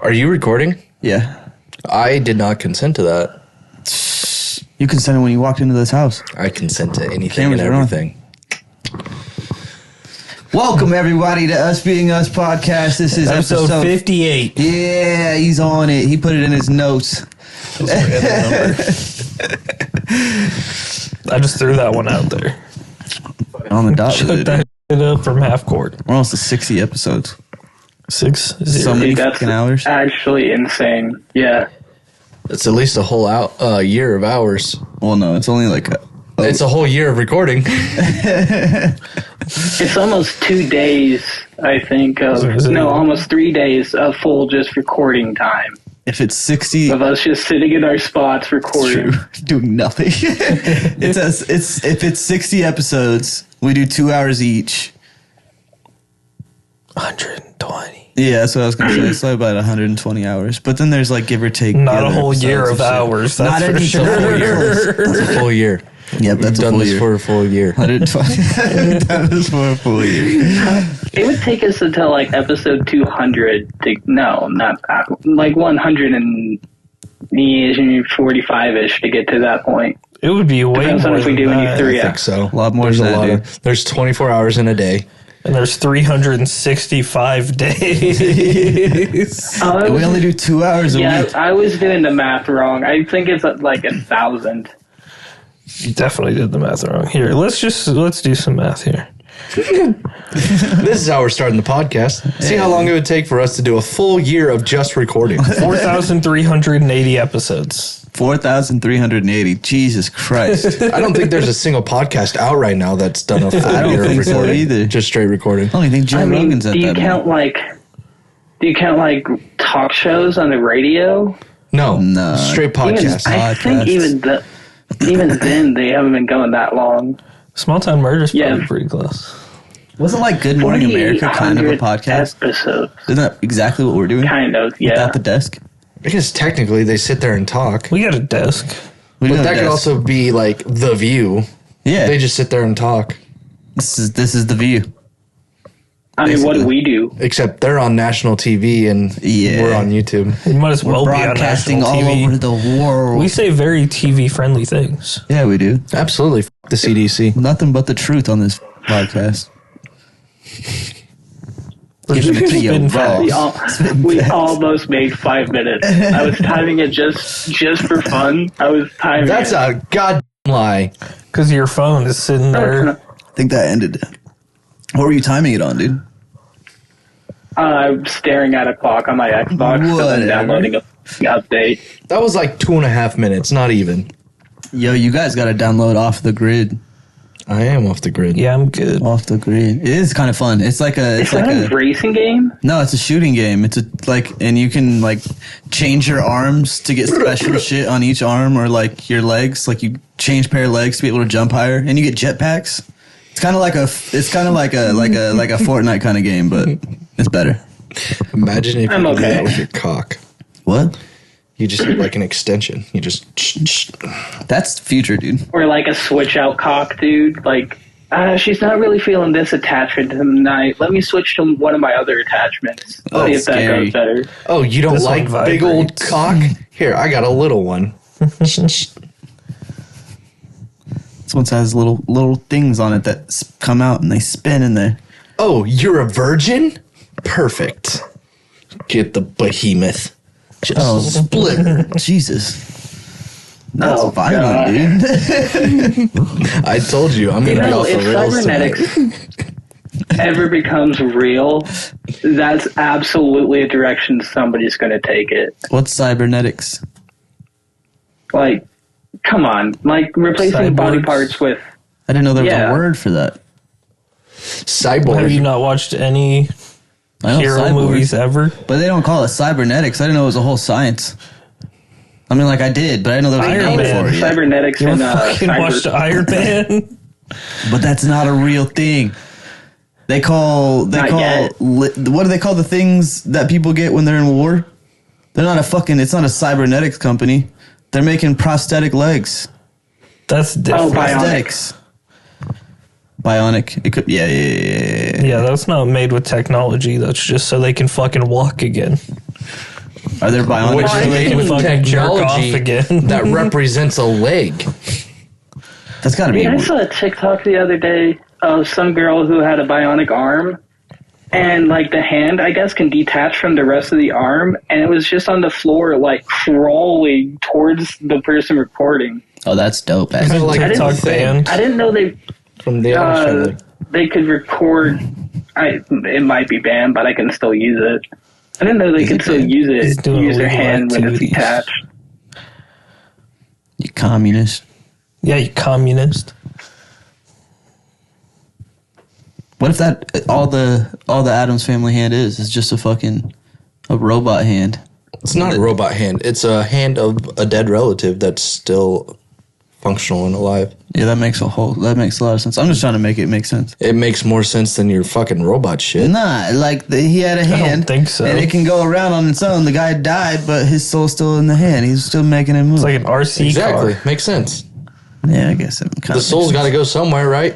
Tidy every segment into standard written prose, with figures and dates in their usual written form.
Are you recording? Yeah. I did not consent to that. You consented when you walked into this house. I consent to anything Cameras and are on. everything. Welcome, everybody, to Us Being Us podcast. This is Episode 58. Yeah, he's on it. He put it in his notes. I just threw that one out there. On the dot. Took that shit up from half court. We're almost to 60 episodes. 6-0. So many Dude, that's fucking hours. actually insane. Yeah. It's at least a whole year of hours. Well, no, it's only like It's a whole year of recording. It's almost 2 days, I think, almost 3 days of full just recording time. if it's 60. Of us just sitting in our spots recording. True, doing nothing. If it's 60 episodes, we do 2 hours each. 120. Yeah, that's what I was going to say. It's like about 120 hours. But then there's like give or take. Not the a other whole year episodes of and shit. hours. Not That's for any sure. That's a full year. Yep, that's We've a done full this year. for a full year. 120. That is for a full year. It would take us until like episode 200 to, no, not like 145-ish to get to that point. It would be way Depends on more if we than do any that. three. I think so. A lot more There's than a that, lot dude. of. There's 24 hours in a day. And there's 365 days. We only do 2 hours a Yeah, week. I was doing the math wrong. I think it's like 1,000. You definitely did the math wrong. Here, let's do some math here. This is how we're starting the podcast. See how long it would take for us to do a full year of just recording. 4,380 episodes. 4,380. Jesus Christ. I don't think there's a single podcast out right now that's done a full I don't year of think so recording. either. Just straight recording. I don't even think Joe I mean, Rogan's at do you that count like talk shows on the radio? No, No. straight Even, podcast. I think podcasts. even then they haven't been going that long. Small Town Murder's probably Yeah. pretty close. Wasn't like Good Morning America kind of a 4,800 podcast? episode. Isn't that exactly what we're doing? Kind of, yeah. Without the desk? Because technically they sit there and talk. We got a desk. We But do have that a could desk. also be like The View. Yeah. They just sit there and talk. This is the view. I mean, what do we do? Except they're on national TV and Yeah. we're on YouTube. We might as well be on Broadcasting national all TV. over the world. We say very TV-friendly things. Yeah, we do. Absolutely. F the CDC. Nothing but the truth on this podcast. We're Giving it to you spitting raw. facts. We almost made 5 minutes. I was timing it just for fun. I was timing That's it. a goddamn lie. Because your phone is sitting there. I think that ended. What were you timing it on, dude? I'm staring at a clock on my Xbox and Whatever. then downloading a update. That was like 2.5 minutes, not even. Yo, you guys got to download Off the Grid. I am off the grid. Yeah, I'm good. Off the Grid. It is kind of fun. It's like a. It's Is that like a racing game? No, it's a shooting game. It's and you can like change your arms to get special shit on each arm or like your legs. Like you change pair of legs to be able to jump higher, and you get jetpacks. It's kind of like a Fortnite kind of game, but it's better. Imagine if I'm you did okay. that with your cock. What? You just get like an extension. You just. That's the future, dude. Or like a switch out cock, dude? Like, she's not really feeling this attachment tonight. Let me switch to one of my other attachments. Oh, See if that scary. goes better. Oh, you don't This like one big old vibrates. cock? Here, I got a little one. This one has little things on it that come out and they spin in there. Oh, you're a virgin? Perfect. Get the behemoth. Just Oh. split her. Jesus. That's Oh, violent, dude. I told you, I'm You going to be know, off if the rails tonight. cybernetics ever becomes real, that's absolutely a direction somebody's going to take it. What's cybernetics? Like, come on. Like, replacing body Cyborgs. parts with... I didn't know there was Yeah. a word for that. Cyborg. Have you not watched any I know hero cyborg, movies ever? but they don't call it cybernetics. I didn't know it was a whole science. I mean, like I did, but I didn't know there was a Iron name Man. for it. yet. Cybernetics You and fucking watched Iron Man? But that's not a real thing. They call Not yet. what do they call the things that people get when they're in war? They're not it's not a cybernetics company. They're making prosthetic legs. That's different. Bionic. Prosthetics. Bionic. It could. Yeah. Yeah, that's not made with technology. That's just so they can fucking walk again. Are there bionic Which Well, they legs? can fucking jerk off technology again. that represents a leg. That's got to be. Yeah, I saw a TikTok the other day of some girl who had a bionic arm, and like the hand, I guess, can detach from the rest of the arm, and it was just on the floor, like crawling towards the person recording. Oh, that's dope. Kinda Actually. like TikTok the thing banned. I didn't know from the Addams Family. they could record. It might be banned, but I can still use it. I didn't know they Is could it still banned? use He's it. doing Use their illegal hand when it's activities. detached. You communist. Yeah, you communist. What if that all the Addams Family hand is just a robot hand? It's not a robot hand. It's a hand of a dead relative that's still functional and alive. Yeah, that makes a lot of sense. I'm just trying to make it make sense. It makes more sense than your fucking robot shit. Nah, like he had a hand. think so. And it can go around on its own. The guy died, but his soul's still in the hand. He's still making it move. It's like an RC Exactly. car. Makes sense. Yeah, I guess it kind The soul's got to go somewhere, right?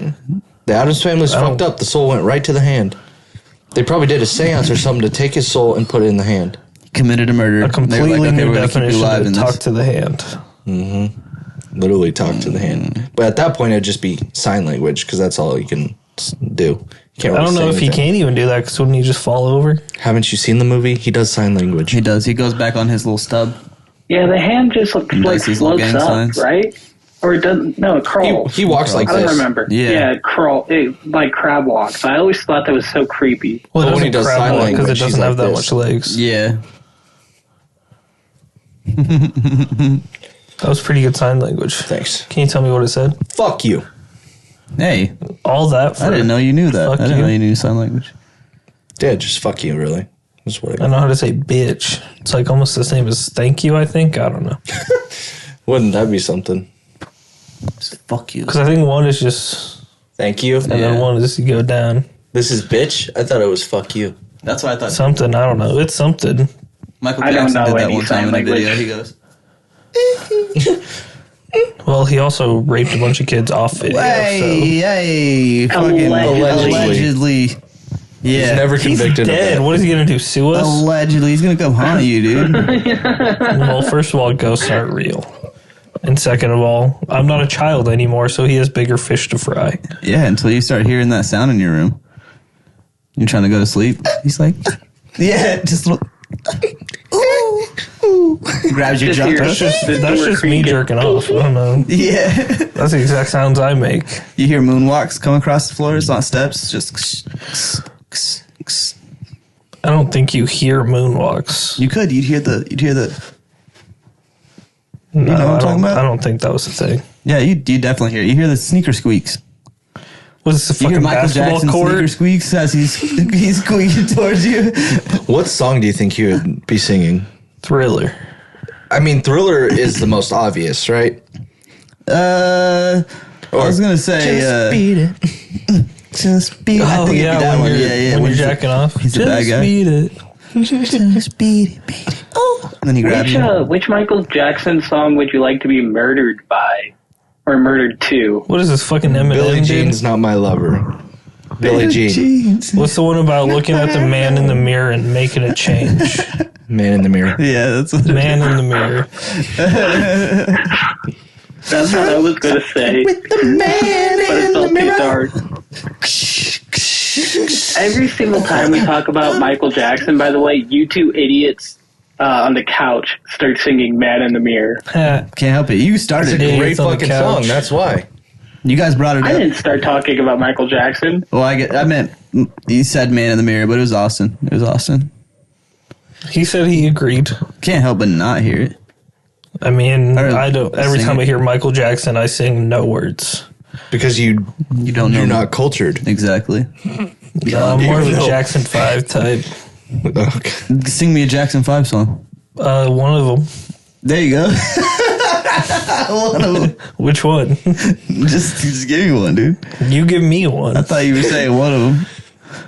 The Addams Family's I don't- fucked up. The soul went right to the hand. They probably did a seance or something to take his soul and put it in the hand. committed a murder. A completely They were like, okay, new we're gonna keep you definition alive to in talk this. to the hand. Literally talk to the hand. But at that point, it'd just be sign language because that's all you can do. You can't I really don't know say if he anything. can even do that because wouldn't he just fall over? Haven't you seen the movie? He does sign language. He does. He goes back on his little stub. Yeah, the hand just like does these little floats gang up, signs. right? Or it doesn't? No, it He, crawls. he walks like I don't this. remember. Yeah. crawl. Like crab walks. I always thought that was so creepy. Well, But it when he doesn't does crab sign walk because it language, he's doesn't have like that this. much legs. Yeah. That was pretty good sign language. Thanks. Can you tell me what it said? Fuck you. Hey, All that for I didn't know you knew that. I Fuck didn't you. know you knew sign language. Yeah, just fuck you, really. That's what I I know how to say bitch. It's like almost the same as thank you, I think. I don't know. Wouldn't that be something? Fuck you. Because I think one is just, Thank you. and then one is you go down. This is bitch. I thought it was fuck you. That's what I thought. Something, I don't know. It's something. Michael I don't Jackson know did that any one time in sign a video. language. He goes, Well, he also raped a bunch of kids off video. hey, fucking Allegedly. allegedly. Yeah. He's never So. He's convicted dead. of that. What is he going to do? Sue us? Allegedly. He's going to come haunt you, dude. Well, first of all, ghosts aren't real. And second of all, I'm not a child anymore, so he has bigger fish to fry. Yeah, until you start hearing that sound in your room. You're trying to go to sleep. He's like, yeah, just look. Ooh, ooh. Grabs your Just junk. hear- That's just, The that's door just me creaking. jerking off. I don't know. Yeah. That's the exact sounds I make. You hear moonwalks come across the floor. It's not steps. Just. I don't think you hear moonwalks. You could. You'd hear the. No, know what I'm I talking don't- about? I don't think that was the thing. Yeah, you definitely hear it. You hear the sneaker squeaks. Was this a You hear fucking Michael basketball Jackson sneaker court? squeaks as he's squeaking towards you. What song do you think he would be singing? Thriller. I mean, Thriller is the most obvious, right? I was gonna say. beat it. Just beat it. I Oh think it'd be yeah, that when one. you're, Yeah. when When you're jacking off. he's the bad Just guy. beat it. Just beat it. Oh. And then he grabs you. Which Michael Jackson song would you like to be murdered by, or murdered to? What is this fucking Eminem? Billie dude? Jean's not my lover. Billie Jean. Jeans. What's the one about looking at the man in the mirror and making a change? Man in the mirror. Yeah, that's what Man in the mirror. That's what I was gonna say. With the man But it in the felt too mirror. dark. Every single time we talk about Michael Jackson, by the way, you two idiots on the couch start singing "Man in the Mirror." Can't help it. You started It's a it. Yeah, great it's on the fucking couch. song. That's why. You guys brought it I up. didn't start talking about Michael Jackson. Well, I meant you said man in the mirror, but it was Austin. It was Austin. He said he agreed. Can't help but not hear it. I mean, Or I don't. Every sing time it. I hear Michael Jackson, I sing no words. Because You don't know. you're not cultured. Exactly. I'm more of a No. Jackson 5 type. Okay. Sing me a Jackson 5 song. One of them. There you go. One of them. Which one? Just give me one, dude. You give me one. I thought you were saying one of them.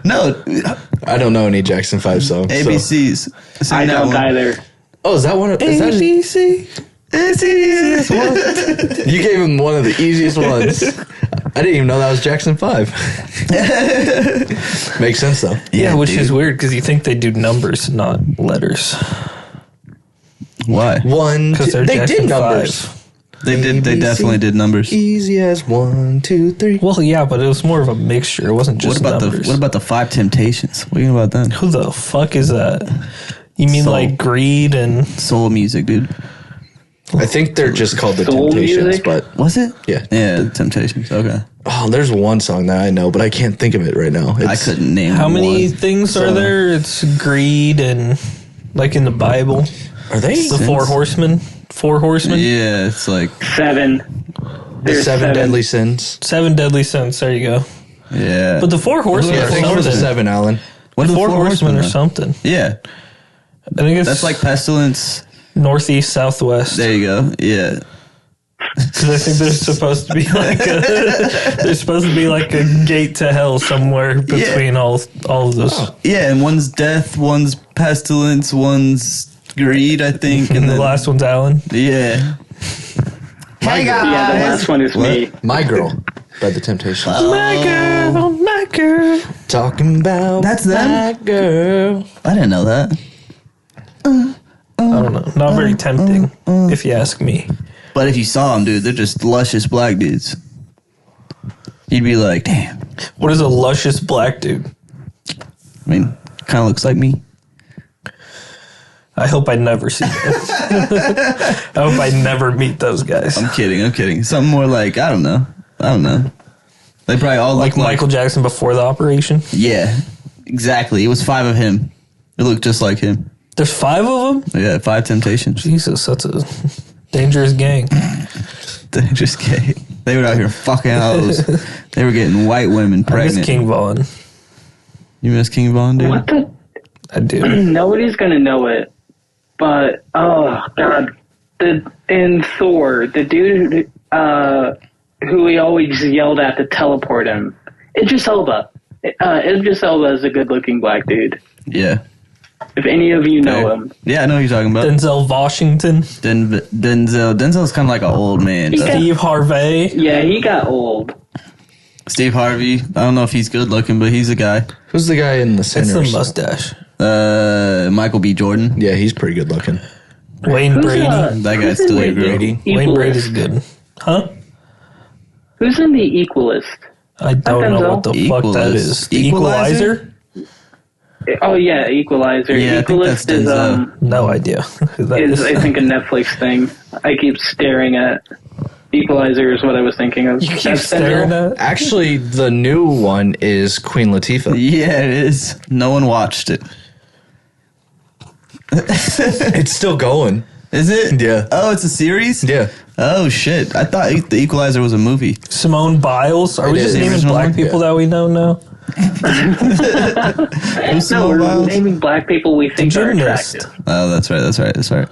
No, I don't know any Jackson 5 songs. so- ABCs. Sing I that don't one. either. Oh, is that one? Is that ABC. you gave him one of the easiest ones. I didn't even know that was Jackson 5. Makes sense, though. Yeah, which dude. is weird because you think they do numbers, not letters. Why? 1, Because 2. they're They did Jackson numbers. 5. They did. They definitely did numbers. Easy as 1, 2, 3. Well, yeah, but it was more of a mixture. It wasn't What just about numbers. the Five Temptations? What do you know about them? Who the fuck is that? You mean Soul. like Greed and Soul music, dude. I think they're just called the Soul Temptations, music? but Was it? Yeah. Yeah, the Temptations. Okay. oh, there's one song that I know, but I can't think of it right now. I couldn't name how many one. things are there? It's Greed and like in the Bible, Are they the four horsemen. Four horsemen. Yeah, it's like 7. the There's seven deadly sins? 7 deadly sins. There you go. yeah. But the four horsemen Yeah, are thanks for the something. 7, Alan. what are the Four horsemen or though? something. Yeah, I think it's that's like pestilence. northeast, southwest. There you go. Yeah. Because I think there's supposed to be like there's supposed to be like a gate to hell somewhere between all of those. Yeah, and one's death, one's pestilence, one's greed, I think, And and the then last one's Alan. yeah. Hey Yeah, the last one is me. My Girl by the Temptations. My girl. Talking about That's them? my girl. I didn't know that. I don't know. Not very tempting, if you ask me. But if you saw them, dude, they're just luscious black dudes. You'd be like, damn. What is a luscious black dude? I mean, kind of looks like me. I hope I never see that. I hope I never meet those guys. I'm kidding. Something more like, I don't know. They probably all Like look Michael Jackson before the operation. Yeah, exactly. It was 5 of him. It looked just like him. There's 5 of them? Yeah, 5 Temptations. Jesus, that's a dangerous gang. They just gay. They were out here fucking hoes. They were getting white women I miss pregnant. King Von. You miss King Von, dude? What the? I do. Nobody's gonna know it, but oh god, in Thor, the dude who he always yelled at to teleport him, Idris Elba. Idris Elba is a good-looking black dude. Yeah. If any of you know him, Yeah, I know who you're talking about. Denzel Washington. Denzel. Denzel's kind of like an old man. He got- Steve Harvey. yeah, he got old. Steve Harvey. I don't know if he's good looking, but he's a guy. Who's the guy in the It's Sinners? the mustache. Michael B. Jordan. Yeah, he's pretty good looking. Wayne Who's, Brady. That guy's who's in still the a girl. Brady. Wayne Brady's Equalist? good. Huh? Who's in the Equalist? I don't know what the fuck that is. The Equalizer? Equalizer? Oh yeah, Equalizer. Yeah, I think that's Equalist is Denzel. No idea who that is is. I think a Netflix thing. I keep staring at Equalizer is what I was thinking of. You keep That's staring Denzel. at. Actually, the new one is Queen Latifah. Yeah, it is. No one watched it. It's still going. Is it? Yeah. Oh, it's a series? Yeah. Oh, shit. I thought The Equalizer was a movie. Simone Biles. Are we It just is. naming Original black one? people that we know now? Who's No, Simone we're Biles? naming black people we think are Gymnast. attractive. Oh, that's right.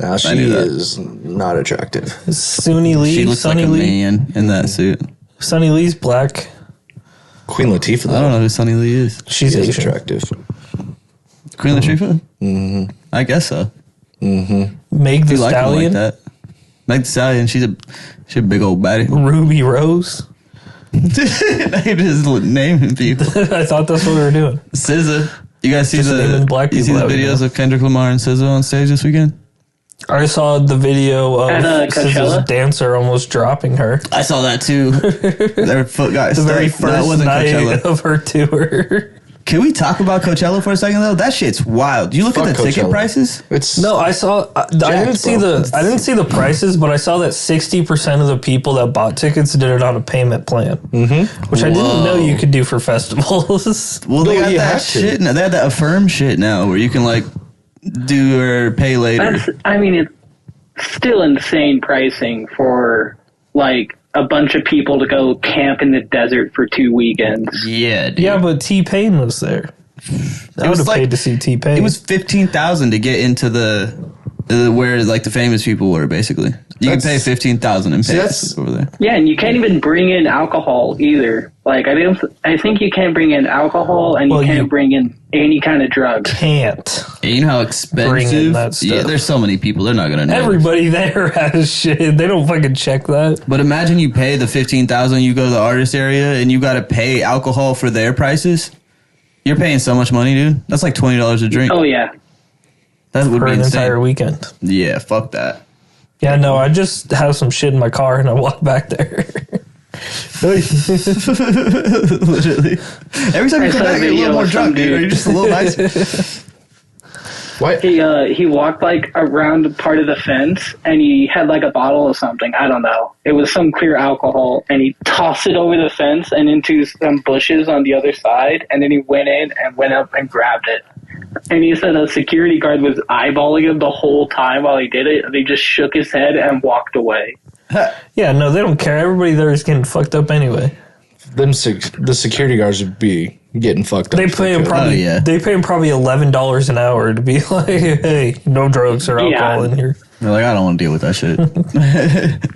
Now, she knew that. is not attractive. Sunny Lee. She looks Sunny like a Lee. man in that suit. Sunny Lee's black. Queen Latifah, I though, don't know who Sunny Lee is. She's she is Asian. attractive. Queen Latifah? Mm-hmm. I guess so. Meg If the you like him like Stallion. that. Meg the Stallion, she's a big old baddie. Ruby Rose. They just naming people. I thought that's what we were doing. SZA. You guys see Just naming black you see people the that we videos know. of Kendrick Lamar and SZA on stage this weekend? I saw the video of At, Coachella? SZA's dancer almost dropping her. I saw that too. Their foot got The very stuck. No, it first wasn't night Coachella. of her tour. Can we talk about Coachella for a second though? That shit's wild. You look Fuck at the ticket Coachella. prices. It's No, I saw. I didn't see bro. I didn't see the prices, but I saw that 60% of the people that bought tickets did it on a payment plan, which I didn't know you could do for festivals. Well, they No, got you that have to. shit now. They have that Affirm shit now where you can like do or pay later. It's still insane pricing for like a bunch of people to go camp in the desert for 2 weekends. Yeah, dude. Yeah, but T Pain was there. I would was have like- paid to see T Pain. It was 15,000 to get into the where like the famous people were. Basically, you can pay That's- 15,000 and pay that's- over there. Yeah, and you can't even bring in alcohol either. Like I think you can't bring in alcohol and Well, you can't you- bring in any kind of drugs. can't. And you know how Bring in expensive that stuff. Yeah, there's so many people. They're not gonna know. Everybody there has shit. They don't fucking check that. But imagine you pay the 15,000. You go to the artist area and you got to pay alcohol for their prices. You're paying so much money, dude. That's like $20 a drink. Oh yeah. That would for be an insane. entire weekend. Yeah, fuck that. Yeah, no, I just have some shit in my car and I walk back there. Literally. Every time you I come saw a back, you're a video little more of some drunk, dude. dude. You're just a little nicer. Why? He walked like around part of the fence and he had like a bottle of something. I don't know. It was some clear alcohol and he tossed it over the fence and into some bushes on the other side. And then he went in and went up and grabbed it. And he said a security guard was eyeballing him the whole time while he did it. And he just shook his head and walked away. Yeah, no, they don't care. Everybody there is getting fucked up anyway. The security guards would be getting fucked up. They pay him probably. Oh, yeah. They pay him probably $11 an hour to be like, "Hey, no drugs or alcohol in here." They're like, I don't want to deal with that shit.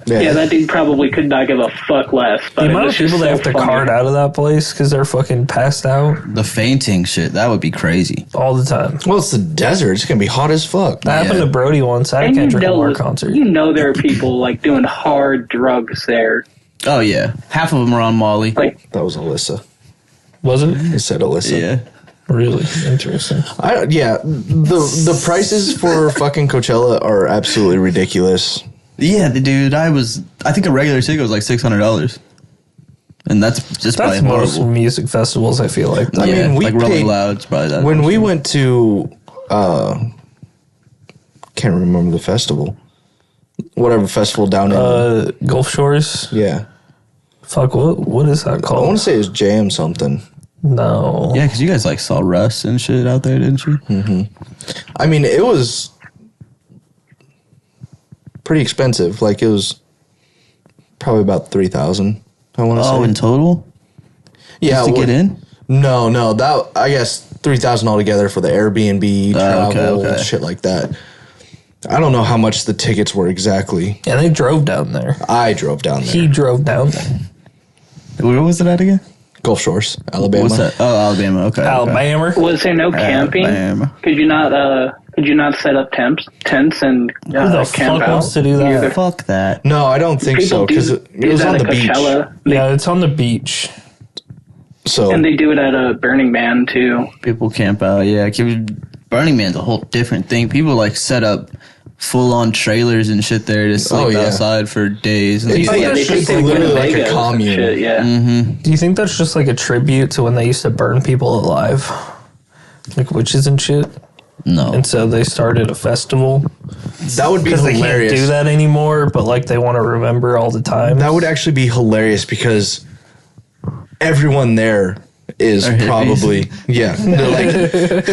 Yeah, that dude probably could not give a fuck less. But The it amount was of people just that so have to funny. cart out of that place because they're fucking passed out The fainting shit, that would be crazy. all the time. Well, it's the desert. It's gonna be hot as fuck. That happened Yeah. to Brody once at a And Kendrick Lamar concert. you know there are people like doing hard drugs there. Oh, yeah. Half of them are on Molly. Like, That was Alyssa. Was it He said Alyssa. Yeah. really interesting? The prices for fucking Coachella are absolutely ridiculous. Yeah, dude, I think a regular ticket was like $600. And that's just That's probably most horrible. music festivals. I feel like. I Yeah, mean, we like Rolling paid- Loud's probably that. When we went to, can't remember the festival. Whatever festival down in, Gulf Shores. yeah. Fuck, what is that I want called? to say it was Jam something. No. Yeah, because you guys like saw Russ and shit out there, didn't you? I mean, it was pretty expensive. Like, it was probably about 3,000, I want to say. Oh, in total? yeah, Just to get in? No, that I guess 3,000 altogether for the Airbnb, travel, okay. shit like that. I don't know how much the tickets were exactly. Yeah, they drove down there. I drove down there. He drove down there. Where was it at again? Gulf Shores, Alabama. What's that? Oh, Alabama. Okay. Alabama. was there no camping? Alabama. Could you not set up tents and Who the camp fuck out? wants to do near that? the- Fuck that. No, I don't think so because it do was that on at the beach. Coachella. Yeah, it's on the beach. So And they do it at a Burning Man too. People camp out. Yeah, Burning Man's a whole different thing. People like set up full on trailers and shit there to sleep Oh, yeah. outside for days. And It's Oh yeah, they that's think just they literally like a Winnebago and commune. shit, yeah. Do you think that's just like a tribute to when they used to burn people alive? Like witches and shit? no. And so they started a festival that would be because they can't hilarious. do that anymore, but like they want to remember all the time. That would actually be hilarious because everyone there is Are hippies. probably they're like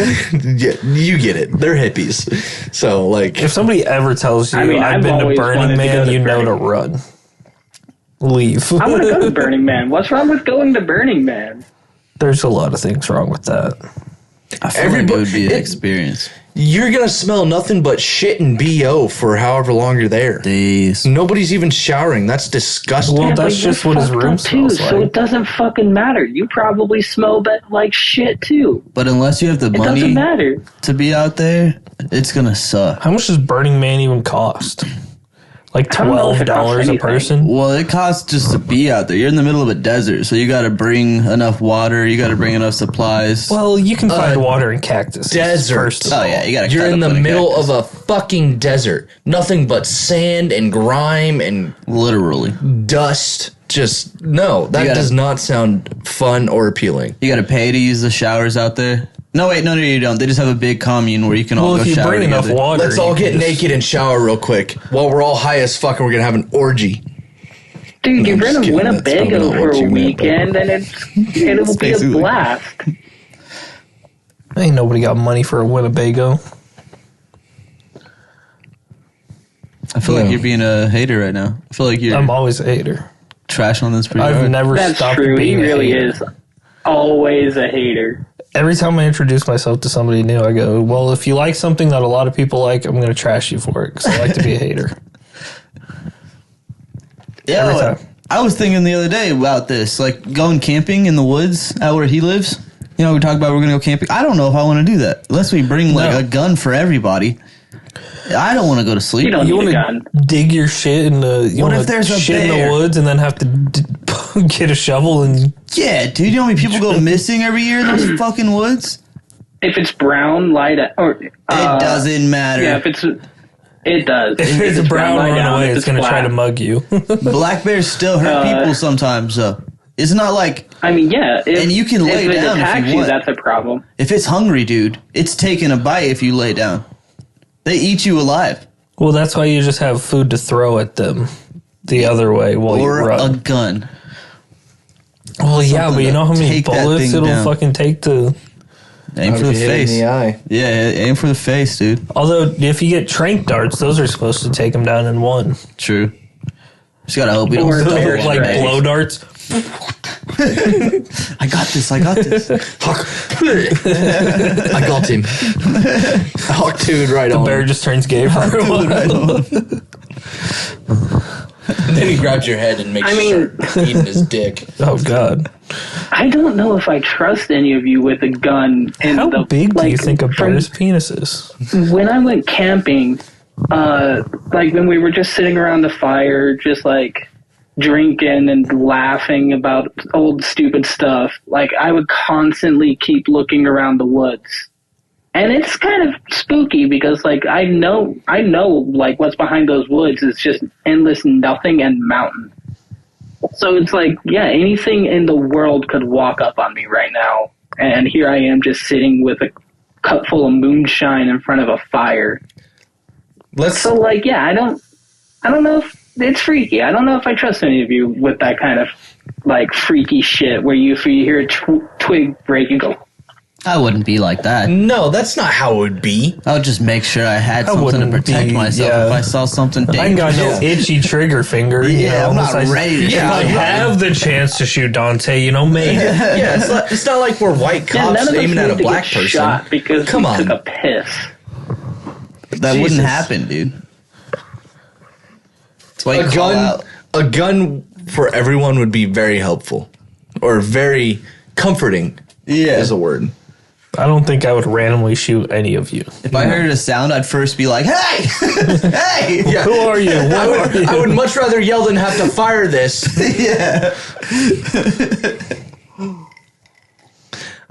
yeah, you get it. They're hippies. So like If somebody ever tells you I mean, I've I've been to always Burning wanted to Man, go to you know to Burning- run. Leave. I'm gonna go to Burning Man. What's wrong with going to Burning Man? There's a lot of things wrong with that. I feel like it everybody- would be an it- experience. you're gonna smell nothing but shit and BO for however long you're there. Days. Nobody's even showering. That's disgusting. Well, Yeah, that's but you're just what his fucked room up too, smells so like. it doesn't fucking matter. You probably smell like shit too. But unless you have the It money doesn't matter. to be out there, it's gonna suck. How much does Burning Man even cost? Like I don't know if it costs $12 a anything. person? Well, it costs just to be out there. You're in the middle of a desert, so you got to bring enough water. You got to bring enough supplies. Well, you can find water in cactus. Desert. First of Oh, all. yeah, you got to. You're in the middle of a fucking desert. Nothing but sand and grime and literally. dust. Just no, that You gotta- does not sound fun or appealing. You got to pay to use the showers out there. No, wait, no, you don't. They just have a big commune where you can all Well, go if you shower bring enough together. water, Let's all you get can just- naked and shower real quick while we're all high as fuck and we're gonna have an orgy. Dude, No, you're I'm just in kidding. That's Winnebago not for what a you meant, weekend, and it'll be a basically- blast. Ain't nobody got money for a Winnebago. I feel Yeah. like you're being a hater right now. I feel like you're I'm always a hater. trash on this pretty I've hard. never That's stopped true. He being a really hater. is always a hater. Every time I introduce myself to somebody new, I go, well, if you like something that a lot of people like, I'm going to trash you for it because I like to be a hater. Yeah, every like, time. I was thinking the other day about this, like going camping in the woods out where he lives. You know, we talked about we're going to go camping. I don't know if I want to do that unless we bring like No. a gun for everybody. I don't want to go to sleep. You don't You need a want gun. to dig your shit in the What if there's a shit in bear? the woods and then have to get a shovel and Yeah, dude, you know how many people go missing every year in those fucking woods? if it's brown, light or It doesn't matter. Yeah, it does. If it's brown, lie run down, away. if It's going to try flat. to mug you. Black bears still hurt people sometimes, though. It's not like I mean, yeah. And you can lay if down it if attacks you want. That's a problem. if it's hungry, dude, it's taking a bite if you lay down. They eat you alive. Well, that's why you just have food to throw at them the other way while you Or a run. gun. Well, yeah, but you know how many take that bullets thing it'll down. fucking take to... Aim for the Hit in face. the eye. Yeah, aim for the face, dude. Although, if you get trank darts, those are supposed to take them down in one. True. Just gotta hope we don't Or stuff bear it Like one day. blow darts. I got this. I got him. Hawk tuned right on. Bear just turns gay for a while. Then he grabs your head and makes I you mean- start eating his dick. Oh, God. I don't know if I trust any of you with a gun. In How the, big do you like, think a from- bear's penis is? When I went camping, like when we were just sitting around the fire, just like drinking and laughing about old stupid stuff, like I would constantly keep looking around the woods. And it's kind of spooky because like I know like what's behind those woods is just endless nothing and mountain. So it's like, yeah, anything in the world could walk up on me right now. And here I am just sitting with a cup full of moonshine in front of a fire. So like, yeah, I don't know if it's freaky. I don't know if I trust any of you with that kind of like freaky shit where if you hear a twig break, you go, I wouldn't be like that. No, that's not how it would be. I would just make sure I had something to wouldn't protect be- myself yeah. if I saw something I ain't got dangerous. no itchy trigger finger. You Yeah, know, I'm not unless ready to If shoot I somebody. have the chance to shoot Dante, you know, maybe. Yeah, it's not like we're white yeah, cops none of us aiming at need a to black get person. shot because Come we on. took a piss. That wouldn't Jesus. happen, dude. That's why you A call gun, out. a gun for everyone would be very helpful, or very comforting. Yeah. Is a word. I don't think I would randomly shoot any of you. If I heard a sound, I'd first be like, "Hey, hey!" Yeah. Who are you? What are you? I would much rather yell than have to fire this. Yeah.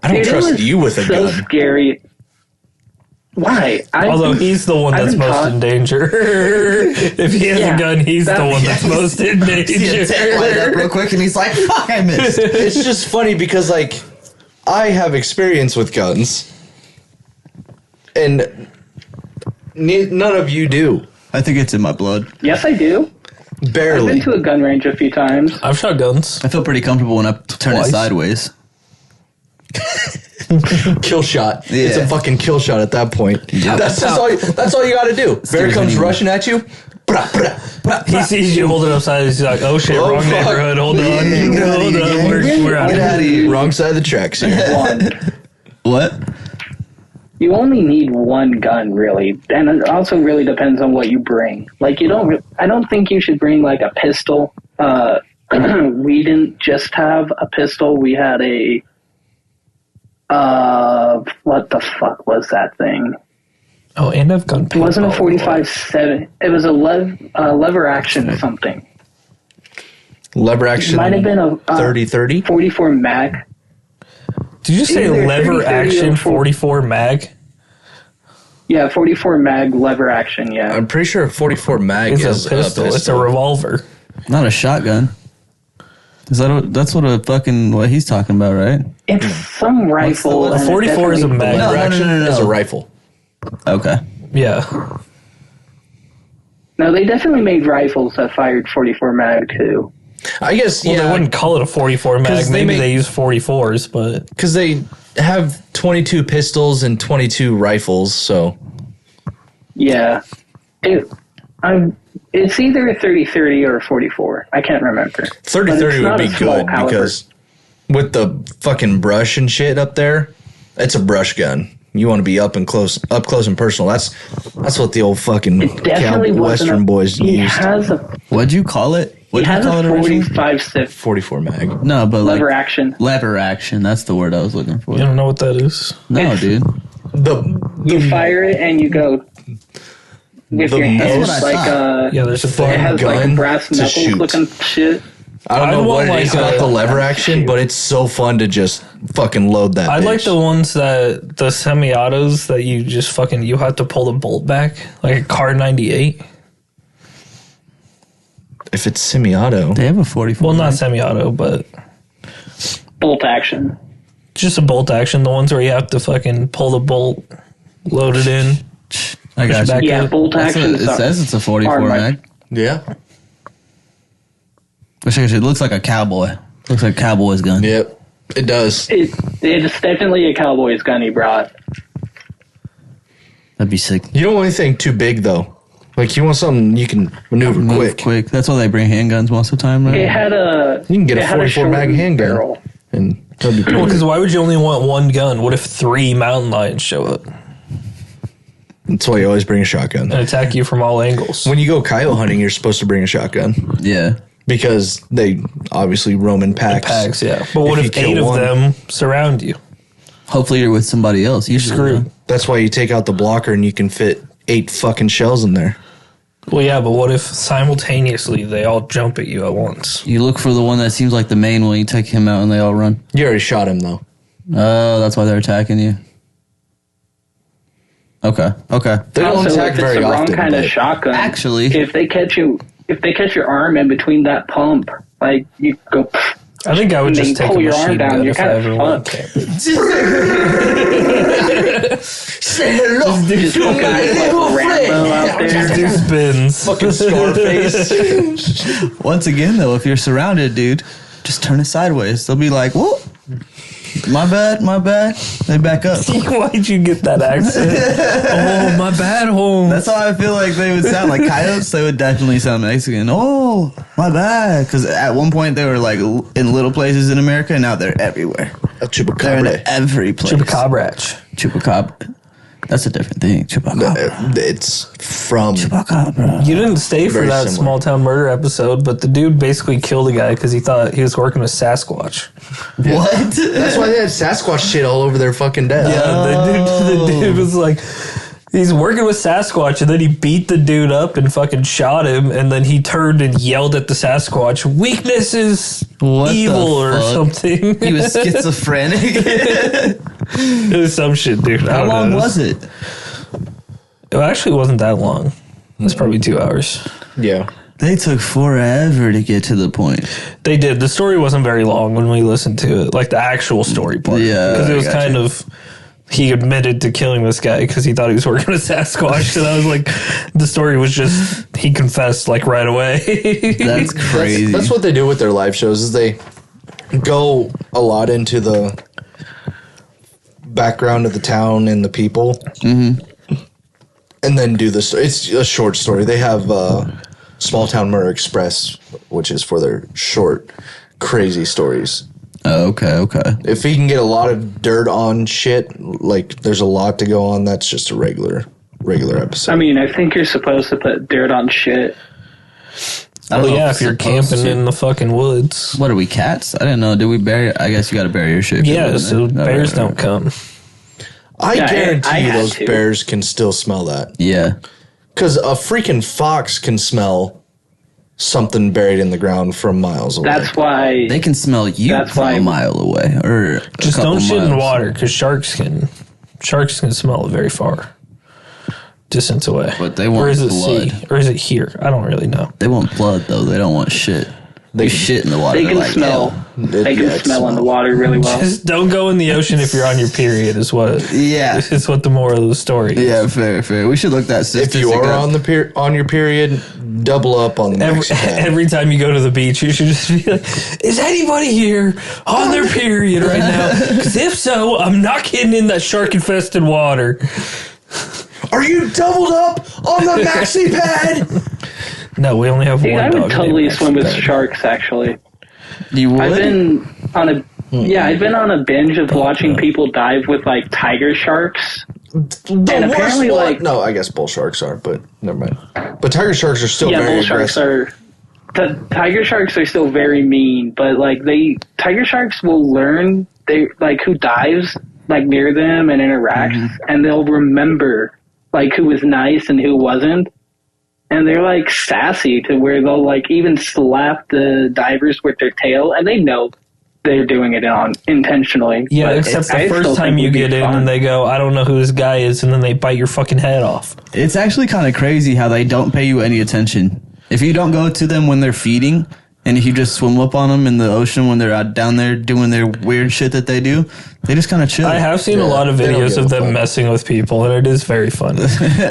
I don't Dude, it trust was you with a so gun. scary. Why? Although he's the one I've that's been most taught- in danger. If he has Yeah, a gun, he's the that- one that's most in See a tent light up danger. real quick, and he's like, "Fuck, I missed." It's just funny because, like, I have experience with guns, and none of you do. I think it's in my blood. Yes, I do. I've Barely. been to a gun range a few times. I've shot guns. I feel pretty comfortable when I turn it Twice. sideways. Kill shot. Yeah. It's a fucking kill shot at that point. Yeah. That's all you got to do. Bear do it comes anyway. rushing at you. Brah, brah, brah, He brah. sees you holding upside. He's like, "Oh shit, Oh, wrong fuck. neighborhood. Hold on, Yeah, get out of hold here, on. gang. We're out Get of out here." of here. Wrong side of the tracks here. One. What? You only need one gun, really, and it also really depends on what you bring. Like, you don't. I don't think you should bring like a pistol. We didn't just have a pistol. We had a. What the fuck was that thing? Oh, and I've gun. It wasn't a 45-7. It was a lever action something. Lever action. Might have been a 30-30. 44 mag. Did you say Either lever 30, action or 44 mag? Yeah, 44 mag lever action. Yeah. I'm pretty sure a 44 mag It's is a pistol. It's a revolver. Not a shotgun. Is that that's what what he's talking about, right? It's some rifle. the- and it 44 is a definitely- mag. No, Lever no, action no, no, is a no. rifle. Okay. Yeah. No, they definitely made rifles that fired 44 mag too. I guess, Well, they yeah, wouldn't call it a 44 mag. 'Cause they Maybe make- they use 44s, but because they have 22 pistols and 22 rifles, so Yeah. It's either a 30-30 or a 44. I can't remember. 30-30 But it's would not be a small good caliber. because with the fucking brush and shit up there, it's a brush gun. You want to be up close and personal. That's what the old fucking It definitely wasn't Western a, boys he used. has a What'd you call it? he What'd you has call a it originally? 45-6 44 mag. No, but lever like action. lever action. That's the word I was looking for. you don't know what that is. No, dude. You fire it and you go with The your most- hands That's what I like thought. Yeah, there's a it thing. has like a gun brass to knuckles shoot. looking shit. I don't I'd know want, what it is like, about a- the lever action, but it's so fun to just fucking load that. I like bitch. the ones that the semi-autos that you just fucking you have to pull the bolt back, like a Car 98. If it's semi-auto. They have a 44. Well, not semi-auto, but Bolt action. just a bolt action. The ones where you have to fucking pull the bolt, load it in. I got push it back you. Yeah, up. bolt That's action. it says it's a 44 are my- mag. Yeah. Which actually looks like a cowboy. Looks like a cowboy's gun. Yep. It does. It's definitely a cowboy's gun he brought. That'd be sick. You don't want anything too big though. Like you want something you can maneuver Move quick. That's why they bring handguns most of the time, right? It had a. You can get it a had 44 mag shortened handgun. barrel. And that'd be Well, pretty. because why would you only want one gun? What if 3 mountain lions show up That's why you always bring a shotgun. and attack you from all angles? When you go coyote hunting, you're supposed to bring a shotgun Yeah. because they obviously roam in packs. Packs, yeah. But what If if you kill 8 of one- them surround you? Hopefully you're with somebody else. You're Screwed. That's why you take out the blocker and you can fit 8 fucking shells in there. Well, yeah, but what if simultaneously they all jump at you at once? You look for the one that seems like the main one. You take him out and they all run. You already shot him though. Oh, that's why they're attacking you. Okay. Okay. They don't Also, attack if it's very the wrong often. kind of but shotgun. Actually- if they catch your arm in between that pump, like you go. I think I would And then just take pull a your arm machine down, gun you're if I kinda ever went fucked. camping. Say hello. Just fucking like Rambo out there. Do spins. Fucking Scarface. Once again, though, if you're surrounded, dude, just turn it sideways. They'll be like, "Whoa, my bad, my bad." They back up. Why'd you get that accent? Oh, my bad, Holmes. That's how I feel like they would sound. Like coyotes, they would definitely sound Mexican. Oh, my bad. Because at one point they were like in little places in America, and now they're everywhere. A They're in chupacabra. every place. Chupacabra. Chupacabra. That's a different thing. Chupacabra. It's from. Chupacabra. You didn't stay for Very that similar. small town murder episode, but the dude basically killed a guy because he thought he was working with Sasquatch. What? That's why they had Sasquatch shit all over their fucking desk. The dude was like, he's working with Sasquatch, and then he beat the dude up and fucking shot him, and then he turned and yelled at the Sasquatch, "Weakness is What the evil," or fuck? something. He was schizophrenic. It was some shit, dude. How long was it? It actually wasn't that long. It was probably 2 hours. Yeah. They took forever to get to the point. They did. The story wasn't very long when we listened to it, like the actual story part. Yeah, because it I was gotcha. kind of. He admitted to killing this guy because he thought he was working with Sasquatch, and I was like, the story was just he confessed like right away. That's crazy. That's what they do with their live shows is they go a lot into the background of the town and the people, and then do the story. It's a short story. They have Small Town Murder Express, which is for their short, crazy stories. Oh, okay. If he can get a lot of dirt on shit, like there's a lot to go on, that's just a regular episode. I mean, I think you're supposed to put dirt on shit. I don't Well, know yeah, it's if you're supposed camping to. in the fucking woods. What are we, cats? I didn't know. Did we bury? I guess you got to bury your shit. if you're Yeah, living so there. bears All right, don't come. I Yeah, guarantee I you had those to. bears can still smell that. Yeah. Because a freaking fox can smell something buried in the ground from miles away. That's why. They can smell you That's from why- a mile away, or Just a couple don't shit in miles. water because sharks can smell it very far, distance away. But they or want is it blood. sea? Or is it here? I don't really know. They want blood though. They don't want shit. They shit in the water. they They're can like, smell. "Ew." They can Yeah, it smell in the smells. water really well. Just don't go in the ocean if you're on your period. Is what? Yeah. Is what the moral of the story is. Yeah, fair. We should look that if statistic you are up. on the on your period, double up on the Every, Mexican. every time you go to the beach, you should just be like, is anybody here on their period right now? Because if so, I'm not getting in that shark-infested water. Are you doubled up on the maxi pad? No, we only have Dude, one I dog. would totally named swim with Max. sharks. Actually, You would? I've been on a. Yeah, I've been on a binge of watching people dive with like tiger sharks. The And worst apparently, one- like- no, I guess bull sharks are, but never mind. But tiger sharks are still Yeah, very bull sharks aggressive. are. Tiger sharks are still very mean, but like tiger sharks will learn they like who dives like near them and interacts, and they'll remember like who was nice and who wasn't. and they're like sassy to where they'll like even slap the divers with their tail, and they know they're doing it intentionally. Yeah, But except I the still first time think you it'd be get in fun. and they go, I don't know who this guy is, and then they bite your fucking head off. It's actually kind of crazy how they don't pay you any attention. If you don't go to them when they're feeding, and if you just swim up on them in the ocean when they're out down there doing their weird shit that they do, they just kind of chill. I have seen a lot of they don't videos give of a them fuck. messing with people, and it is very funny.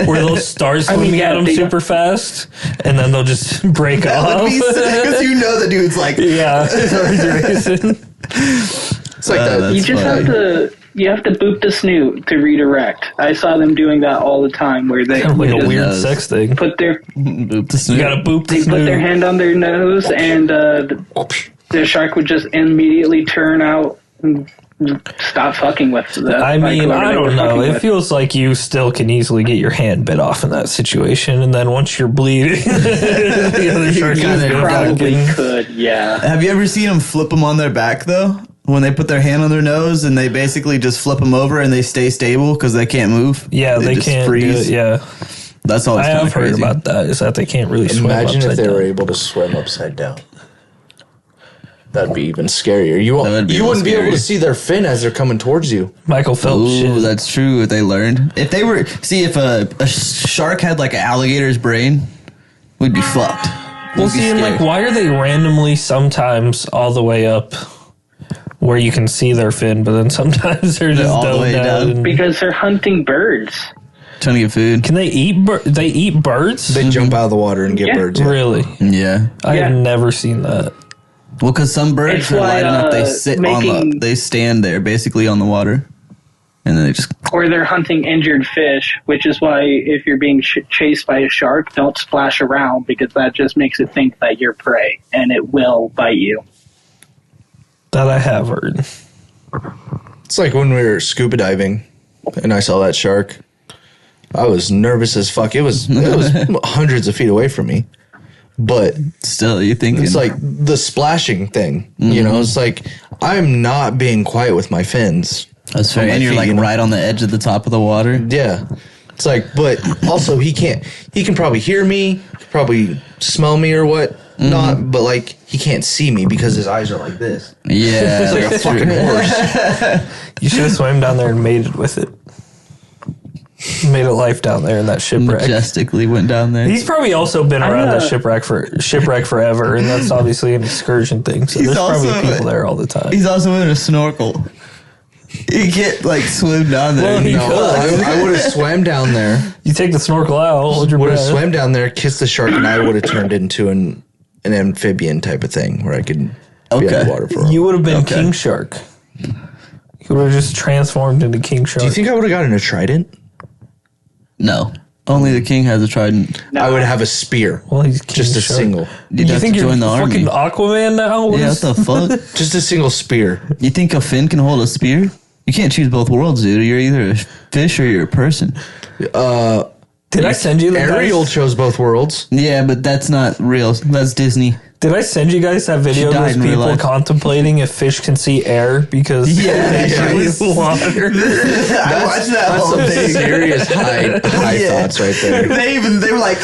Where they'll start swimming yeah, at them they- super fast, and then they'll just break off. Because you know the dude's like, Yeah, it's racing. It's like that. that's You just funny. you have to boop the snoot to redirect. I saw them doing that all the time, where they Kind of like would a just weird knows. sex thing. put their boop the snoot. You gotta boop the they put their snoot. hand on their nose, and the shark would just immediately turn out and stop fucking with the. I like, mean, whoever I they were don't know. fucking It with. feels like you still can easily get your hand bit off in that situation, and then once you're bleeding, the other shark kinda is gonna Probably fucking- could, yeah. Have you ever seen them flip them on their back though? When they put their hand on their nose and they basically just flip them over and they stay stable because they can't move. Yeah, they just can't. Do it, yeah, That's always I kind have of heard crazy. about that. Is that they can't really swim Imagine if upside they were down. able to swim upside down. That'd be even scarier. You That would be you real wouldn't be able scary. to see their fin as they're coming towards you. Michael Phelps. Ooh, shit. that's true. If they learned, if they were, see, if a shark had like an alligator's brain, we'd be fucked. Well, We'd be see, and like, scared. why are they randomly sometimes all the way up where you can see their fin, but then sometimes they're just all the dove way down? and- Because they're hunting birds. Trying to get food? Can they eat? They eat birds? They jump out of the water and get Yeah. birds. Yeah. Really? Yeah. I have Yeah. never seen that. Well, because some birds It's are why, light enough, they uh, sit on making- the, they stand there basically on the water, and then they just. Or they're hunting injured fish, which is why if you're being chased by a shark, don't splash around because that just makes it think that you're prey and it will bite you. That I have heard. It's like when we were scuba diving and I saw that shark. I was nervous as fuck. It was hundreds of feet away from me. But Still, you think it's like the splashing thing. You know, it's like I'm not being quiet with my fins. that's fair, on my and you're feet, like you know? right on the edge of the top of the water. Yeah. It's like, but also he can probably hear me, probably smell me or what not, but like he can't see me because his eyes are like this. Yeah, It's like a that's fucking true. horse. You should have swam down there and mated with it. Made a life down there in that shipwreck. Majestically went down there. He's probably also been around know. the shipwreck forever, and that's obviously an excursion thing. So He's there's probably also- people there all the time. He's also in a snorkel. You can't like swim down there. Well, he No, could. I would have swam down there. You take the snorkel out, hold your Would have breath. swam down there, kissed the shark, and I would have turned into an amphibian type of thing where I could be Okay. underwater for a You while. would have been Okay. King Shark. You would have just transformed into King Shark. Do you think I would have gotten a trident? No, only the king has a trident. I would have a spear. Well, he's King Just a Shark. single. You'd You have think to you're join the fucking army. Aquaman now? Yeah, what the fuck? Just a single spear. You think a fin can hold a spear? You can't choose both worlds, dude. You're either a fish or you're a person. Did I send you the Ariel guys? chose both worlds. Yeah, but that's not real. That's Disney. Did I send you guys that video died of in real people life. contemplating if fish can see air because Yeah, they yeah, breathe it was- water? I watched that That's whole some thing. serious high Yeah. thoughts right there. They were like,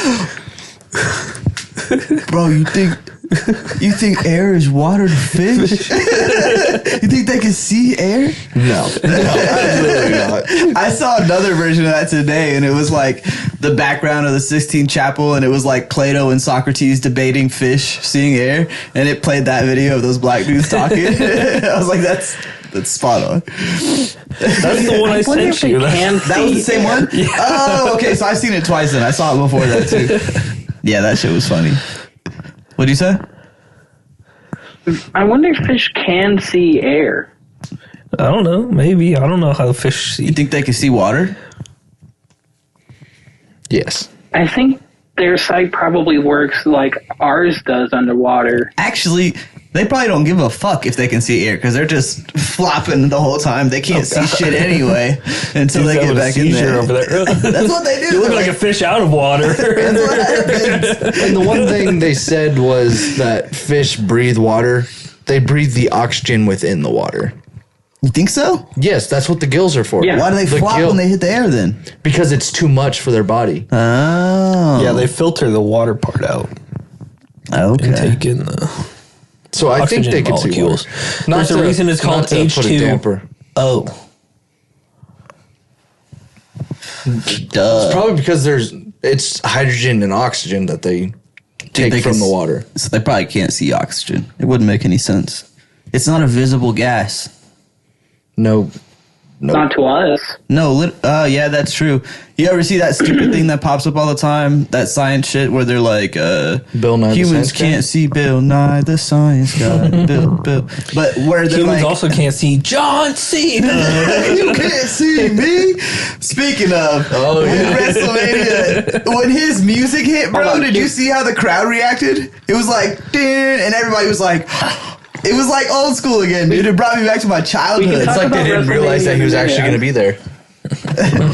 bro, you think air is water to fish? You think they can see air? No, absolutely not. I saw another version of that today, and it was like the background of the Sistine Chapel, and it was like Plato and Socrates debating fish seeing air, and it played that video of those black dudes talking. I was like, that's spot on. That's the one I wonder if sent they you. can That was the see same one? Oh, okay, so I've seen it twice then. I saw it before that too. Yeah, that shit was funny. What'd you say? I wonder if fish can see air. I don't know. Maybe. I don't know how fish see. You think they can see water? Yes. I think their sight probably works like ours does underwater. Actually, they probably don't give a fuck if they can see air because they're just flopping the whole time. They can't see shit anyway until they get back in there. over there. That's what they do. You look like a fish out of water. That's what happens. And the one thing they said was that fish breathe water. They breathe the oxygen within the water. You think so? Yes, that's what the gills are for. Yeah. Why do they The flop gill- when they hit the air then? Because it's too much for their body. Oh. Oh. Yeah, they filter the water part out and Okay. take in the So I think oxygen they could see molecules. water. There's a reason it's called not to put a H2O. damper. Duh. Probably because it's hydrogen and oxygen that they take they from can the water. So they probably can't see oxygen. It wouldn't make any sense. It's not a visible gas. No. Not to us. No, yeah, that's true. You ever see that stupid thing that pops up all the time? That science shit where they're like, Bill Nye the humans Science Guy? can't see Bill Nye the Science Guy. Bill. But where they're Humans like, also can't see John Cena. you can't see me. Speaking of, when WrestleMania, when his music hit, bro, did you see how the crowd reacted? It was like, "Ding," and everybody was like, it was like old school again, dude. It brought me back to my childhood. It's talk like they about didn't realize that he was WrestleMania. actually going to be there.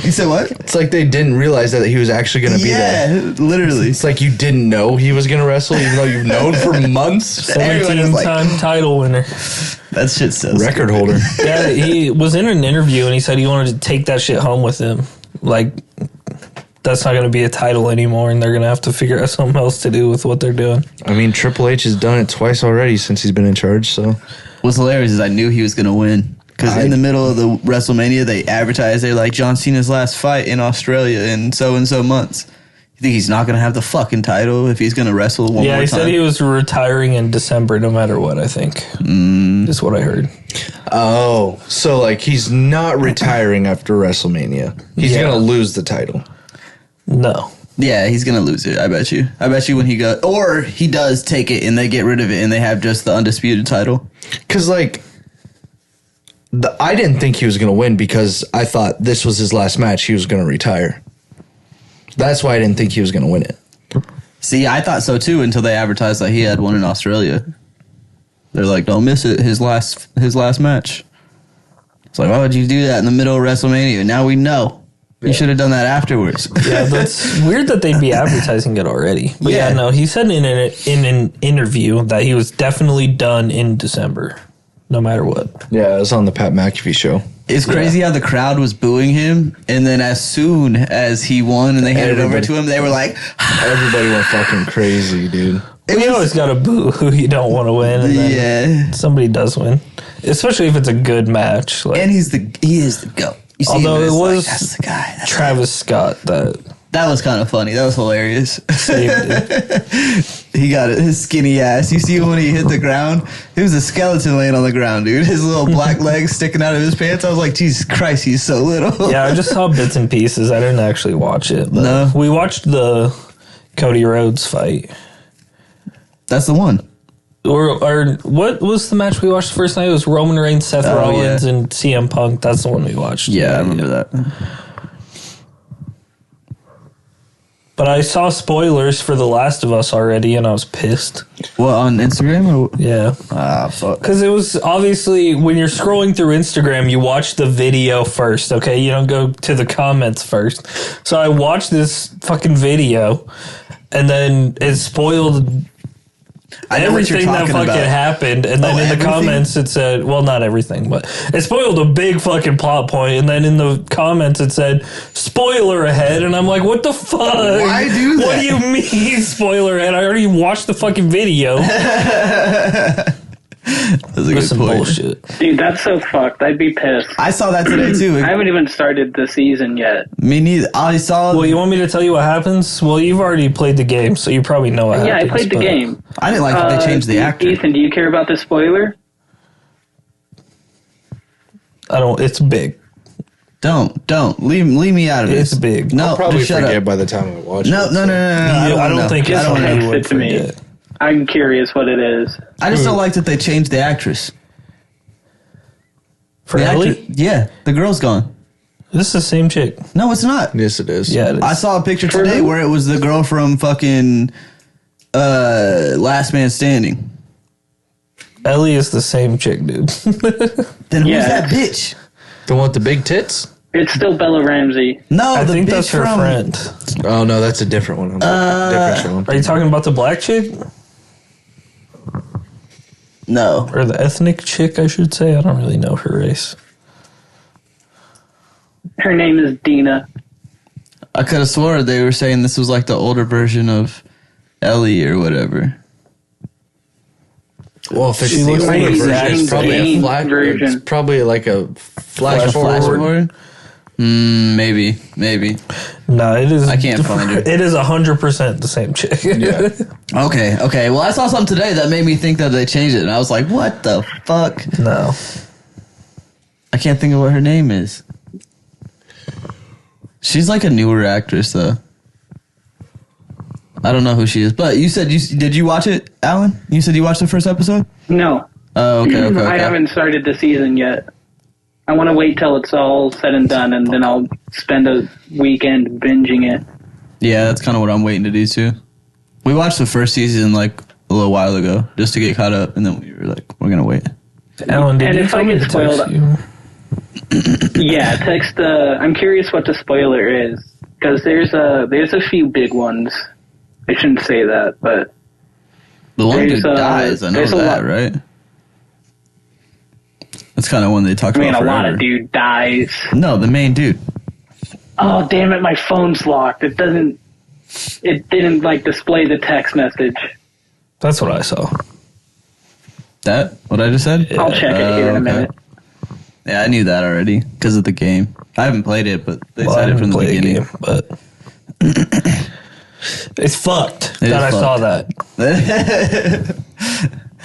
You said what? It's like they didn't realize that he was actually going to be there. Yeah, literally. It's like you didn't know he was going to wrestle, even though you've known for months. Everyone was like, 17-time title winner. that shit's so Record stupid. holder. Yeah, he was in an interview and he said he wanted to take that shit home with him. Like, that's not going to be a title anymore, and they're going to have to figure out something else to do with what they're doing. I mean, Triple H has done it twice already since he's been in charge, so. What's hilarious is I knew he was going to win. Because in the middle of the WrestleMania, they advertised, they're like, John Cena's last fight in Australia in so-and-so months. You think he's not going to have the fucking title if he's going to wrestle one Yeah, more he time? said he was retiring in December no matter what, I think. Is what I heard. Oh, so like he's not retiring after WrestleMania. He's Yeah. going to lose the title. No. Yeah, he's going to lose it, I bet you. I bet you when he goes... Or he does take it and they get rid of it and they have just the undisputed title. Because, like, I didn't think he was going to win because I thought this was his last match. He was going to retire. That's why I didn't think he was going to win it. See, I thought so too until they advertised that he had one in Australia. They're like, don't miss it, his last match. It's like, why would you do that in the middle of WrestleMania? Now we know. You should have done that afterwards. Yeah, that's weird that they'd be advertising it already. But yeah, Yeah. no, he said in an interview that he was definitely done in December, no matter what. Yeah, it was on the Pat McAfee show. It's crazy how the crowd was booing him, and then as soon as he won and they handed it over Everybody. to him, they were like, Everybody went fucking crazy, dude. You always got to boo who you don't want to win, and then yeah. somebody does win, especially if it's a good match. Like And he is the GOAT. You see Although him, it it's like, was that's the guy. That's Travis Scott that that was kind of funny. That was hilarious. saved it. He got it. His skinny ass. You see when he hit the ground? It was a skeleton laying on the ground, dude. His little black legs sticking out of his pants. I was like, Jesus Christ, he's so little. Yeah, I just saw bits and pieces. I didn't actually watch it. But No. we watched the Cody Rhodes fight. That's the one. Or what was the match we watched the first night? It was Roman Reigns, Seth Oh, Rollins, yeah. and CM Punk. That's the one we watched. Yeah, I remember that. But I saw spoilers for The Last of Us already, and I was pissed. What, on Instagram? Or? Yeah. Ah, fuck. Because it was obviously, when you're scrolling through Instagram, you watch the video first, okay? You don't go to the comments first. So I watched this fucking video, and then it spoiled I know what you're everything that talking fucking about. happened. And then Oh, in the everything? comments it said, well, not everything, but it spoiled a big fucking plot point. And then in the comments it said, spoiler ahead. And I'm like, what the fuck? Why do What that? do you mean spoiler ahead? I already watched the fucking video. That's a It was good some point. bullshit. Dude, that's so fucked. I'd be pissed. I saw that today too. I haven't even started the season yet. Me neither. I saw. Well, you want me to tell you what happens? Well, you've already played the game, so you probably know what Yeah, I happens. played the but game. I didn't like that they changed the actor. Ethan, do you care about the spoiler? I don't. It's big. Don't leave me out of It's this. big. No, Probably just shut forget up. by the time I watch No, it. no, no, no, no. I wanna don't know. think I it's don't wanna text know. would it to me. forget. I'm curious what it is. I just don't like that they changed the actress. For The Ellie, actor- yeah, the girl's gone. this is the same chick. No, it's not. Yes, it is. Yeah, it is. I saw a picture For today who? where it was the girl from fucking Last Man Standing. Ellie is the same chick, dude. Then who's Yeah. that bitch? The one with the big tits? It's still Bella Ramsey. No, I the think bitch that's her from friend. Oh, no, that's a different one. Different show. Are you talking about the black chick No, or the ethnic chick? I should say. I don't really know her race. Her name is Dina. I could have swore they were saying this was like the older version of Ellie or whatever. Well, if it's She the looks older like version, it's exact probably a same flash. version. It's probably like a flash forward. Maybe. No, it is. I can't find her. It is 100% the same chick. Yeah. Okay. Well, I saw something today that made me think that they changed it, and I was like, what the fuck? No. I can't think of what her name is. She's like a newer actress, though. I don't know who she is, but you said did you watch it, Alan? You said you watched the first episode? No, Oh, okay. I haven't started the season yet. I want to wait till it's all said and done, and then I'll spend a weekend binging it. Yeah, that's kind of what I'm waiting to do too. We watched the first season like a little while ago just to get caught up, and then we were like, we're gonna wait. Alan, did And you if tell I me get to text spoiled- you? Yeah, text. I'm curious what the spoiler is because there's a few big ones. I shouldn't say that, but The one There's, dude dies. I know there's a that, lot- right? That's kind of one they talked I mean, about a lot forever. of dude dies. No, the main dude. Oh, damn it! My phone's locked. It didn't like display the text message. That's what I saw. That what I just said? I'll check it here in a okay. minute. Yeah, I knew that already because of the game. I haven't played it, but they Well, said I it from haven't the played beginning. game, but it's fucked It is that I saw fucked. that.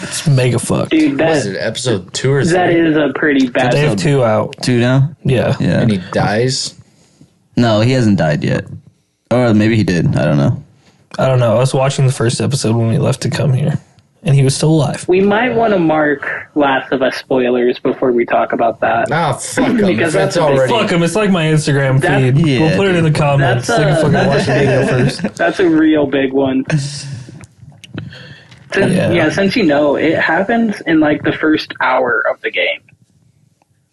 It's mega fucked. Dude, What is that it, episode 2 or 3? that is a pretty bad. They have 2 out. 2 now? Yeah. Yeah. And he dies? No, he hasn't died yet. Or maybe he did. I don't know. I don't know. I was watching the first episode when we left to come here, and he was still alive. We might want to mark Last of Us spoilers before we talk about that. Nah, fuck him. Because That's that's a big- already... Fuck him. It's like my Instagram That- feed. Yeah, We'll put it in the comments. That's So you can fucking watch the video first. That's a real big one. Since you know, it happens in like the first hour of the game.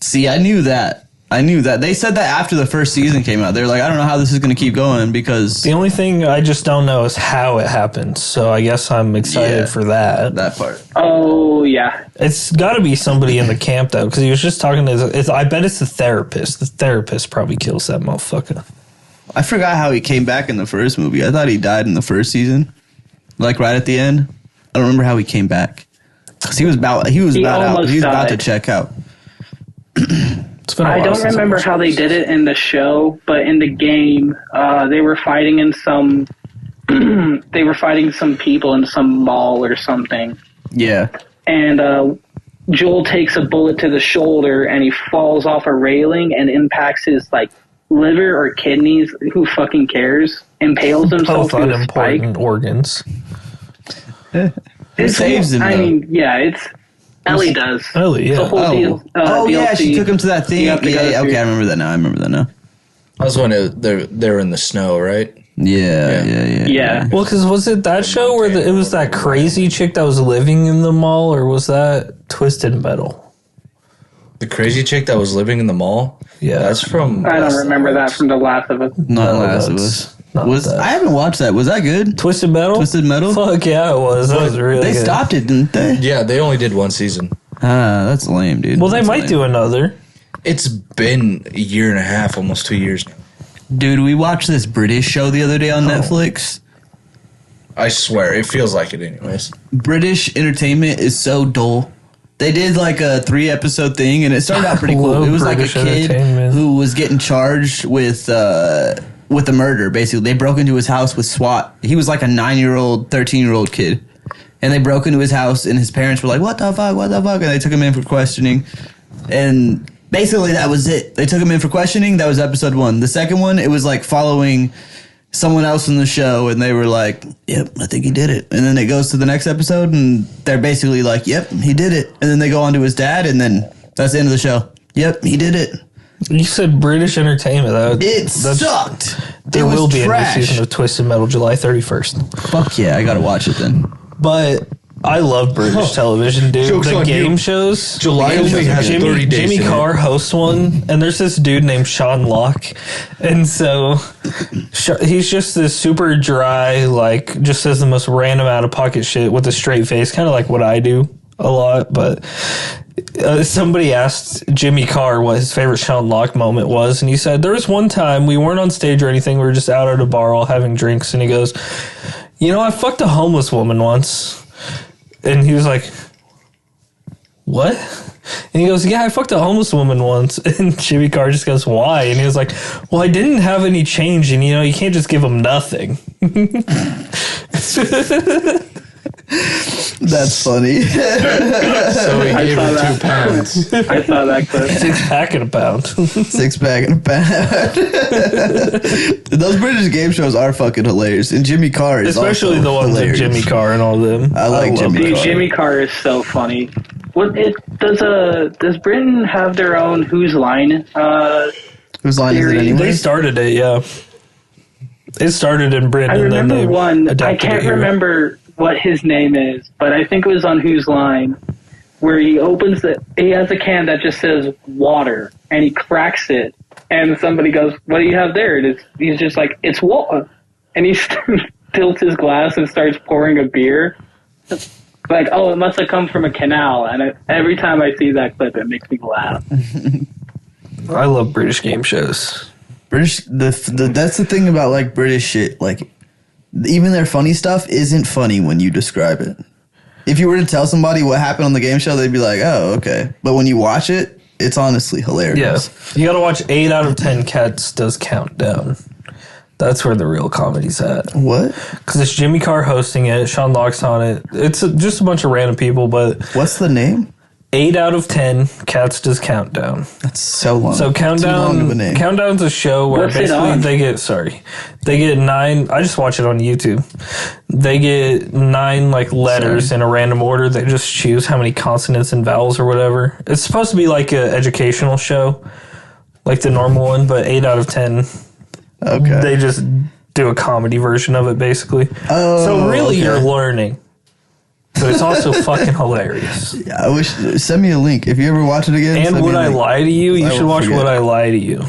See, I knew that. They said that after the first season came out. They're like, I don't know how this is going to keep going because The only thing I just don't know is how it happened. So I guess I'm excited Yeah. for that. that part. Oh yeah, It's got to be somebody in the camp though, because he was just talking to. I bet it's the therapist. The therapist probably kills that motherfucker. I forgot how he came back in the first movie. I thought he died in the first season, like right at the end. I don't remember how he came back. 'Cause he was about out. He was almost about to died. check out. It's been a I while don't since remember watched how they this. did it in the show, but in the game, they were fighting in some. They were fighting some people in some mall or something, Yeah, and Joel takes a bullet to the shoulder and he falls off a railing and impacts his like liver or kidneys. Who fucking cares? Impales himself Both with a spike. unimportant organs. It's saves him, I though. mean, yeah, it's Ellie does. Ellie, yeah. The whole deal. yeah, she DLC. took him to that thing. You Yeah, have to go okay, through. I remember that now. I was when they're in the snow, right? Yeah. Yeah. Well, because was it that show where it was that crazy chick that was living in the mall, or was that Twisted Metal? The crazy chick that was living in the mall? Yeah. That's from... I Last don't remember that Night. from The Last of Us. Not No, Last of that's Us. not that. I haven't watched that. Was that good? Twisted Metal? Twisted Metal? Fuck yeah, it was. That was really They good. stopped it, didn't they? Yeah, they only did one season. Ah, that's lame, dude. Well, they That's might lame. do another. It's been a year and a half, almost 2 years now. Dude, we watched this British show the other day on Netflix. I swear, it feels like it anyways. British entertainment is so dull. They did like a 3-episode thing, and it started out pretty cool. Love It was like a British kid entertainment. who was getting charged with a murder. Basically, they broke into his house with SWAT. He was like a 9-year-old, 13-year-old kid, and they broke into his house, and his parents were like, "What the fuck? What the fuck?" And they took him in for questioning, and basically that was it. They took him in for questioning. That was episode 1. The second one, it was like following someone else in the show, and they were like, "Yep, I think he did it." And then it goes to the next episode, and they're basically like, "Yep, he did it." And then they go on to his dad, and then that's the end of the show. Yep, he did it. You said British entertainment. It sucked. There it was will be trash. a new season of Twisted Metal July 31st. Fuck yeah, I gotta watch it then. But I love British television, dude. Joke's The on game you. shows. July Game only shows. has 30 days Jimmy in it. Carr hosts one, and there's this dude named Sean Locke. And so he's just this super dry, like, just says the most random out of pocket shit with a straight face, kind of like what I do a lot. But somebody asked Jimmy Carr what his favorite Sean Locke moment was, and he said, there was one time we weren't on stage or anything, we were just out at a bar all having drinks, and he goes, you know, I fucked a homeless woman once. And he was like, what? And he goes, yeah, I fucked a homeless woman once. And Jimmy Carr just goes, why? And he was like, well, I didn't have any change, and, you know, you can't just give them nothing. That's funny. So he gave her £2. I saw that clip. 6-pack and a pound. 6-pack and a pound. Those British game shows are fucking hilarious. And Jimmy Carr is Especially also the ones hilarious. with Jimmy Carr and all of them. I like love Jimmy them. Dude, Carr. Jimmy Carr is so funny. Does Britain have their own Whose Line? Whose line is it Theory. anyway? They started it, yeah. It started in Britain. I and then remember they one. I adapted can't it here. remember what his name is, but I think it was on Whose Line, where he opens he has a can that just says water, and he cracks it, and somebody goes, "What do you have there?" He's just like, "It's water," and he tilts his glass and starts pouring a beer. Like, oh, it must have come from a canal, and every time I see that clip, it makes me laugh. I love British game shows. British, that's the thing about like British shit. Like, even their funny stuff isn't funny when you describe it. If you were to tell somebody what happened on the game show, they'd be like, "Oh, okay." But when you watch it, it's honestly hilarious. Yeah. You gotta watch 8 out of 10 Cats Does Countdown. That's where the real comedy's at. What? Because it's Jimmy Carr hosting it, Sean Locke's on it. It's just a bunch of random people, but What's the name? 8 out of 10 Cats Does Countdown. That's so long. So Too long of a Countdown, name. Countdown's a show where What's it basically on? they get 9. I just watch it on YouTube. They get 9 like letters in a random order. They just choose how many consonants and vowels or whatever. It's supposed to be like an educational show, like the normal one, but 8 out of 10 Okay. they just do a comedy version of it basically. Oh, So really okay. you're learning. But it's also fucking hilarious. Yeah, I wish. Send me a link if you ever watch it again. And send me Would a I link. Lie to You? You I should won't watch forget. Would I Lie to You.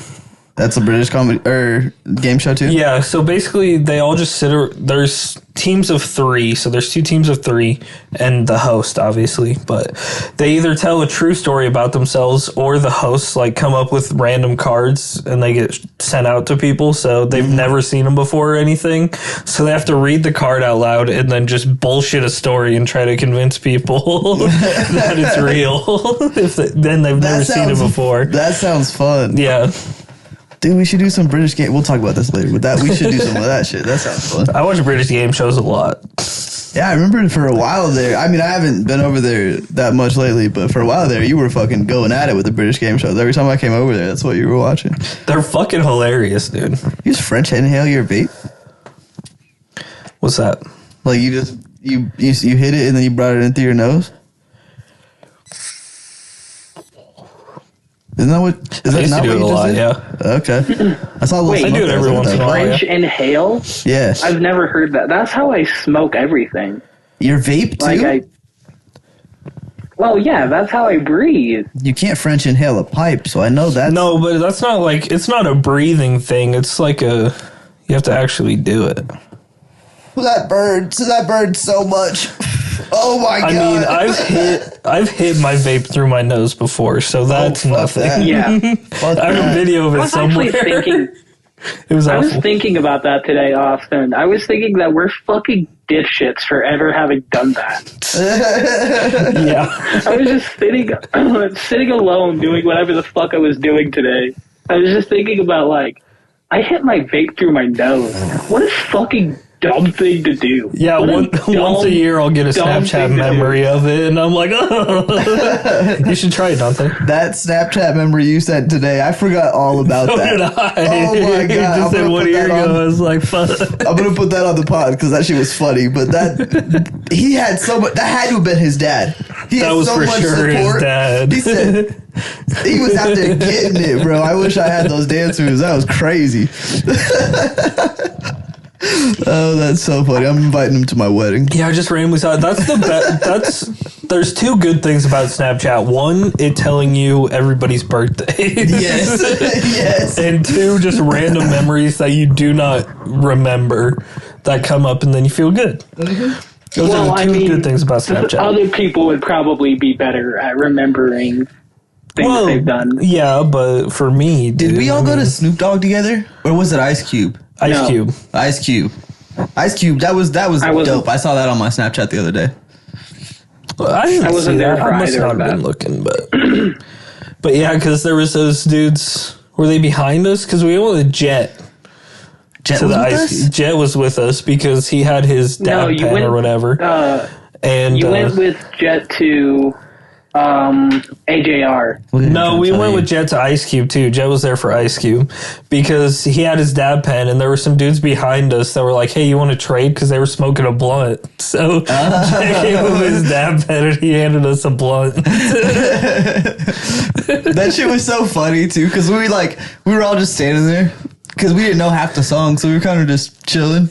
That's a British comedy or game show too. Yeah, so basically they all just there's teams of 3, so there's 2 teams of 3 and the host obviously, but they either tell a true story about themselves or the hosts like come up with random cards and they get sent out to people, so they've never seen them before or anything, so they have to read the card out loud and then just bullshit a story and try to convince people that it's real. Then they've never seen it before. That sounds fun. Yeah. Dude, we should do some British game. We'll talk about this later. But that we should do some of that shit. That sounds fun. I watch British game shows a lot. Yeah, I remember for a while there. I mean, I haven't been over there that much lately, but for a while there, you were fucking going at it with the British game shows. Every time I came over there, that's what you were watching. They're fucking hilarious, dude. Use French inhale your vape. What's that? Like you just you hit it and then you brought it in through your nose. Isn't that what? Is I that used not to do what it a you lot, just did? yeah. Okay. I saw a little Wait, smoke I do it there. every What once the in a while, fuck? yeah. French inhale? Yes. I've never heard that. That's how I smoke everything. Your vape too? Like well, yeah, that's how I breathe. You can't French inhale a pipe, so I know that. No, but that's not like, it's not a breathing thing. It's like you have to actually do it. That bird so much. Oh my I god. mean, I've hit my vape through my nose before, so that's fuck nothing. that. Yeah. Fuck I have a that. video of I it was somewhere. actually thinking It was I was awful. thinking about that today, Austin. I was thinking that we're fucking dipshits for ever having done that. Yeah. I was just sitting alone doing whatever the fuck I was doing today. I was just thinking about, like, I hit my vape through my nose. What a fucking dumb thing to do. Yeah, What a once a dumb, year I'll get a dumb Snapchat thing to memory of it, and I'm like, oh. You should try it, Dante. That Snapchat memory you sent today, I forgot all about So that. did I. Oh my god! Just I'm said gonna 1 put year that ago, on- I was like, fuck. I'm gonna put that on the pod because that shit was funny. But that he had so much. That had to have been his dad. He had That was so for much sure his support. dad. He said he was out there getting it, bro. I wish I had those dance moves. That was crazy. Oh, that's so funny. I'm inviting him to my wedding. Yeah, I just randomly saw it. That's the best. There's 2 good things about Snapchat. 1, it telling you everybody's birthday. Yes, yes. And 2, just random memories that you do not remember that come up, and then you feel good. Those Well, are the I two mean, good things about Snapchat. Other people would probably be better at remembering things they've done. Yeah, but for me, Did we all go to Snoop Dogg together, or was it Ice Cube? Ice No. Cube? Ice Cube. Ice Cube. That was wasn't- dope. I saw that on my Snapchat the other day. I didn't I wasn't see there that. for I must either not of have been that. looking, but yeah, because there was those dudes. Were they behind us? Because we went with Jet. Jet To was the with ice. us? Jet was with us because he had his No, dab you pen went or whatever, and You went with Jet to AJR. no, we went with Jet to Ice Cube too. Jet was there for Ice Cube because he had his dab pen, and there were some dudes behind us that were like, "Hey, you want to trade?" Because they were smoking a blunt. So Jet gave him his dab pen, and he handed us a blunt. That shit was so funny too, because we were all just standing there because we didn't know half the song, so we were kind of just chilling.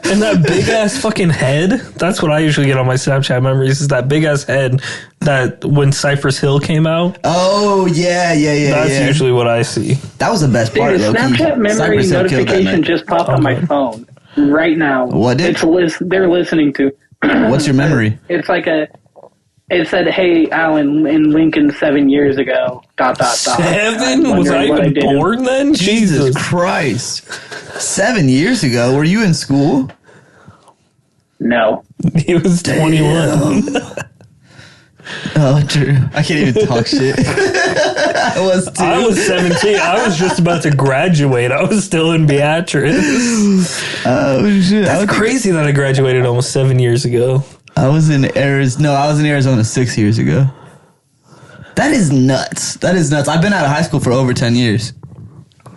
And that big ass fucking head. That's what I usually get on my Snapchat memories. Is that big ass head that when Cypress Hill came out. Oh yeah. That's usually what I see. That was the best Dude, part. a Low-key. Snapchat memory Cypress Hill killed that notification night. just popped on my phone right now. What did? They're listening to. What's your memory? It's like it said, "Hey, Alan, in Lincoln 7 years ago." ... 7? Was I Wondering what even did. born then? Jesus Christ! 7 years ago, were you in school? No. He was 21. Oh, true. I can't even talk shit. I was too. I was 17. I was just about to graduate. I was still in Beatrice. Oh shit! That's crazy that I graduated almost 7 years ago. I was in Arizona. No, I was in Arizona 6 years ago. That is nuts. That is nuts. I've been out of high school for over 10 years.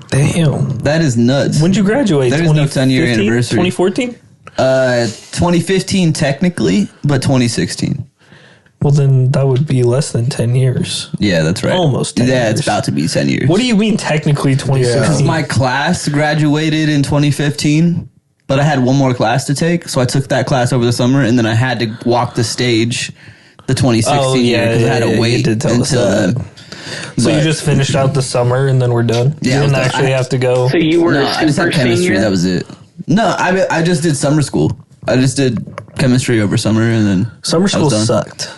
Damn. That is nuts. When'd you graduate? There is no 10-year anniversary. 2014? 2015 technically, but 2016. Well, then that would be less than 10 years. Yeah, that's right. Almost 10 Yeah, years. it's about to be 10 years. What do you mean technically 2016? Because my class graduated in 2015, but I had one more class to take, so I took that class over the summer, and then I had to walk the stage the 2016 year because I had to you wait did tell us until that. then. So you But- just finished out the summer and then we're done? Yeah, You I was didn't done. actually have to go? So you were No, a I just had super chemistry. senior? That was it. No, I just did summer school. I just did chemistry over summer, and then Summer I school was done. sucked.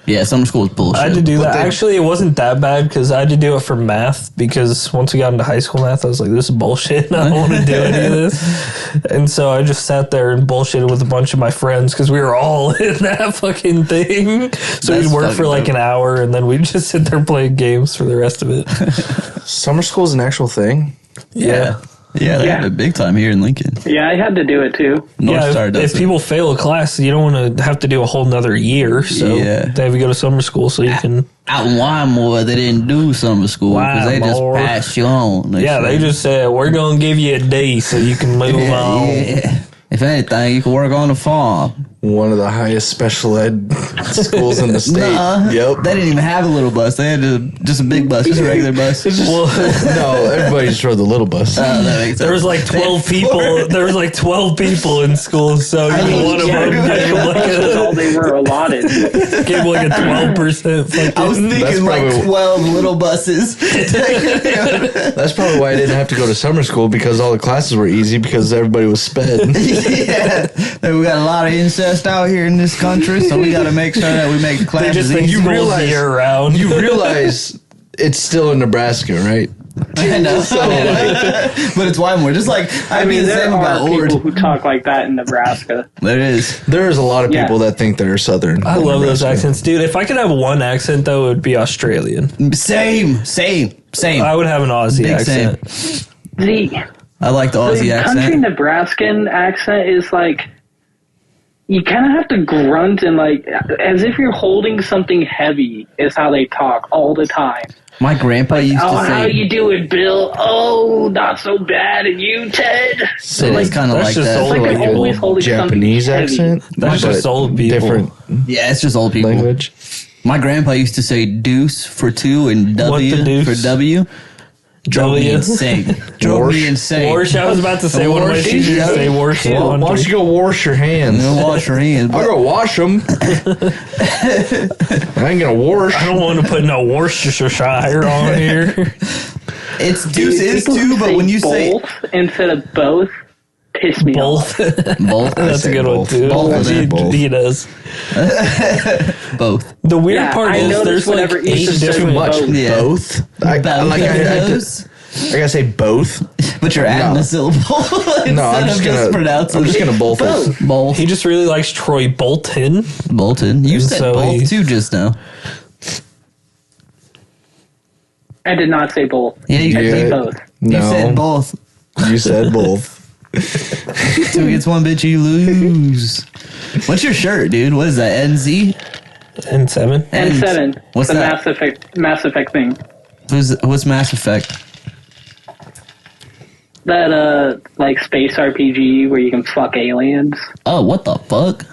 Yeah, summer school was bullshit. I had to do But that. they- Actually, it wasn't that bad because I had to do it for math because once we got into high school math, I was like, this is bullshit. I don't want to do any of this. And so I just sat there and bullshitted with a bunch of my friends because we were all in that fucking thing. So That's we'd work for fucking like dope. an hour and then we'd just sit there playing games for the rest of it. Summer school is an actual thing. Yeah. Yeah, they have Yeah. it big time here in Lincoln. Yeah, I had to do it too. North Yeah, Star if does it. people fail a class, you don't want to have to do a whole nother year. So Yeah. they have to go to summer school so you can. Out in Wymore, they didn't do summer school because they just Wymore. passed you on. Yeah, they said. just said, we're going to give you a D so you can move on. Yeah. If anything, you can work on the farm. One of the highest special ed schools in the state. Nuh-uh. Yep. They didn't even have a little bus. They had just a big bus, just a regular bus. Well, No, everybody just rode the little bus. That makes there was sense. like 12 people. There was like 12 people in school, so one of them gave like That's all a they were allotted. 12% fucking. I was That's thinking like probably- 12 little buses. That's probably why I didn't have to go to summer school because all the classes were easy because everybody was sped. Yeah, we got a lot of incest out here in this country, so we got to make sure that we make the They classes just think easy. schools realize- year round. You realize it's still in Nebraska, right? I know, but it's Wymore. Just like I mean, the there same are about people Ord. who talk like that in Nebraska. There is. There's a lot of Yeah. people that think they're Southern. I love those Nebraska. accents, dude. If I could have one accent, though, it would be Australian. Same. I would have an Aussie Big accent. The I like the Aussie country accent. Nebraskan accent is like, you kind of have to grunt and like, as if you're holding something heavy is how they talk all the time. My grandpa used Oh, to how say you doing, Bill? Oh, not so bad. And you, Ted? so it's kind of that's like just that. old Like people. I'm always holding Japanese something heavy. accent. That's but just old people. Different Yeah, it's just old people. language. My grandpa used to say deuce for 2 and What the W deuce? for W. Drove me W? insane. Drove me insane. Wash, I was about to say, what am I Wash teaching you to it. say? Wash it. Well, why don't you go wash your hands? Go wash your hands. I'll go wash them. I ain't gonna wash. I don't want to put no Worcestershire on here. It's deuce is People who 2, but when you say both instead of both piss me off. Both. Both. That's a say good both. one too. Both of them. Both. He does. Both. The weird Yeah, part I is noticed there's like whenever 8 East is different. too much. Yeah. Both. I gotta say both. But you're adding No. a syllable. No, I'm just gonna. pronounce I'm just gonna both. Both. Both. He just really likes Troy Bolton. Bolton. You And said so both he- too just now. I did not say both. Yeah, you, I said Yeah. both. you said No, both. you said both. Two gets one bitch, you lose. What's your shirt, dude? What is that? NZ? And 7. And 7. What's the that? Mass Effect thing. What's Mass Effect? That like space RPG where you can fuck aliens. Oh, what the fuck?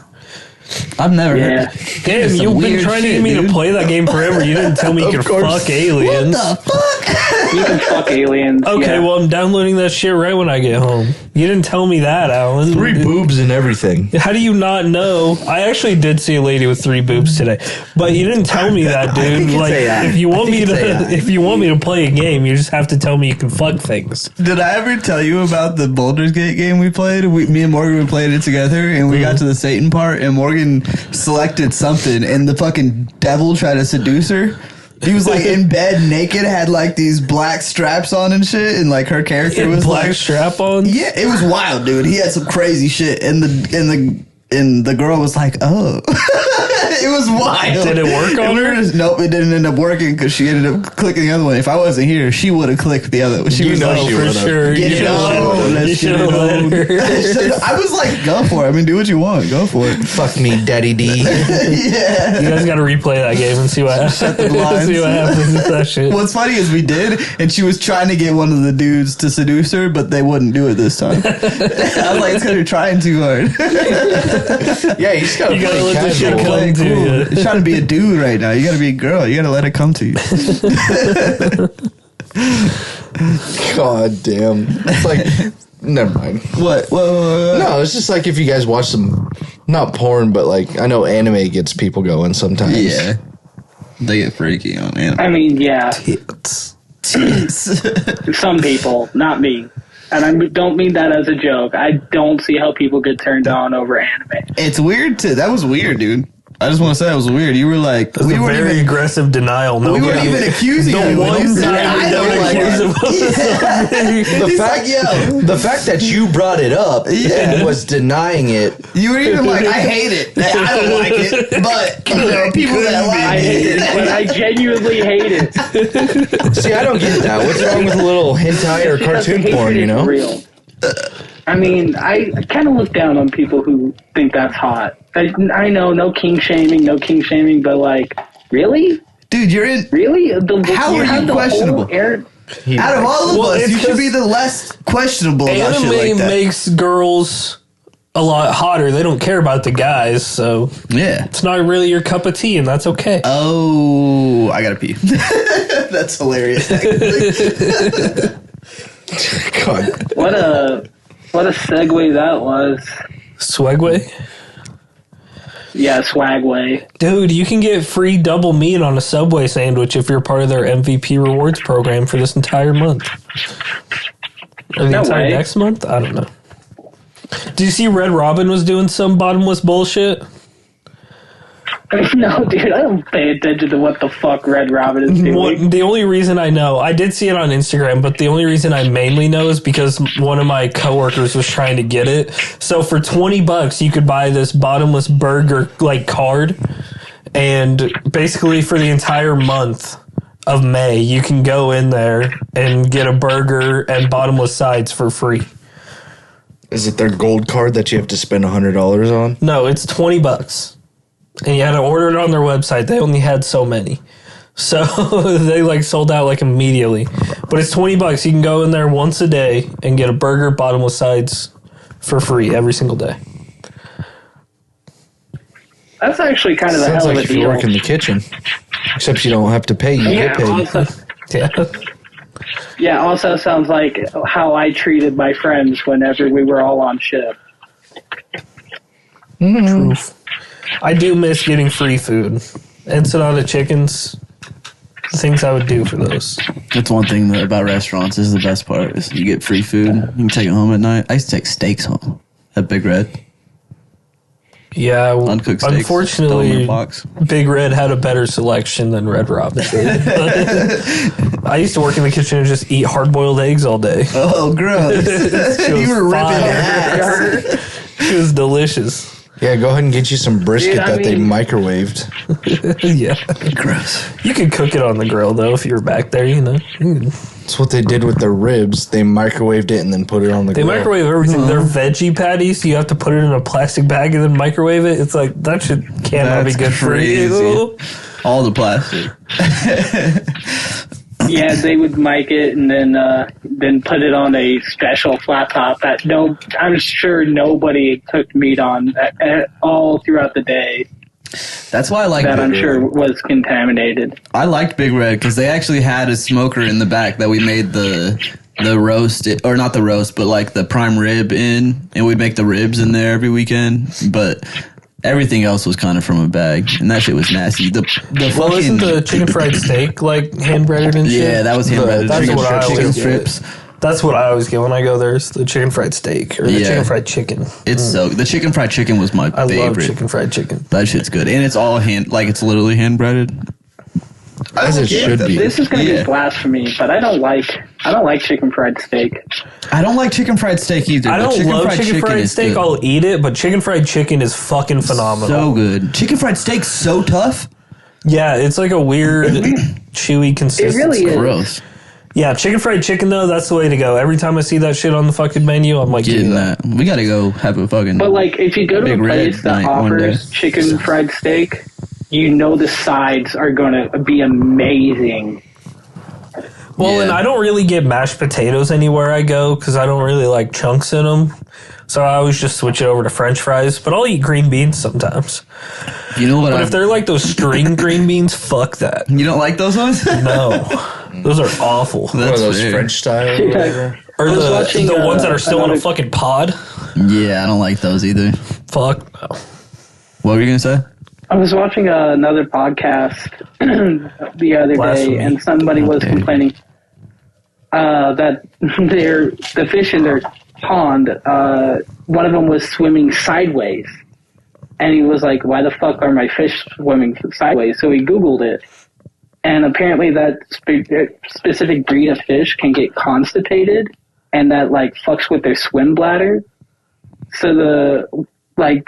I've never Yeah. heard. Damn, Some you've been weird trying to shit, get me dude. to play that game forever. You didn't tell me you could course. fuck aliens. What the fuck? You can fuck aliens. Okay, yeah. well, I'm downloading that shit right when I get home. You didn't tell me that, Alan. 3 boobs and everything. How do you not know? I actually did see a lady with 3 boobs today, but you didn't tell me that, dude. think you'd Like, say that. if you want I me think you'd say that. to, if you want me to play a game, you just have to tell me you can fuck things. Did I ever tell you about the Baldur's Gate game we played? Me and Morgan played it together, and we got to the Satan part, and Morgan selected something, and the fucking devil tried to seduce her. He was like in bed naked, had like these black straps on and shit, and like her character was Black like, strap on. yeah, it was wild, dude. He had some crazy shit, and the girl was like, oh. It was wild. Did it work And on we were her? just- nope, it didn't end up working because she ended up clicking the other one. If I wasn't here, she would have clicked the other one. She You was know like, she For would've. sure. Get You it should've on. let- Let's You should get have it let on. her. I was like, go for it. I mean, do what you want. Go for it. Fuck me, Daddy D. Yeah. You guys got to replay that game and see what Shut the blinds. see what happens with that shit. What's funny is we did, and she was trying to get one of the dudes to seduce her, but they wouldn't do it this time. I was like, it's because you're trying too hard. Yeah, you just gotta You gotta play let the shit casual. come. Play to cool. you. You're trying to be a dude right now. You gotta be a girl. You gotta let it come to you. God damn. It's like, never mind. What? Whoa. No, it's just like if you guys watch some, not porn, but like, I know anime gets people going sometimes. Yeah. They get freaky on anime. I mean, yeah, Tits. some people, not me. And I don't mean that as a joke. I don't see how people get turned on over anime. It's weird too. That was weird, dude. I just want to say that was weird. You were like, That's we a weren't very even. aggressive denial. No, We weren't even accusing The you. one Yeah, time I we know, don't like, accuse him of something. The He's fact, like, yo. the fact that you brought it up Yeah. and was denying it. You were even like, I hate it. I don't like it. But there are people that I like hate it. it, but I genuinely hate it. See, I don't get that. What's wrong with a little hentai or Because the cartoon hatred porn, you is know? Real. I mean, I kind of look down on people who think that's hot. I know, no king shaming, but like, really? Dude, you're in. Really? How are have you the whole questionable? Out of all of Well, us, it's you should 'cause be the less questionable about Anime shit like that. makes girls a lot hotter. They don't care about the guys, so Yeah. it's not really your cup of tea, and that's okay. Oh, I gotta pee. That's hilarious. God. What a segue that was. Swagway? Yeah, Swagway. Dude, you can get free double meat on a Subway sandwich if you're part of their MVP rewards program for this entire month. Or the No entire way. next month? I don't know. Do you see Red Robin was doing some bottomless bullshit? No, dude, I don't pay attention to what the fuck Red Robin is doing. The only reason I know, I did see it on Instagram, but the only reason I mainly know is because one of my coworkers was trying to get it. So for $20, you could buy this bottomless burger like card, and basically for the entire month of May, you can go in there and get a burger and bottomless sides for free. Is it their gold card that you have to spend $100 on? No, it's $20. And you had to order it on their website. They only had so many. So they like sold out like immediately. But it's $20. You can go in there once a day and get a burger, bottomless sides for free every single day. That's actually kind of a Sounds hell like of if a you deal. work in the kitchen. Except you don't have to pay, you Yeah, get paid. also, Yeah. yeah, also sounds like how I treated my friends whenever we were all on shift. Truth. I do miss getting free food. Ensenada chickens. the things I would do for those. That's one thing about restaurants. This is the best part. Is you get free food. You can take it home at night. I used to take steaks home at Big Red. Yeah, Uncooked steaks. Throw 'em in a unfortunately, box. Big Red had a better selection than Red Robin did. I used to work in the kitchen and just eat hard-boiled eggs all day. Oh, gross! You were ripping fire. ass. It was delicious. Yeah, go ahead and get you some brisket Dude, I that they mean- microwaved. Yeah. Gross. You could cook it on the grill, though, if you were back there, you know. That's what they did with their ribs. They microwaved it and then put it on the They grill. microwave everything. They're veggie patties. You have to put it in a plastic bag and then microwave it. It's like, that shit cannot be That's good crazy. for you. All the plastic. Yeah, they would mic it and then put it on a special flat top that I'm sure nobody cooked meat on at all throughout the day. That's why I like That Big I'm Red. sure was contaminated. I liked Big Red because they actually had a smoker in the back that we made the roast, or not the roast, but like the prime rib in, and we'd make the ribs in there every weekend. But everything else was kind of from a bag, and that shit was nasty. The Well, fucking isn't the chicken fried steak like hand breaded and shit? yeah, that was hand breaded. That's what I chicken always get. strips. That's what I always get when I go there. Is the chicken fried steak or the Yeah. chicken fried chicken. It's so the chicken fried chicken was my I love favorite. chicken fried chicken. That shit's good, and it's all hand, like it's literally hand breaded. As it should be. This is going to Yeah. be blasphemy, but I don't like chicken fried steak. I don't like chicken fried steak either. I but don't love fried chicken fried is steak. good. I'll eat it, but chicken fried chicken is fucking phenomenal. So good. Chicken fried steak's so tough. Yeah, it's like a weird, chewy consistency. really is. Gross. Yeah, chicken fried chicken though, that's the way to go. Every time I see that shit on the fucking menu, I'm like, Getting "Dude, that. We gotta go have a fucking. But like, if you go to Big a Red place that night one offers day. chicken fried steak, you know the sides are going to be amazing. Well, Yeah. and I don't really get mashed potatoes anywhere I go because I don't really like chunks in them. So I always just switch it over to French fries. But I'll eat green beans sometimes. You know what? But if they're like those string green beans, fuck that. You don't like those ones? No, those are awful. One of That's those fair. French style or whatever. Or I was watching, the ones that are still in a another- fucking pod. Yeah, I don't like those either. Fuck no. What were you gonna say? I was watching another podcast the other Blasphemy. day, and somebody was Okay. complaining that the fish in their pond, one of them was swimming sideways. And he was like, why the fuck are my fish swimming sideways? So he Googled it. And apparently that specific breed of fish can get constipated, and that like fucks with their swim bladder. So the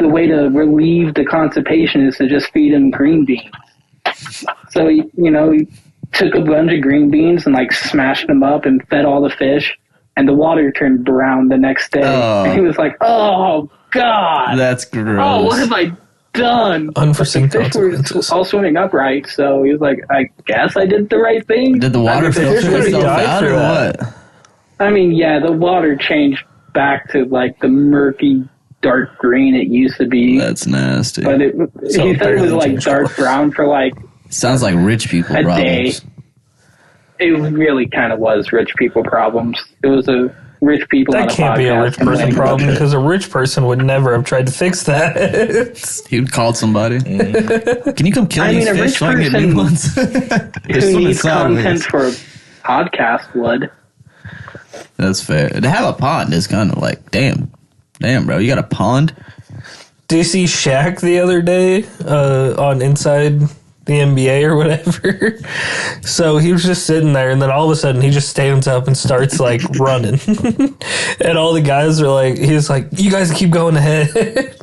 way to relieve the constipation is to just feed them green beans. So he took a bunch of green beans and like smashed them up and fed all the fish, and the water turned brown the next day. Oh. And he was like, "Oh God, That's gross. oh what have I done?" Unforeseen But the fish were consequences. all swimming upright, so he was like, "I guess I did the right thing." Did the I water mean, fish filter already itself died out for or that. what? I mean, yeah, the water changed back to like the murky, dark green it used to be. That's nasty. But So he said it was apparently like changed dark colors. brown for like Sounds like rich people a day. problems. It really kind of was rich people problems. It was a rich people. on That can't be a podcast rich person complaining about problem it. because a rich person would never have tried to fix that. He would call somebody. Can you come kill I these mean, a fish rich so I can get new person ones? They're Who swimming needs sideways. content for a podcast would? That's fair. To have a pond is kind of like, damn, bro, you got a pond? Did you see Shaq the other day on Inside the NBA or whatever? So he was just sitting there, and then all of a sudden he just stands up and starts like running, and all the guys are like, he's like, "You guys keep going ahead,"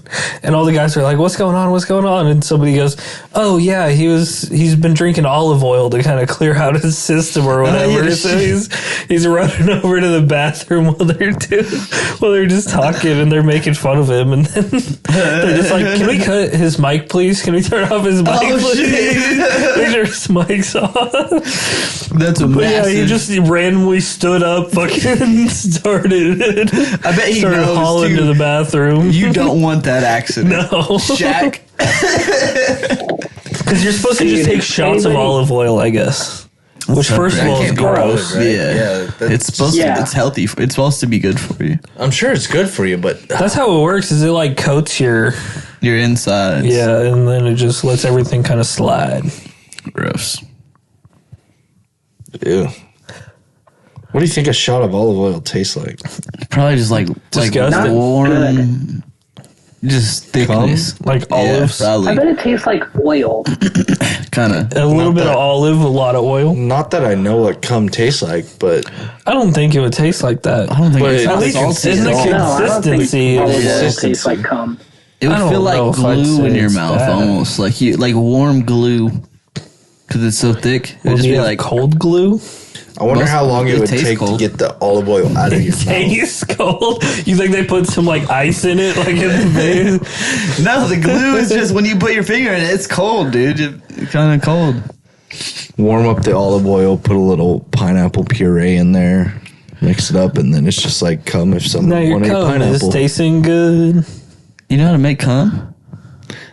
and all the guys are like, "What's going on? What's going on?" And somebody goes, "Oh yeah, he's been drinking olive oil to kind of clear out his system or whatever." yeah, So he's running over to the bathroom while they're just talking and they're making fun of him, and then they're just like, "Can we cut his mic, please? Can we turn off his mic, Oh, please?" shit. Make sure his mic's off. That's a But yeah, massive. he just randomly stood up, fucking started. I bet he started knows, hauling too. to the bathroom. You don't want that accident. No. Shaq. Because you're supposed to just take shots of olive oil, I guess. Which, first of all, is Can't be gross. right? Yeah. that's- It's supposed Yeah. to. It's healthy. It's supposed to be good for you. I'm sure it's good for you, but That's how it works. Is it like coats your Your insides. and then it just lets everything kind of slide. Gross. Ew. What do you think a shot of olive oil tastes like? Probably just like Disgusting. warm, just thickness. Like olives? Yeah, I probably. bet it tastes like oil. Kind of. A little bit that. of olive, a lot of oil. Not that I know what cum tastes like, but I don't think it would taste like that. I don't think But it's at not least salty isn't at it all. No, I don't Consistency think olive is- oil Consistency. tastes like cum. It would I don't feel know like if I'd glue say in your it's mouth, bad. almost like warm glue, because it's so thick. It would Would just be be like like cold glue. I wonder Most- how long it it would tastes take cold. to get the olive oil out of your mouth. Tastes cold. You think they put some like ice in it, like in the base? No, the glue is just when you put your finger in it, it's cold, dude. It's kind of cold. Warm up the olive oil, put a little pineapple puree in there, mix it up, and then it's just like cum if someone Now your wanted cum is pineapple. tasting good. You know how to make cum?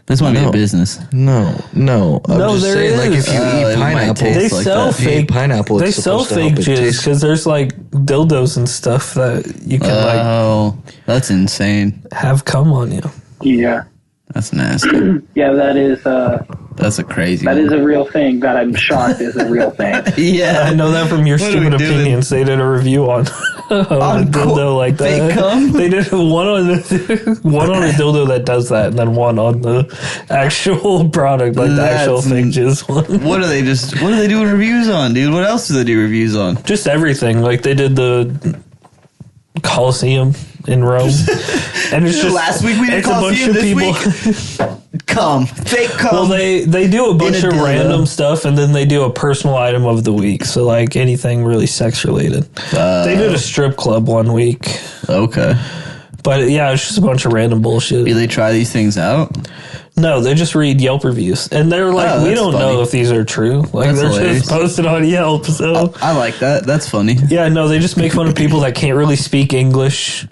This might be No. a business. No. I'm No, just there saying, like is. if you eat It might pineapple, taste They like sell that. if you eat fake pineapple, They it's sell supposed to fake help it jizz taste. because there's like dildos and stuff that you can Oh, that's insane. like have cum on you. Yeah. That's nasty. Yeah, that is That's a crazy. that one. is a real thing that I'm shocked is a real thing. Yeah, I know that from your What are we stupid doing? opinions. They did a review on a dildo like that. fake cum? They did one on a dildo that does that, and then one on the actual product, like the actual That's- fake jizz one. What are they doing reviews on, dude? What else do they do reviews on? Just everything. Like they did the Colosseum in Rome, and it's just Last week we did it's a bunch Colosseum, of this people. Cum. Fake cum. Well, they do a bunch a of dildo. random stuff, and then they do a personal item of the week. So like anything really sex related. They did a strip club one week, Okay. but yeah, it's just a bunch of random bullshit. Do they try these things out? No, they just read Yelp reviews, and they're like, Oh, we that's don't funny. know if these are true. Like That's they're hilarious. just posted on Yelp. So I like that. That's funny. yeah, no, they just make fun of people that can't really speak English.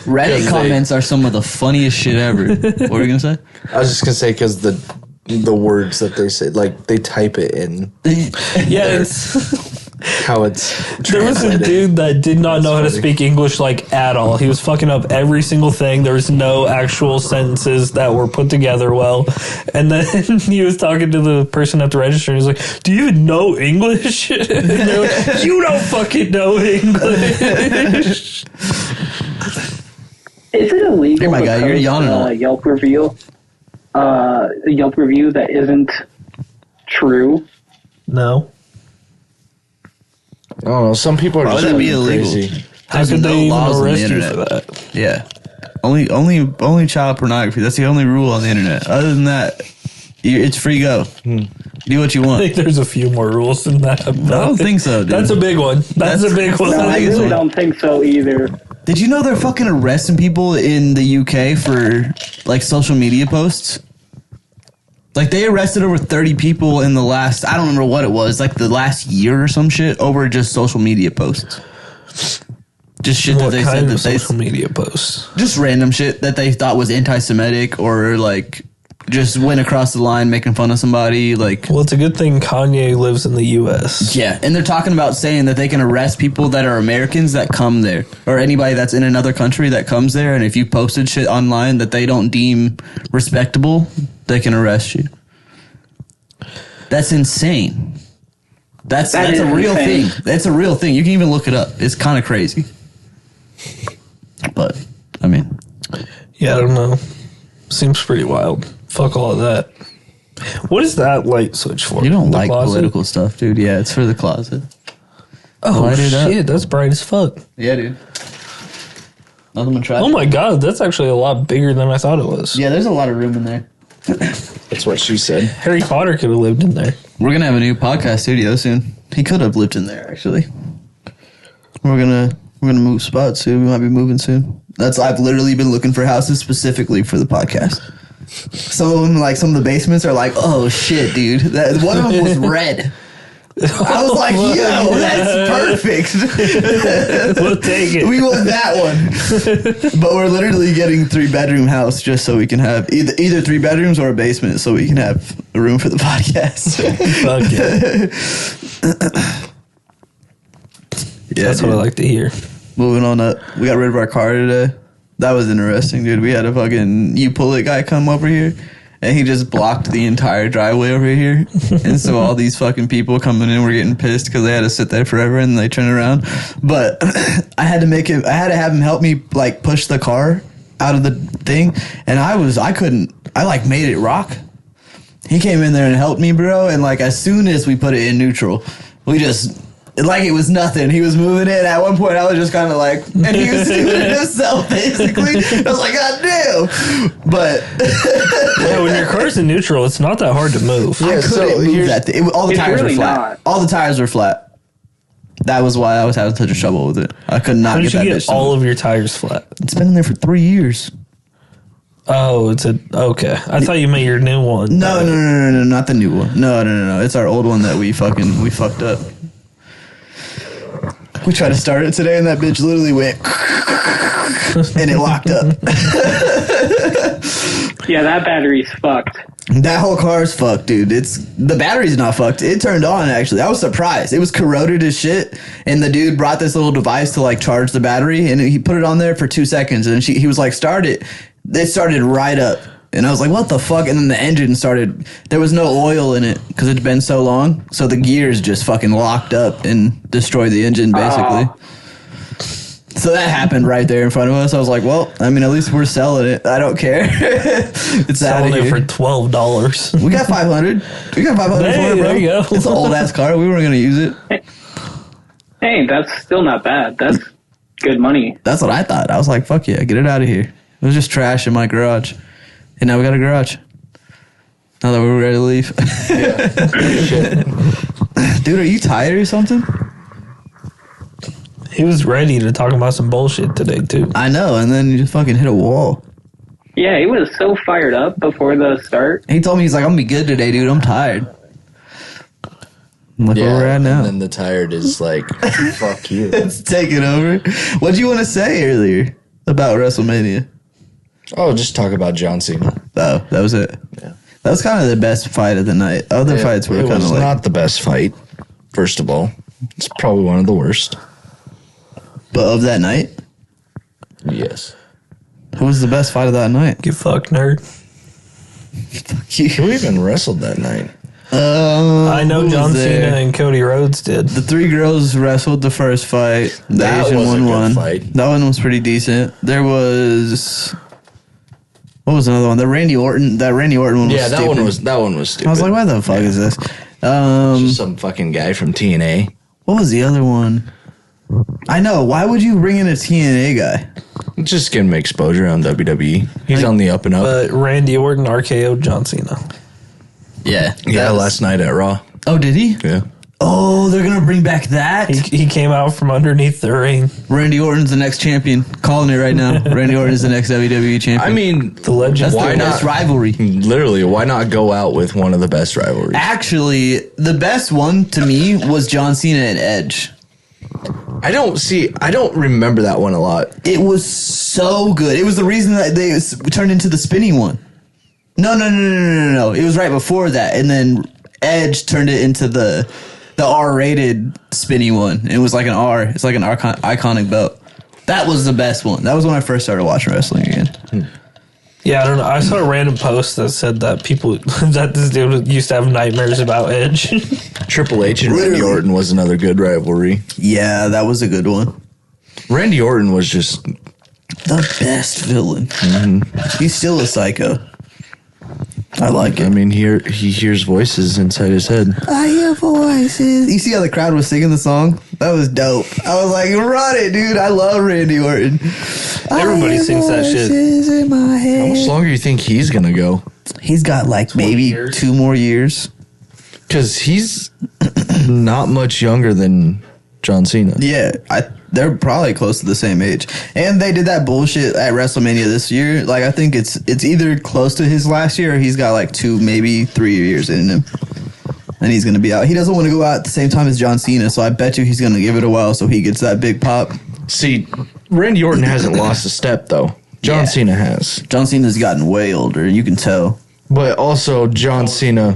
Reddit comments are some of the funniest shit ever. What were you gonna say? I was just gonna say because the words that they say, like they type it in Yeah, it's. how it's There was a translated. dude that did not know how to funny. speak English like at all. He was fucking up every single thing. There was no actual sentences that were put together well. And then he was talking to the person at the register and he's like, "Do you even know English?" And they're like, "You don't fucking know English." Is it illegal Hey, my to guy, you're post yawning a lot. a Yelp review? A Yelp review that isn't true? No. I don't know. Some people are Why would just that be really illegal? crazy. How There's could no they even laws on the arrest you internet. for that? Yeah. Only child pornography. That's the only rule on the internet. Other than that, it's free go. Do what you I want. think there's a few more rules than that. I don't think so, dude. That's a big one. That's a big one. No, I biggest really one. don't think so either. Did you know they're fucking arresting people in the UK for like social media posts? Like they arrested over 30 people in the last, I don't remember what it was, like the last year or some shit over just social media posts. Just shit that What they kind said of that they social media posts? just random shit that they thought was anti-Semitic or like just went across the line making fun of somebody. Like, Well, it's a good thing Kanye lives in the U.S. yeah, and they're talking about saying that they can arrest people that are Americans that come there, or anybody that's in another country that comes there, and if you posted shit online that they don't deem respectable, they can arrest you. That's insane. That's That a is real insane. thing. That's a real thing. You can even look it up. It's kind of crazy. But I mean, Yeah, I don't know. Seems pretty wild. Fuck all of that. What is that light switch for? you don't The like closet? political stuff, dude. Yeah, it's for the closet. Oh Light it up. shit, that's bright as fuck. Yeah, dude. Nothing but try. Oh my god, that's actually a lot bigger than I thought it was. Yeah, there's a lot of room in there. That's what she said. Harry Potter could have lived in there. We're gonna have a new podcast studio soon. He could have lived in there actually. We're gonna move spots soon. We might be moving soon. I've literally been looking for houses specifically for the podcast. Some of them, like some of the basements, are like, oh shit, dude. One of them was red. I was like, yo, that's perfect. We'll take it. We want that one. But we're literally getting 3-bedroom house just so we can have either 3 bedrooms or a basement so we can have a room for the podcast. Fuck it. Yeah, That's what I like to hear. Moving on up. We got rid of our car today. That was interesting, dude. We had a fucking You Pull It guy come over here and he just blocked the entire driveway over here. And so all these fucking people coming in were getting pissed because they had to sit there forever and they turn around. But I had to have him help me like push the car out of the thing, and I like made it rock. He came in there and helped me, bro, and like as soon as we put it in neutral, we just like it was nothing. He was moving it. At one point, I was just kind of like, and he was doing it himself, basically. I was like, God damn. But Yeah, when your car's in neutral, it's not that hard to move. I couldn't move that thing. All the It's tires really were flat. not. All the tires were flat. That was why I was having such a trouble with it. I could not How get did you that get bitch. all of your tires flat? It's been in there for 3 years. Oh, okay. I thought you meant your new one. No, not the new one. No. It's our old one that we fucked up. We tried to start it today, and that bitch literally went, and it locked up. Yeah, that battery's fucked. That whole car is fucked, dude. The battery's not fucked. It turned on, actually. I was surprised. It was corroded as shit, and the dude brought this little device to like charge the battery, and he put it on there for 2 seconds, and he was like, start it. It started right up. And I was like, what the fuck? And then the engine started, there was no oil in it because it'd been so long. So the gears just fucking locked up and destroyed the engine, basically. Oh. So that happened right there in front of us. I was like, well, I mean, at least we're selling it. I don't care. It's out Selling of it here. for $12. We got 500. We got 500 Hey, for it, bro. there you go. It's an old ass car. We weren't going to use it. Hey, that's still not bad. That's good money. That's what I thought. I was like, fuck yeah, get it out of here. It was just trash in my garage. And now we got a garage. Now that we're ready to leave. Dude, are you tired or something? He was ready to talk about some bullshit today, too. I know, and then you just fucking hit a wall. Yeah, he was so fired up before the start. He told me, he's like, I'm gonna be good today, dude. I'm tired. I'm like, where we're at now. And then the tired is like, fuck you. It's taking over. What'd you want to say earlier about WrestleMania? Oh, just talk about John Cena. Oh, that was it. Yeah. That was kind of the best fight of the night. Other fights were It kind was of like, not the best fight, first of all. It's probably one of the worst. but of that night, Yes. who was the best fight of that night? Get fucked, nerd. Who even wrestled that night? I know who John was there? Cena and Cody Rhodes did. The three girls wrestled the first fight. The That Asian was a one good won. fight. That one was pretty decent. There was, what was another one? That Randy Orton one was Yeah, that stupid. one was stupid. I was like, why the fuck is this? Just some fucking guy from TNA. What was the other one? I know. Why would you bring in a TNA guy? Just give him exposure on WWE. He's on the up and up. But Randy Orton RKO'd John Cena. Yeah. Yeah, last night at Raw. Oh, did he? Yeah. Oh, they're gonna bring back that. He came out from underneath the ring. Randy Orton's the next champion. Calling it right now. Randy Orton's the next WWE champion. I mean, The legend. that's why the best not? rivalry. Literally, why not go out with one of the best rivalries? Actually, the best one to me was John Cena and Edge. I don't remember that one a lot. It was so good. It was the reason that they turned into the spinning one. No. It was right before that, and then Edge turned it into the R-rated spinny one. It was like an R. It's like an iconic belt. That was the best one. That was when I first started watching wrestling again. Yeah, I don't know. I saw a random post that said that that this dude used to have nightmares about Edge. Triple H and Randy Literally. Orton was another good rivalry. Yeah, that was a good one. Randy Orton was just The best villain. He's still a psycho. I like I it. mean, he hears voices inside his head. I hear voices. You see how the crowd was singing the song? That was dope. I was like, run it, dude. I love Randy Orton. Everybody sings that shit. In my How head. much longer do you think he's gonna go? He's got like maybe years. 2 more years. Because he's not much younger than John Cena. Yeah, they're probably close to the same age. And they did that bullshit at WrestleMania this year. Like, I think it's either close to his last year or he's got like 2, maybe 3 years in him. And he's going to be out. He doesn't want to go out at the same time as John Cena, so I bet you he's going to give it a while so he gets that big pop. See, Randy Orton hasn't lost a step though. John Yeah. Cena has. John Cena's gotten way older, you can tell. But also John Cena.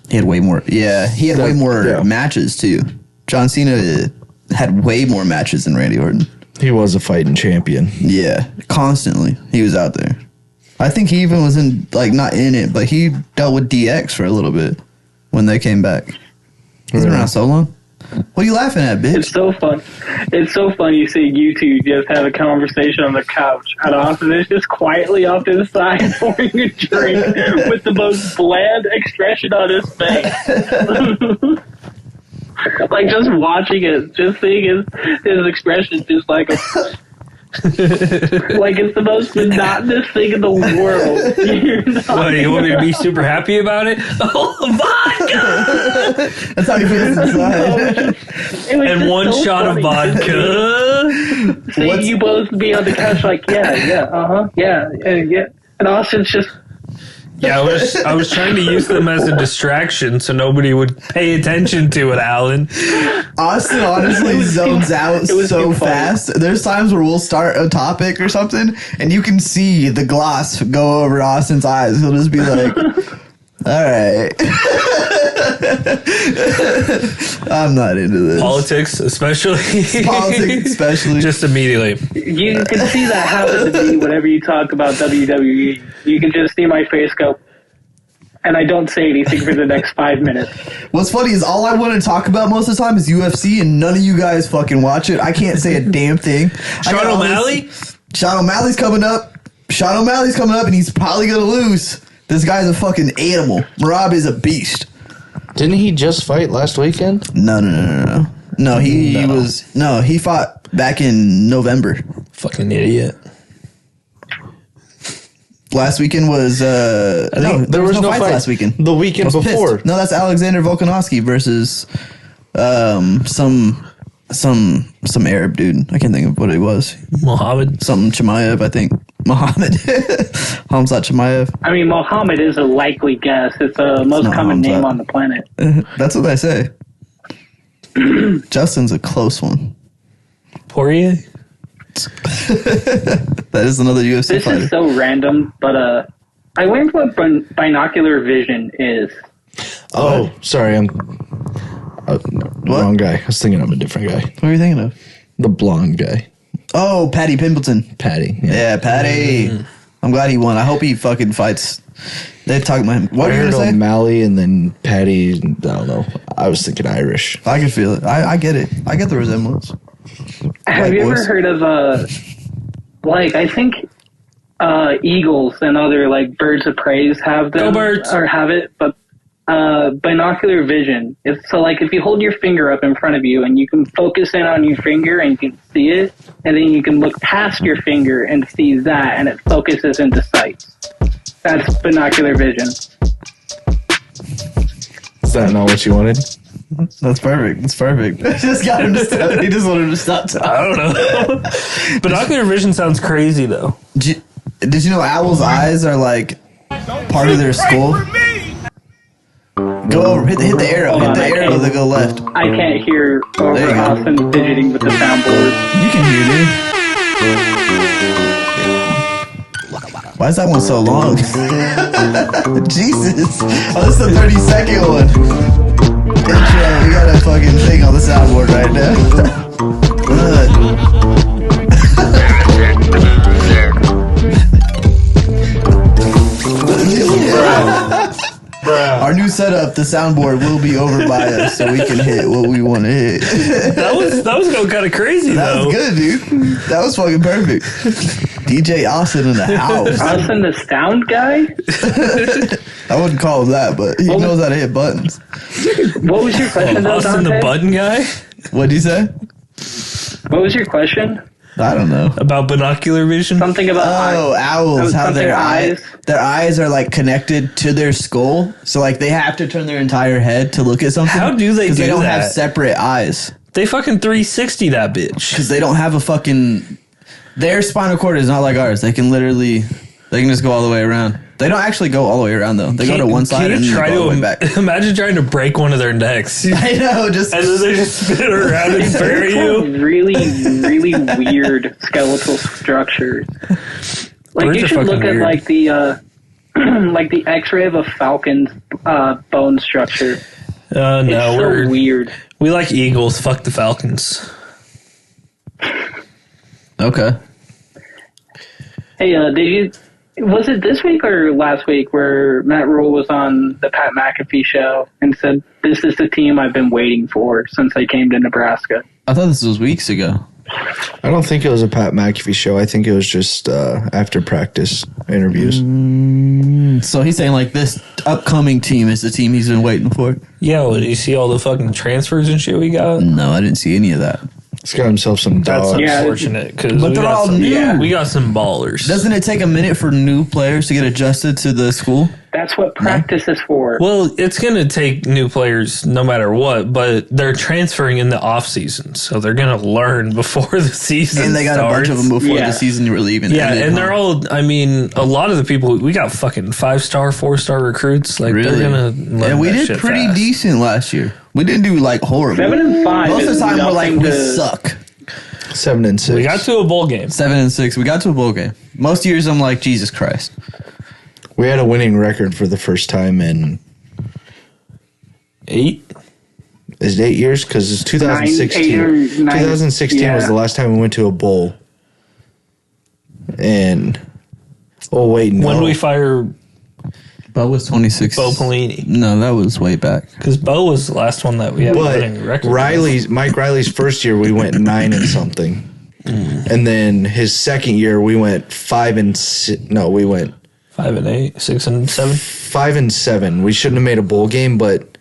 He had way more. Yeah, he had way more Yeah. matches too. John Cena had way more matches than Randy Orton. He was a fighting champion. Yeah, constantly he was out there. I think he even was in, like, not in it, but he dealt with DX for a little bit when they came back. He's been around so long. What are you laughing at, bitch? It's so fun. It's so funny seeing you two just have a conversation on the couch, and Austin is just quietly off to the side pouring a drink with the most bland expression on his face. Like, just watching it, just seeing his expression, just like like it's the most monotonous thing in the world. What, you want me to be super happy about it? Oh, vodka! That's how he feels inside. And one so shot funny. of vodka. Seeing you both be on the couch like, yeah. And Austin's just, Yeah, I was trying to use them as a distraction so nobody would pay attention to it, Alan. Austin honestly zones out it was so too funny. fast. There's times where we'll start a topic or something, and you can see the gloss go over Austin's eyes. He'll just be like, all right. I'm not into this. Politics, especially. Politics, especially. Just immediately. you can see that happen to me whenever you talk about WWE. You can just see my face go, and I don't say anything for the next 5 minutes. What's funny is all I want to talk about most of the time is UFC, and none of you guys fucking watch it. I can't say a damn thing. I got Sean all this- O'Malley? Sean O'Malley's coming up. Sean O'Malley's coming up, and he's probably going to lose. This guy's a fucking animal. Marab is a beast. Didn't he just fight last weekend? No. No, he fought back in November. Fucking idiot. Last weekend was no, there was no fights fight last weekend. The weekend I was before. pissed. No, that's Alexander Volkanovski versus some Arab dude. I can't think of what it was. Mohammed. Something Chimaev, I think. Mohammed. Hamzat Chimaev. I mean, Mohammed is a likely guess. It's the most not common name Hamzat. on the planet. That's what I say. Justin's a close one. Poirier? That is another UFC This fighter. is so random, but I wonder what binocular vision is. Oh, sorry, I'm wrong guy. I was thinking of a different guy. What are you thinking of? The blonde guy, Oh, Paddy Pimpleton. Patty. Yeah, Patty. I'm glad he won. I hope he fucking fights. They're talking about him. What I are you heard gonna say? O'Malley and then Patty. I don't know. I was thinking Irish. I can feel it. I get it. I get the resemblance. Have White you boys. ever heard of I think eagles and other like birds of prey have them Go birds. or have it, but binocular vision. It's so like if you hold your finger up in front of you and you can focus in on your finger and you can see it, and then you can look past your finger and see that, and it focuses into sight. That's binocular vision. Is that not what you wanted? That's perfect. That's perfect. I just got him to stop. He just wanted him to stop talking. I don't know. Binocular vision sounds crazy, though. Did you know owls' eyes are like part of their skull? Go over. Hit the arrow. Hit the arrow to go left. I can't hear There over you go. Austin fidgeting with the soundboard. You can hear me. Why is that one so long? Jesus. Oh, this is the 30-second one. Intro. We got a fucking thing on the soundboard right now. Our new setup, the soundboard, will be over by us, so we can hit what we want to hit. That was going kind of crazy, That though. was good, dude. That was fucking perfect. DJ Austin in the house. Austin, the sound guy? I wouldn't call him that, but he knows how to hit buttons. What was your question, though, Austin the Dante? button guy? What'd you say? What was your question? I don't know. About binocular vision? Something about Oh, owls! How something their eyes. their eyes are like connected to their skull, so like they have to turn their entire head to look at something. How do they 'Cause do they don't that? have separate eyes They fucking 360 that bitch. because they don't have a fucking. Their spinal cord is not like ours. They can just go all the way around. They don't actually go all the way around though. They go to one side and then they go all the way back. Imagine trying to break one of their necks. And I know, just then they just spin around and bury you. really, really weird skeletal structures. Like Birds you are should look fucking at weird. like the like the X-ray of a falcon's bone structure. It's No, so weird. we like eagles. Fuck the Falcons. okay. Hey, Was it this week or last week where Matt Rule was on the Pat McAfee show and said, "This is the team I've been waiting for since I came to Nebraska"? I thought this was weeks ago. I don't think it was a Pat McAfee show. I think it was just after practice interviews. So he's saying like this upcoming team is the team he's been waiting for? Yeah, well, do you see all the fucking transfers and shit we got? No, I didn't see any of that. He's got himself some That's dogs. Yeah. unfortunate because But they're all new. We got some ballers. Doesn't it take a minute for new players to get adjusted to the school? That's what practice is for. Well, it's going to take new players no matter what, but they're transferring in the off season, so they're going to learn before the season And they got starts. a bunch of them before Yeah. the season really even Yeah, ended. and they're all. I mean, a lot of the people we got fucking 5-star, 4-star recruits. Like really. they're gonna. Learn And we that did shit pretty fast. decent last year. We didn't do like horrible. 7-5. Most of the is time we're like nothing we to- suck. 7-6. We got to a bowl game. 7-6. We got to a bowl game. Most years I'm like Jesus Christ. We had a winning record for the first time in 8. is it 8 years? Because it's 2016. 9, 8 or 9. 2016 was Yeah. the last time we went to a bowl. And oh wait, no. When did we fire Bo was 26. Bo Pelini? No, that was way back. Because Bo was the last one that we had a winning But record. Mike Riley's first year we went 9 and something, and then his second year we went 5 and 6. No, we went 5 and 8, 6 and 7. 5 and 7. We shouldn't have made a bowl game, but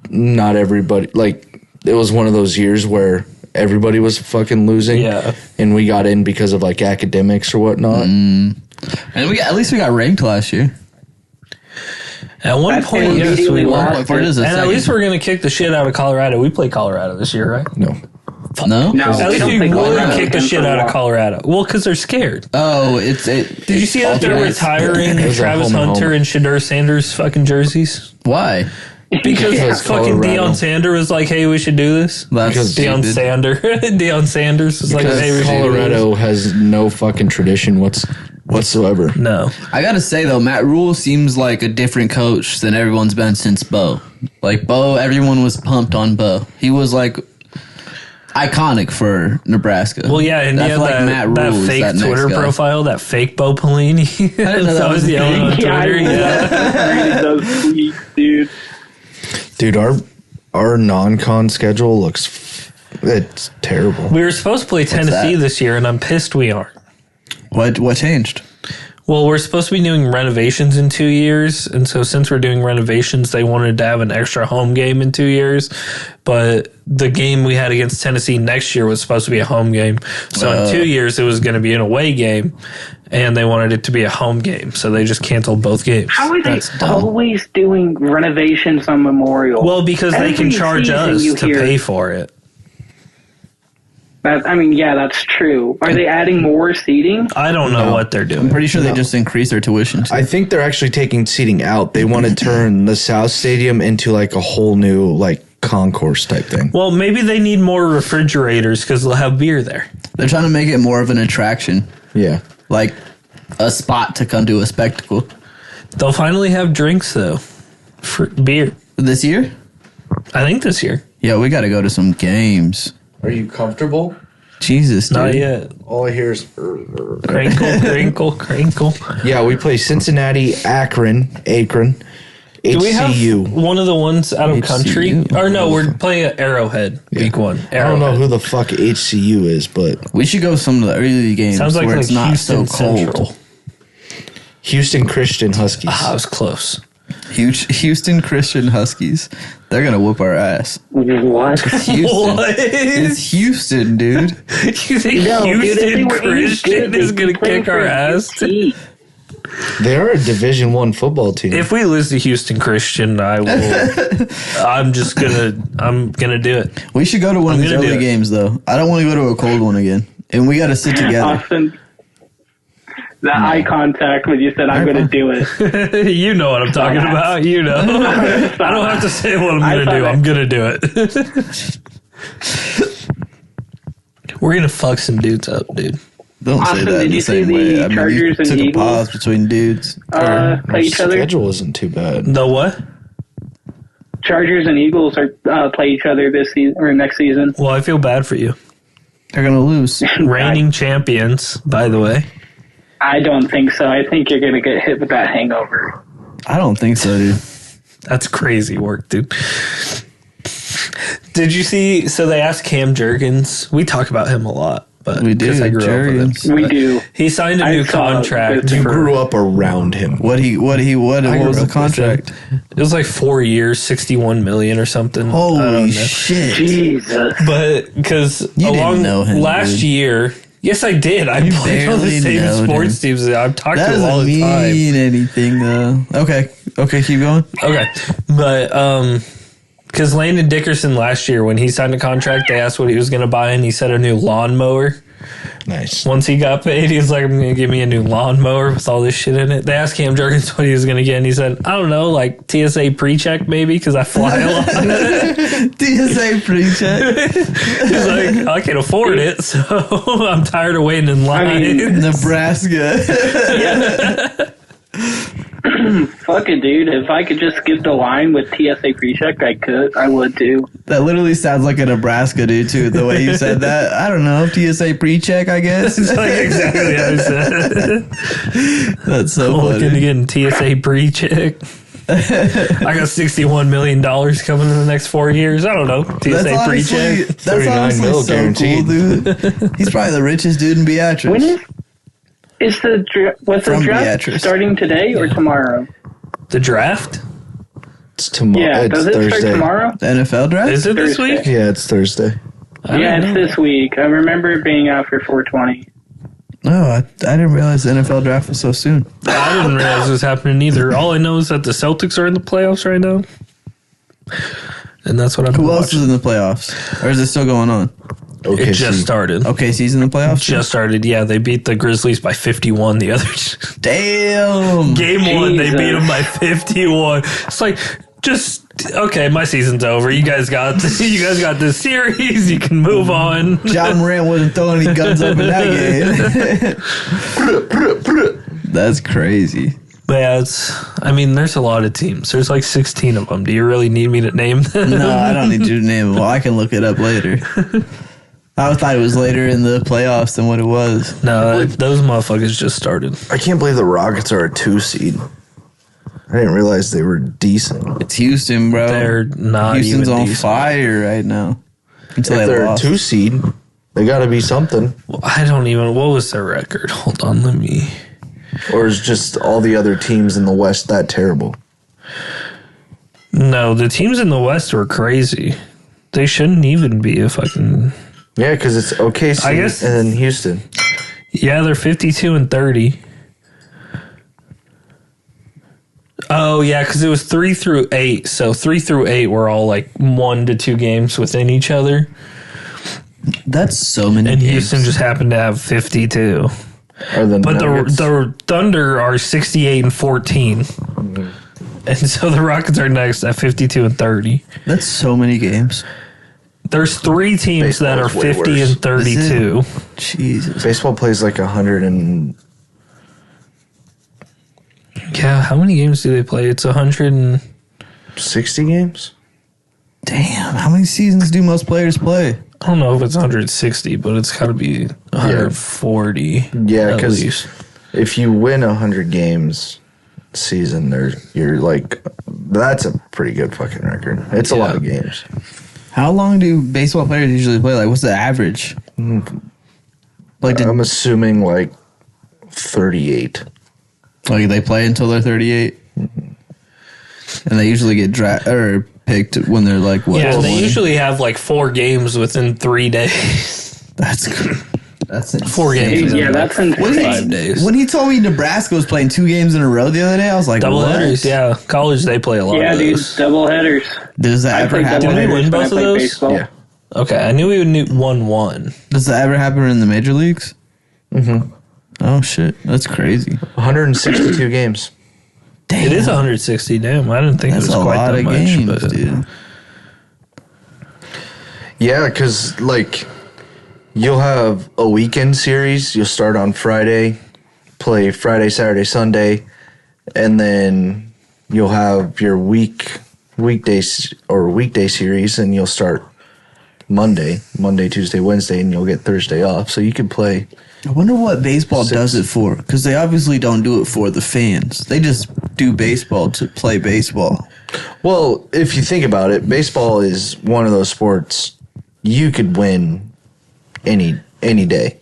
not everybody. Like it was one of those years where everybody was fucking losing, Yeah. and we got in because of like academics or whatnot. And at least we got ranked last year. At one That's point, yes, immediately we were. lost. For it is a And at second. least we're gonna kick the shit out of Colorado. We play Colorado this year, right? No, No? No, At we least don't we think would Colorado kick the can shit for a out of while. Colorado. Well, because they're scared. Oh, Did you see that they're alternates. retiring It was a Travis home and Hunter home. and Shadur Sanders fucking jerseys? Why? Because Because fucking Colorado. Deion Sanders was like, "Hey, we should do this." That's Because Deion stupid. Deion Sanders was like, because "Hey, we should do Colorado has no fucking tradition whatsoever. this." No, I gotta say though, Matt Rule seems like a different coach than everyone's been since Bo. Like Bo, everyone was pumped on Bo. He was like iconic for Nebraska. well, yeah, and I he had feel like Matt that Rule is fake that next Twitter guy. profile, that fake Bo Pelini. I didn't know that was a yelling on thing. Yeah, I Twitter. Yeah. read those tweets, dude. Dude, our non-con schedule it's terrible. We were supposed to play Tennessee that? this year, and I'm pissed we aren't. What changed? Well, we're supposed to be doing renovations in 2 years, and so since we're doing renovations, they wanted to have an extra home game in 2 years. But the game we had against Tennessee next year was supposed to be a home game. So in 2 years, it was going to be an away game, and they wanted it to be a home game. So they just canceled both games. How are they That's dumb. always doing renovations on Memorial? Well, because they can Every charge season us you to hear- pay for it. I mean, yeah, that's true. Are they adding more seating? I don't know what they're doing. I'm pretty sure they just increased their tuition. Too. I think they're actually taking seating out. They want to turn the South Stadium into like a whole new like concourse type thing. Well, maybe they need more refrigerators because they'll have beer there. They're trying to make it more of an attraction, Yeah. like a spot to come to a spectacle. They'll finally have drinks, though. For beer. This year? I think this year. Yeah, we got to go to some games. Are you comfortable? Jesus, dude. Not yet. All I hear is Crinkle, crinkle, crinkle. yeah. We play Cincinnati, Akron, Do we have HCU. one of the ones out of HCU. country? Or no, we're playing at Arrowhead, week one. I don't know Arrowhead. who the fuck HCU is, but We should go to some of the early games Sounds like where it's not Houston so cold. Central. Houston Christian Huskies. I was close. Houston Christian Huskies. They're going to whoop our ass. What? Houston. What? It's Houston, dude. You think No, dude, if they Houston were any Christian good, is they'd going be to playing kick our for ass? UT. They are a Division I football team. If we lose to Houston Christian, I will. I'm gonna do it. We should go to one of these gonna do early it. games, though. I don't want to go to a cold one again. And we got to sit together. Austin, the eye contact when you said I'm going to do it. You know what I'm talking about. You know. I don't have to say what I'm I gonna thought do. it- I'm gonna do it. We're gonna fuck some dudes up, dude. Don't say Austin, that did in the you see same the way. I mean, you Chargers and took a Eagles? pause between dudes. Our Play each other. schedule isn't too bad. The what? Chargers and Eagles are play each other this season or next season. Well, I feel bad for you. They're going to lose. Reigning champions, by the way. I don't think so. I think you're gonna get hit with that hangover. I don't think so, dude. That's crazy work, dude. Did you see? So they asked Cam Jurgens. We talk about him a lot, but We do, 'cause I grew up with him. We do. He signed a I new saw contract. this. You for- grew up around him. What I was grew the up with contract? him. It was like 4 years, 61 million or something. I don't Holy know. shit. Jesus. But because You didn't along know him, last dude. year, yes, I did. I You played on the barely same know sports him. teams. I've talked That to him all doesn't the time. mean anything, though. Okay, keep going. Okay, but because Landon Dickerson last year when he signed a contract, they asked what he was going to buy, and he said a new lawnmower. Nice. Once he got paid, he was like, "I'm going to give me a new lawnmower with all this shit in it." They asked Cam Jurgens what he was going to get, and he said, "I don't know, like TSA pre-check maybe, because I fly a lot." TSA pre-check. He's like, "I can afford it, so I'm tired of waiting in line." I mean, Nebraska. Fuck it, dude. If I could just skip the line with TSA pre-check, I would too. That literally sounds like a Nebraska dude, too, the way you said that. I don't know. TSA pre-check, I guess. It's like exactly how he said. That's so I'm looking to funny. get in TSA pre-check. I got $61 million coming in the next 4 years. I don't know. TSA pre-check. That's 39 honestly mil so guaranteed. cool, dude. He's probably the richest dude in Beatrice. When is was the From draft Beatrice. starting today or tomorrow? The draft? It's tomorrow. Yeah, it's does it Thursday. start tomorrow? The NFL draft? Is it this Thursday. week? Yeah, it's Thursday. Yeah, it's this week. I remember it being after 420. No, I didn't realize the NFL draft was so soon. I didn't realize it was happening either. All I know is that the Celtics are in the playoffs right now. And that's what I'm Who else watching. is in the playoffs? Or is it still going on? Okay, It just started. OKC's in the playoffs? Just started. Yeah, they beat the Grizzlies by 51 the other Damn. game one. They Jesus. beat them by 51. It's like just okay. My season's over. You guys got this series. You can move on. John Morant wasn't throwing any guns up in that game. That's crazy. But yeah, there's a lot of teams. There's like 16 of them. Do you really need me to name them? No, I don't need you to name it. Well, I can look it up later. I thought it was later in the playoffs than what it was. No, those motherfuckers just started. I can't believe the Rockets are a 2 seed. I didn't realize they were decent. It's Houston, bro. They're not Houston's even on decent. fire right now. Until If they they're lost. a 2 seed, they got to be something. I don't even. What was their record? Hold on, let me. Or is just all the other teams in the West that terrible? No, the teams in the West were crazy. They shouldn't even be a fucking. Yeah, because it's OKC I guess- and then Houston. Yeah, they're 52 and 30. Oh yeah, because it was 3 through 8. So 3 through 8 were all like 1 to 2 games within each other, That's so many and games. Houston just happened to have 52. Or the But Nuggets. the Thunder are 68 and 14. And so the Rockets are next at 52 and 30. That's so many games. There's 3 teams that are Baseball's way 50 worse. and 32. Jesus. Baseball plays like 160 Yeah, how many games do they play? It's 100 and games? Damn. How many seasons do most players play? I don't know if it's 160, but it's got to be 140. Yeah, at because least. if you win 100 games season, you're like, that's a pretty good fucking record. It's a lot of games. How long do baseball players usually play? Like, what's the average? Like, did, I'm assuming like 38. like they play until they're 38, and they usually get picked when they're like what? Yeah, they 20? usually have like 4 games within 3 days. That's good. That's 4 games. Yeah, that's insane. 5 days. When he told me Nebraska was playing 2 games in a row the other day, I was like, Double what? headers, yeah. College, they play a lot Yeah, of dude, those. double headers. Does that I ever played happen? double Did we headers win when I both of played those? baseball. Yeah. Okay, I knew we would 1-1. Does that ever happen in the major leagues? Mm-hmm. Oh shit, that's crazy. 162 games. Damn, It is 160. Damn, I didn't think that's it was a quite lot that of much. games, but dude. Yeah, because like you'll have a weekend series. You'll start on Friday, play Friday, Saturday, Sunday, and then you'll have your weekday series, and you'll start Monday, Tuesday, Wednesday, and you'll get Thursday off. So you can play I wonder what baseball does it for. Because they obviously don't do it for the fans. They just do baseball to play baseball. Well, if you think about it, baseball is one of those sports you could win any day.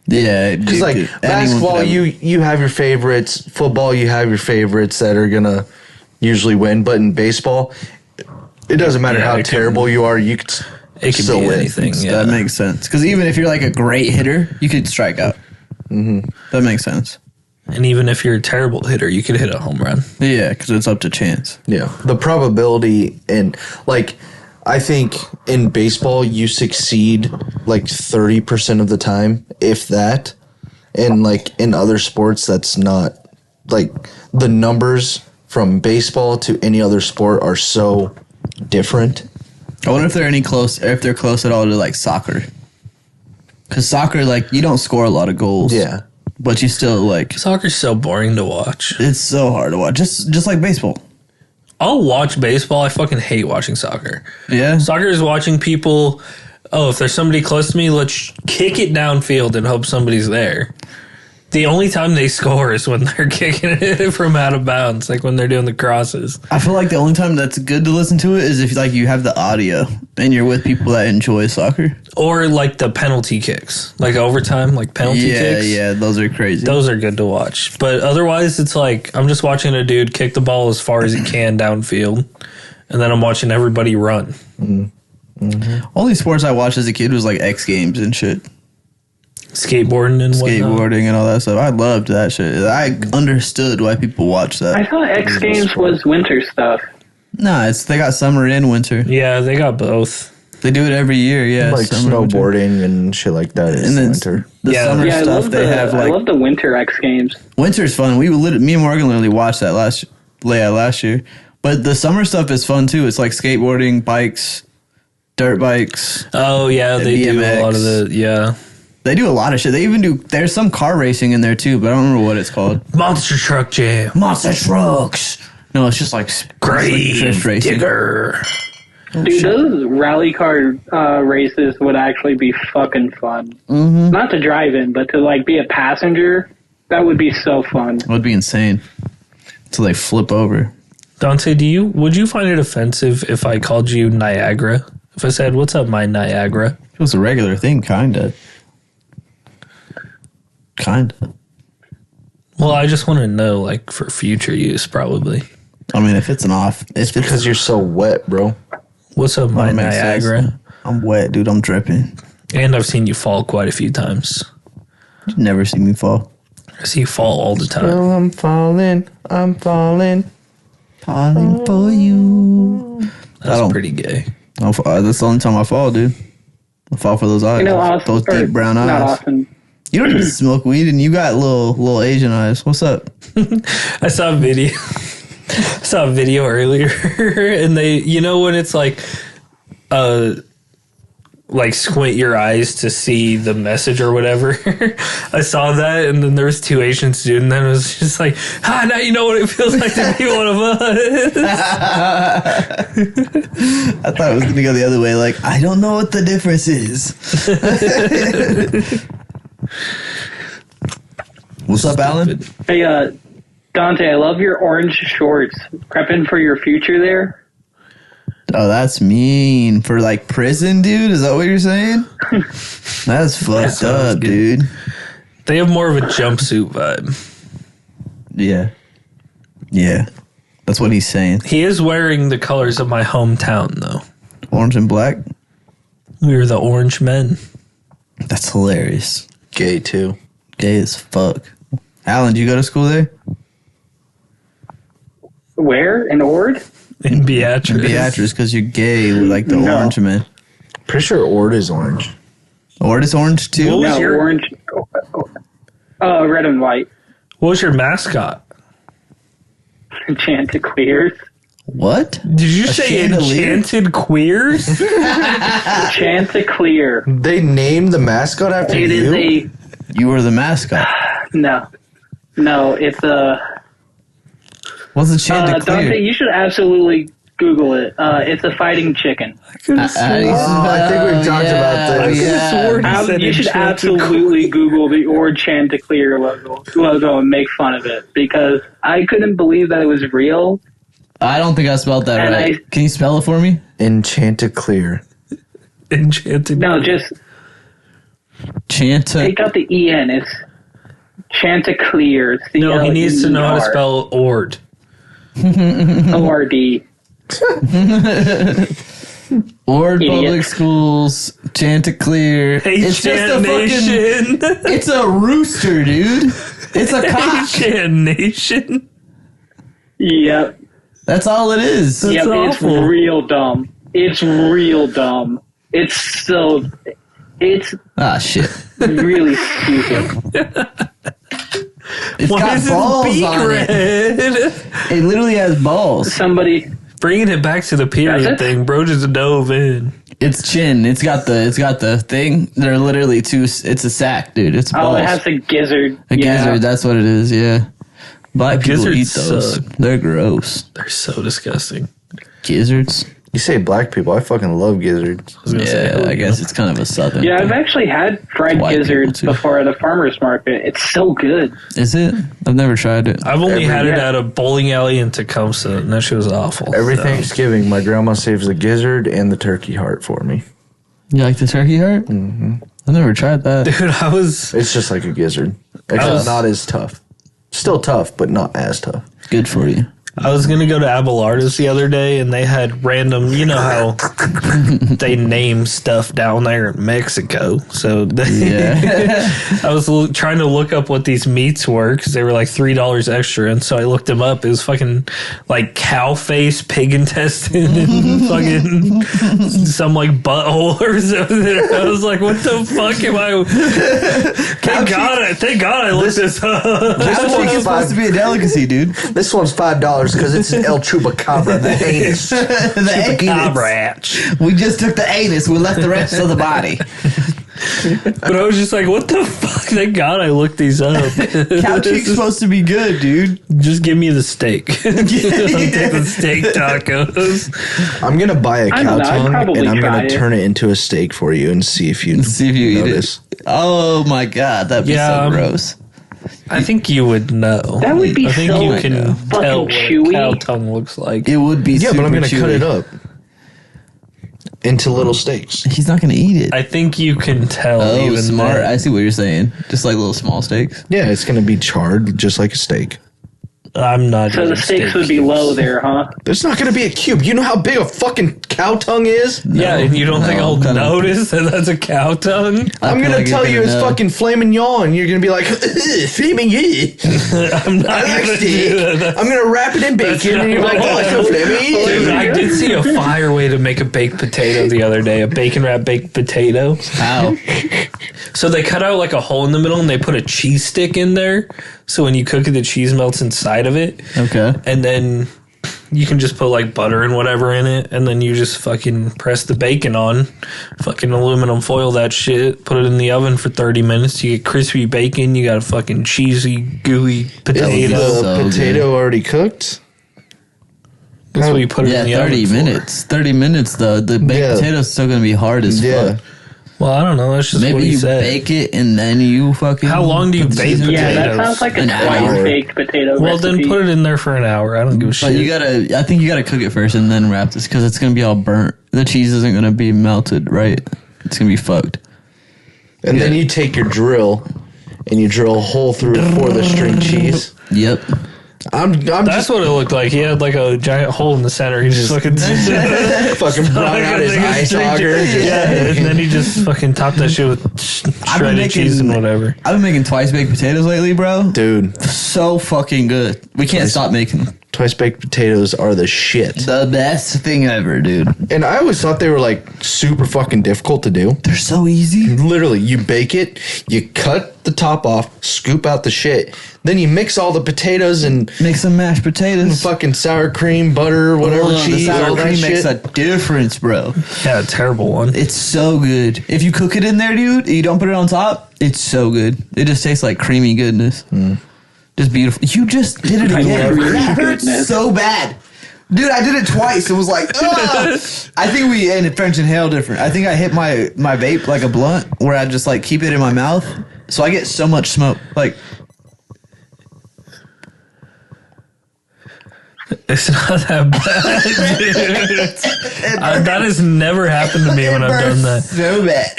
Yeah, Because like basketball, you have your favorites. Football, you have your favorites that are gonna usually win. But in baseball, it doesn't matter how terrible you are. You could It can still be win. anything. Yeah. That makes sense. Because even if you're like a great hitter, you could strike out. Mm-hmm. That makes sense. And even if you're a terrible hitter, you could hit a home run. Yeah, because it's up to chance. Yeah, the probability and like I think in baseball you succeed like 30% of the time, if that. And like in other sports, that's not like the numbers from baseball to any other sport are so different. I wonder if they're if they're close at all to like soccer. Because soccer, like you don't score a lot of goals. Yeah. But you still like Soccer's so boring to watch. it's so hard to watch. Just like baseball. I'll watch baseball. I fucking hate watching soccer. Yeah. Soccer is watching people. Oh, if there's somebody close to me, let's kick it downfield and hope somebody's there. The only time they score is when they're kicking it from out of bounds, like when they're doing the crosses. I feel like the only time that's good to listen to it is if like you have the audio and you're with people that enjoy soccer. Or like the penalty kicks, like overtime, like penalty kicks. Yeah, those are crazy. Those are good to watch. But otherwise, it's like I'm just watching a dude kick the ball as far as he can downfield, and then I'm watching everybody run. Only sports I watched as a kid was like X Games and shit. Skateboarding and whatnot. Skateboarding and all that stuff. I loved that shit. I understood why people watch that. I thought X Games was winter stuff. Nah, they got summer and winter. Yeah, they got both. They do it every year, yeah. Like summer, winter. snowboarding and shit like that is And then winter. the Yeah. summer Yeah, I stuff love they have I like love the winter X Games. winter's fun. Me and Morgan literally watched that last year. But the summer stuff is fun too. It's like skateboarding, bikes, dirt bikes. Oh yeah, The they do a lot BMX. of the They do a lot of shit. They even do. There's some car racing in there too, but I don't remember what it's called. monster truck jam. Monster trucks. No, it's just like drift racing. digger. Dude, those rally car races would actually be fucking fun. Mm-hmm. Not to drive in, but to like be a passenger. That would be so fun. It would be insane. Until they flip over. Dante, would you find it offensive if I called you Niagara? If I said, "What's up, my Niagara"? It was a regular thing, kinda. Well, I just want to know, like, for future use, probably. I mean, if it's Because you're so wet, bro. What's up, my that makes sense. Niagara? I'm wet, dude. I'm dripping. And I've seen you fall quite a few times. You never see me fall. I see you fall all the time. I'm falling. Falling for you. That's pretty gay. That's the only time I fall, dude. I fall for those eyes. You know, Austin, those deep brown eyes. Not often. You don't even smoke weed, and you got little Asian eyes. What's up? I saw a video. Saw a video earlier, and they, when it's like squint your eyes to see the message or whatever. I saw that, and then there was two Asians, dude, and then it was just like, now you know what it feels like to be one of us. I thought it was going to go the other way. Like, I don't know what the difference is. What's up, Alan? Hey, Dante, I love your orange shorts. Prepping for your future there? Oh, that's mean. For like prison, dude? Is that what you're saying? That's fucked sounds up, good. dude. They have more of a jumpsuit vibe. Yeah. Yeah. That's what he's saying. He is wearing the colors of my hometown, though. Orange and black? We are the Orange Men. That's hilarious. Gay too. Gay as fuck. Alan, do you go to school there? Where? In Ord? In Beatrice. Beatrice, because you're gay with like the No. orange man. Pretty sure Ord is orange. Or it's orange too? What was No, your- orange. Red and white. What was your mascot? Chanticleers. What? Did you say chandelier? enchanted queers? Chanticleer. They named the mascot after It you? is You were the mascot. no, it's a. What's the Dante, Chanticleer? you should absolutely Google it. It's a fighting chicken. I think we've talked about this. You should absolutely Google the Or Chanticleer logo and make fun of it, because I couldn't believe that it was real. I don't think I spelled that And right. Can you spell it for me? Enchanticleer. Enchanted. No, just Chanta. take out the EN. It's Chanticleer. No, he needs to know how to spell Ord. ORD. Ord Idiot. Public Schools, Chanticleer. Hey, It's just a Nation. It's a rooster, dude. It's a cock. Chan Nation. Yep. That's all it is. Yep, awful. it's real dumb. It's real dumb. It's Ah, shit. really stupid. It's Why got is balls his beak on it. red? It literally has balls. Somebody, Bringing it back to the period Does it? thing, bro just dove in. It's chin. It's got the thing. They're literally two. It's a sack, dude. It's balls. oh, it has a gizzard. a gizzard. That's what it is. Yeah. Black people eat Gizzards those. suck. They're gross. They're so disgusting. Gizzards. You say black people, I fucking love gizzards. I was gonna say, Yeah, I guess it's kind of a southern. Yeah, thing. I've actually had fried White people, gizzards too. before at a farmer's market. It's so good. Is it? I've never tried it. I've only had it yeah. at a bowling alley in Tecumseh, and that shit was awful. Every So- Thanksgiving, my grandma saves the gizzard and the turkey heart for me. You like the turkey heart? Mm-hmm. I've never tried that. Dude, I was It's just like a gizzard. It's not as tough. Still tough, but not as tough. Good for you. gonna go to Abelardo's the other day, and they had random. You know how they name stuff down there in Mexico. So Yeah. I was trying to look up what these meats were because they were like $3 extra, and so I looked them up. It was fucking like cow face, pig intestine, and fucking some like butthole or something. I was like, what the fuck am I? Thank God I looked this up. Cow chicken is supposed to be a delicacy, dude. This one's $5 because it's an El Chupacabra, the anus. Chupacabra. We just took the anus. We left the rest of the body. But I was just like, what the fuck? Thank God I looked these up. Cow chicken's supposed to be good, dude. Just give me the steak. I'll take the steak tacos. I'm gonna buy a I cow don't know, I'd tongue probably and I'm try gonna it. turn it into a steak for you and see if you See if you notice. eat it. Oh my god, that'd be Yeah, so gross. I think you would know. That would be I think so you can fucking tell what a chewy. cow tongue looks like. It would be Yeah, super but I'm gonna chewy. cut it up into little steaks. He's not gonna eat it. I think you can tell. Oh, even smart. then. I see what you're saying. Just like little small steaks. Yeah, it's gonna be charred just like a steak. I'm not. So the eating steaks steak would be cubes. low there, huh? There's not gonna be a cube. You know how big a fucking cow tongue is? Yeah, and you don't think No, I'll kinda- notice that that's a cow tongue? I'm feel gonna like tell you're you it's know. fucking flaming yawn. You're gonna be like, flaming yee. I'm not I like gonna steak. do that. I'm gonna wrap it in bacon, and you're like, oh, it's so Dude, flaming. I did see a fire way to make a baked potato the other day, a bacon wrap baked potato. How? So they cut out like a hole in the middle and they put a cheese stick in there. So when you cook it, the cheese melts inside of it. Okay. And then you can just put like butter and whatever in it. And then you just fucking press the bacon on, fucking aluminum foil that shit, put it in the oven for 30 minutes. You get crispy bacon. You got a fucking cheesy, gooey Is potato. the So potato already cooked? That's what you put it Yeah, in the 30 oven for. minutes. 30 minutes though. The baked Yeah. potato's still gonna be hard as Yeah. fuck. Well, I don't know. That's just what Maybe he you said. bake it and then you fucking. How long do you put the bake seasoning Yeah, in. that Potatoes. sounds like a An hour. twice baked potato Well, recipe. then put it in there for an hour. I don't give a shit. But you gotta. I think you gotta cook it first and then wrap this because it's gonna be all burnt. The cheese isn't gonna be melted, right? It's gonna be fucked. And then you take your drill and you drill a hole through it for the string cheese. Yep. I'm That's just what it looked like. He had like a giant hole in the center. He just fucking fucking brought out his ice auger. and just- Yeah, and then he just fucking topped that shit with shredded cheese and whatever. I've been making twice baked potatoes lately, bro. Dude, So fucking good. We can't stop making them. twice baked potatoes are the shit. The best thing ever, dude. And I always thought they were like super fucking difficult to do. They're so easy. Literally, you bake it, you cut the top off, scoop out the shit, then you mix all the potatoes and Make some mashed potatoes. fucking sour cream, butter, whatever, Oh, cheese, the sour all that cream makes shit. a difference, bro. Yeah, a terrible one. It's so good. If you cook it in there, dude, and you don't put it on top, it's so good. It just tastes like creamy goodness. Just beautiful. You just did it again. Creamy That hurts goodness. so bad. Dude, I did it twice. It was like, ugh. I think we ended French inhale different. I think I hit my vape like a blunt where I just like keep it in my mouth. So I get so much smoke. Like, It's not that bad, dude. That has never happened to me when I've done that. so bad.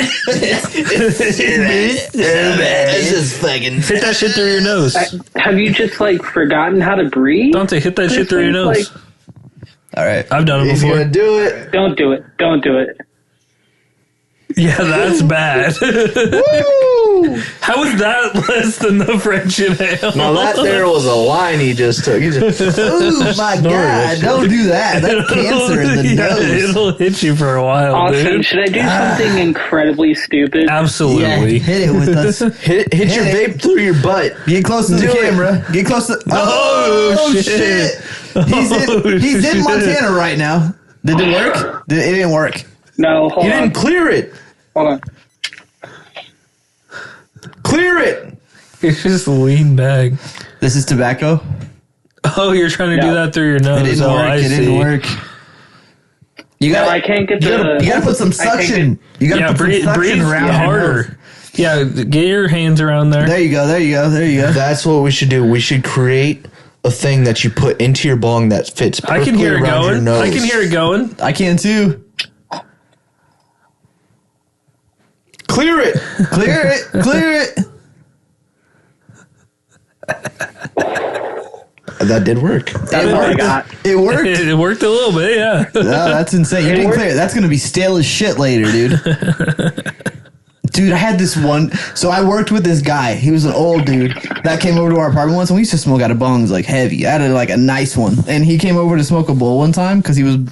It's just fucking. Hit that shit through your nose. Have you just like forgotten how to breathe? Dante, hit that shit through your nose. Like, All right. I've done it He's before. gonna do it. don't do it. Don't do it. Yeah, that's bad. Woo! How is that less than the French inhale? Now that there was a line he just took. He just, Oh my God. Don't do that. That's cancer in the Yeah, nose. it'll hit you for a while, Austin, dude. should I do something incredibly stupid? Yeah, Absolutely. hit it with us. hit your it. vape through your butt. Get close to the camera. Get close to. Oh, shit. He's in Montana right now. Did it work? It didn't work. No, hold You on. didn't clear it. Hold on. Clear it. It's just lean back. This is tobacco. Oh, you're trying to do No. that through your nose. It didn't Oh, work. I It see. didn't work. You No, gotta, I can't get you the. gotta put some I can't suction. You gotta Yeah, put some breathe suction around your nose. harder. Yeah, get your hands around there. There you go. There you go. There you go. That's what we should do. We should create a thing that you put into your bong that fits I perfectly can hear it around your going. nose. I can hear it going. I can too. Clear it. Clear it. Clear it. That did work. That's all I got. It worked. It worked a little bit, yeah. No, that's insane. You It didn't worked. clear it. That's gonna be stale as shit later, dude. Dude, I had this one. So I worked with this guy. He was an old dude that came over to our apartment once, and we used to smoke out of bongs like heavy. I had like a nice one, and he came over to smoke a bowl one time because he was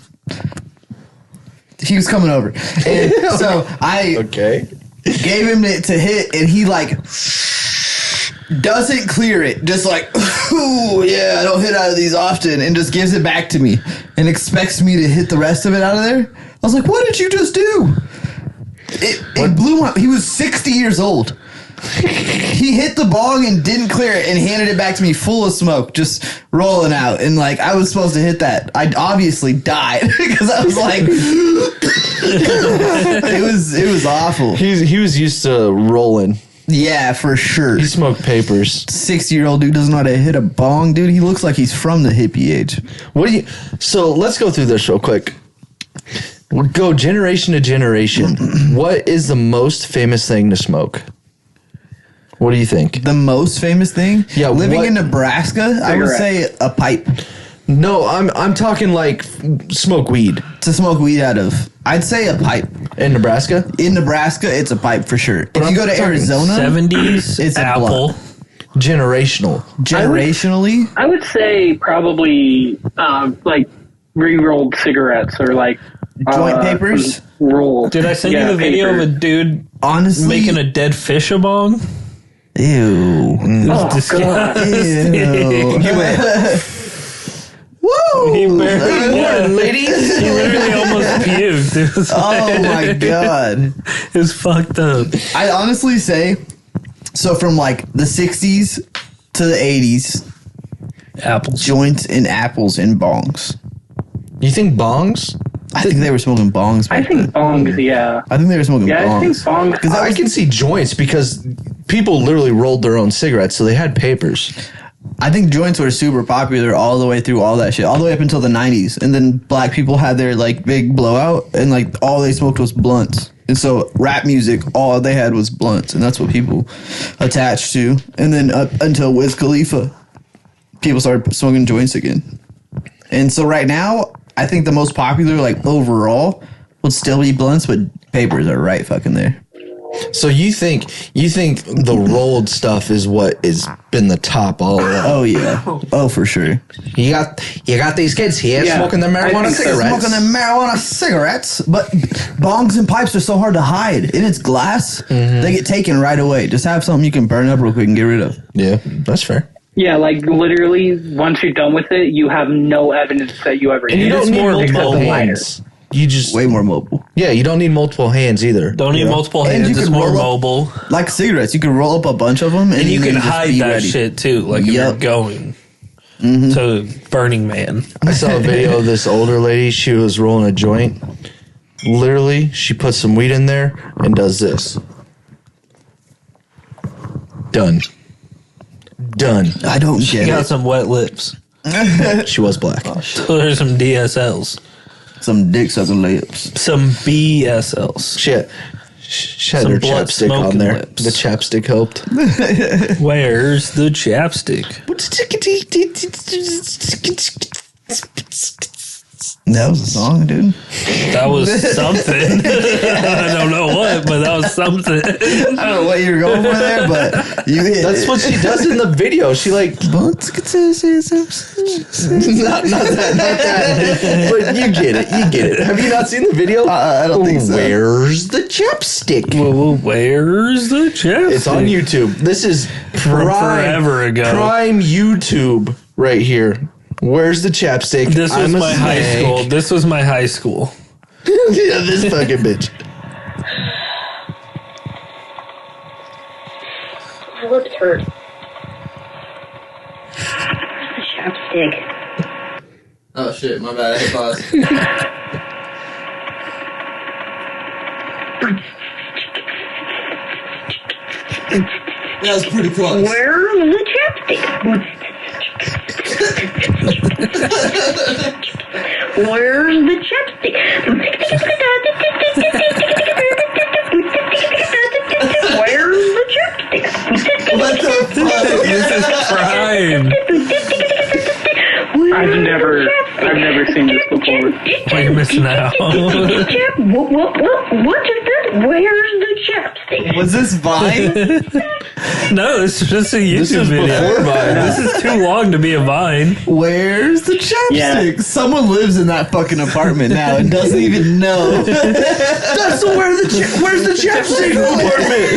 coming over, and so I Okay. gave him it to hit, and he like doesn't clear it, just like, ooh, yeah, I don't hit out of these often, and just gives it back to me and expects me to hit the rest of it out of there. I was like, what did you just do? It blew my. He was 60 years old. He hit the bong and didn't clear it and handed it back to me full of smoke, just rolling out. And like, I was supposed to hit that. I obviously died because I was like, it was awful. He was used to rolling. Yeah, for sure. He smoked papers. 60-year-old dude doesn't know how to hit a bong, dude. He looks like he's from the hippie age. What do you? So let's go through this real quick. We'll go generation to generation. What is the most famous thing to smoke? What do you think? The most famous thing? Yeah, living what- in Nebraska, I would say a pipe No, I'm talking like smoke weed to smoke weed out of. I'd say a pipe. in Nebraska. In Nebraska, it's a pipe for sure. If I'm you go to talking Arizona, 70s It's a Apple. blunt. Generational. generationally, I would say probably like re-rolled cigarettes or like Joint papers? some rolled. Did I send you the video of a dude honestly, making a dead fish a bong? ew. Oh, God. Ew. Woo! He barely, yeah, ladies. he literally almost puked. It was, Oh my god. it was fucked up. I honestly say, so from like the 60s to the 80s, Apples. joints and apples and bongs. You think bongs? I think they were smoking bongs. I back think then. bongs, yeah. I think they were smoking Yeah, I think bongs. bongs. I can see joints because people literally rolled their own cigarettes, so they had papers. I think joints were super popular all the way through all that shit, all the way up until the 90s. And then black people had their like big blowout, and like all they smoked was blunts. And so rap music, all they had was blunts, and that's what people attached to. And then up until Wiz Khalifa, people started smoking joints again. And so right now, I think the most popular, like overall, would still be blunts, but papers are right fucking there. So you think the rolled stuff is what has been the top all along? Oh yeah, oh for sure. You got these kids here Yeah, smoking their I marijuana think so. cigarettes. Smoking them marijuana cigarettes, but bongs and pipes are so hard to hide. And it's glass, they get taken right away. Just have something you can burn up real quick and get rid of. Yeah, that's fair. Yeah, like literally, once you're done with it, you have no evidence that you ever And you did. don't It's need more multiple mobile. hands. You just Way more mobile. yeah, you don't need multiple hands either. Don't need multiple And hands. you It's can more roll up- mobile. Like cigarettes, you can roll up a bunch of them, And you can just hide be that ready. shit too. Like if you're Yep. going. to Burning Man. I saw a video of this older lady. She was rolling a joint. Literally, she puts some weed in there and does this. Done. I don't She get got it. some wet lips. She was black. So there's some DSLs, Some dick sucking lips. some BSLs. She had Some her blood chapstick on smoking there. lips. The chapstick helped. Where's the chapstick? That was a song, dude. That was something. I don't know what, but that was something. I don't know what you were going for there, but you hit That's it. what she does in the video. She like not that. But you get it. Have you not seen the video? I don't think so. Where's the chapstick? Well, where's the chapstick? It's on YouTube. This is From forever ago. Prime YouTube right here. Where's the chapstick? This was I'm a my high snake. school. This was my high school. Yeah, this fucking bitch. My lips hurt. The chapstick. Oh shit, my bad. Hey, boss. That was pretty close. Where's the chapstick? Where's the chapstick? Where's the chapstick? What the fuck? This is prime. I've never seen this before. Well, you're missing out. What is this? Where's the chapstick? Was this Vine? No, it's just a YouTube is video. before Vine. This is too long to be a Vine. Where's the chapstick? Yeah. Someone lives in that fucking apartment now and doesn't even know. That's where's the chapstick apartment?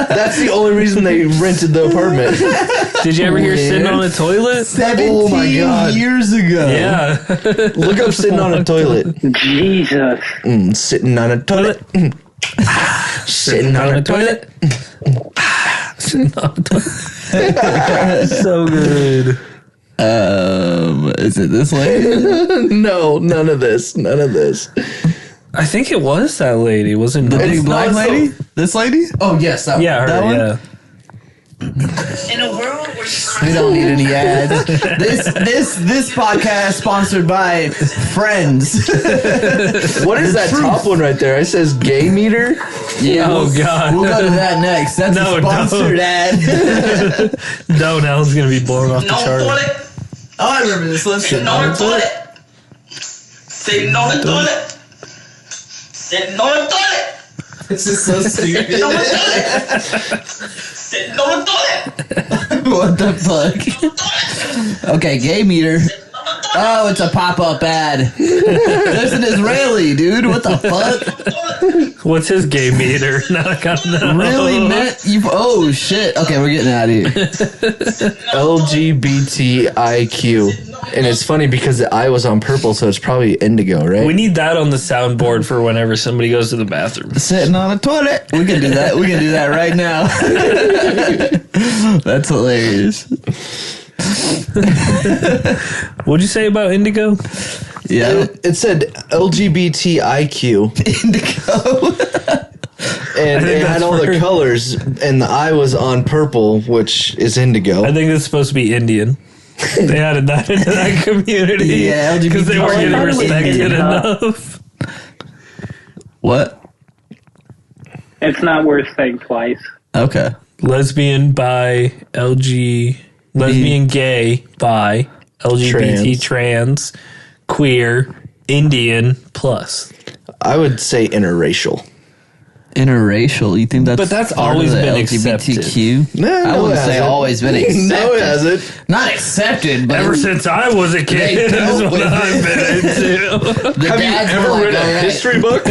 That's the only reason they rented the apartment. Did you ever hear sitting on a toilet? 17 Oh my God. years ago. Yeah. Look up sitting on a toilet. Jesus. Sitting on a toilet. Sitting on a toilet. Sitting on a toilet. So good. Is it this lady? No, none of this. I think it was that lady. Wasn't The it? big black lady? This lady? Oh yes, that Yeah, her. That one? Yeah. In a world where We don't need any ads. This podcast sponsored by Friends. What is that top one right there? It says gay meter. Yeah, Oh, God. We'll go to that next. That's No, a sponsored don't. ad. No, Alan's gonna be blown off the chart. Oh, I remember this. Listen. on the toilet. Sitting on the toilet. Sitting on the toilet. This is so stupid. Sitting on the toilet. Sitting on the toilet. What the fuck? Okay, gay meter. Oh, it's a pop-up ad. There's an Israeli, dude. What the fuck? What's his gay meter? Now I gotta know. Really meant you? Oh shit. Okay, we're getting out of here. LGBTIQ. And it's funny because the I was on purple, so it's probably indigo, right? We need that on the soundboard for whenever somebody goes to the bathroom. Sitting on a toilet. We can do that. We can do that right now. That's hilarious. What'd you say about indigo? Yeah. It said LGBTIQ. Indigo. And think it had that's all the where- colors, and the I was on purple, which is indigo. I think it's supposed to be Indian. They added that into that community. Yeah, LGBT. Because they weren't getting Oh, respected Indian. enough. What? It's not worth saying twice. Okay. Lesbian, bi, lesbian, gay, bi, LGBT, trans, queer, Indian, plus. I would say interracial. Interracial. You think that's But that's part of always the been LGBTQ? No, I no, wouldn't it say hasn't. always been accepted. No, it hasn't. Not accepted, but Ever since I was a kid, They is dealt what with I've been into. the Have you dads ever were like, read a "Alright." history book?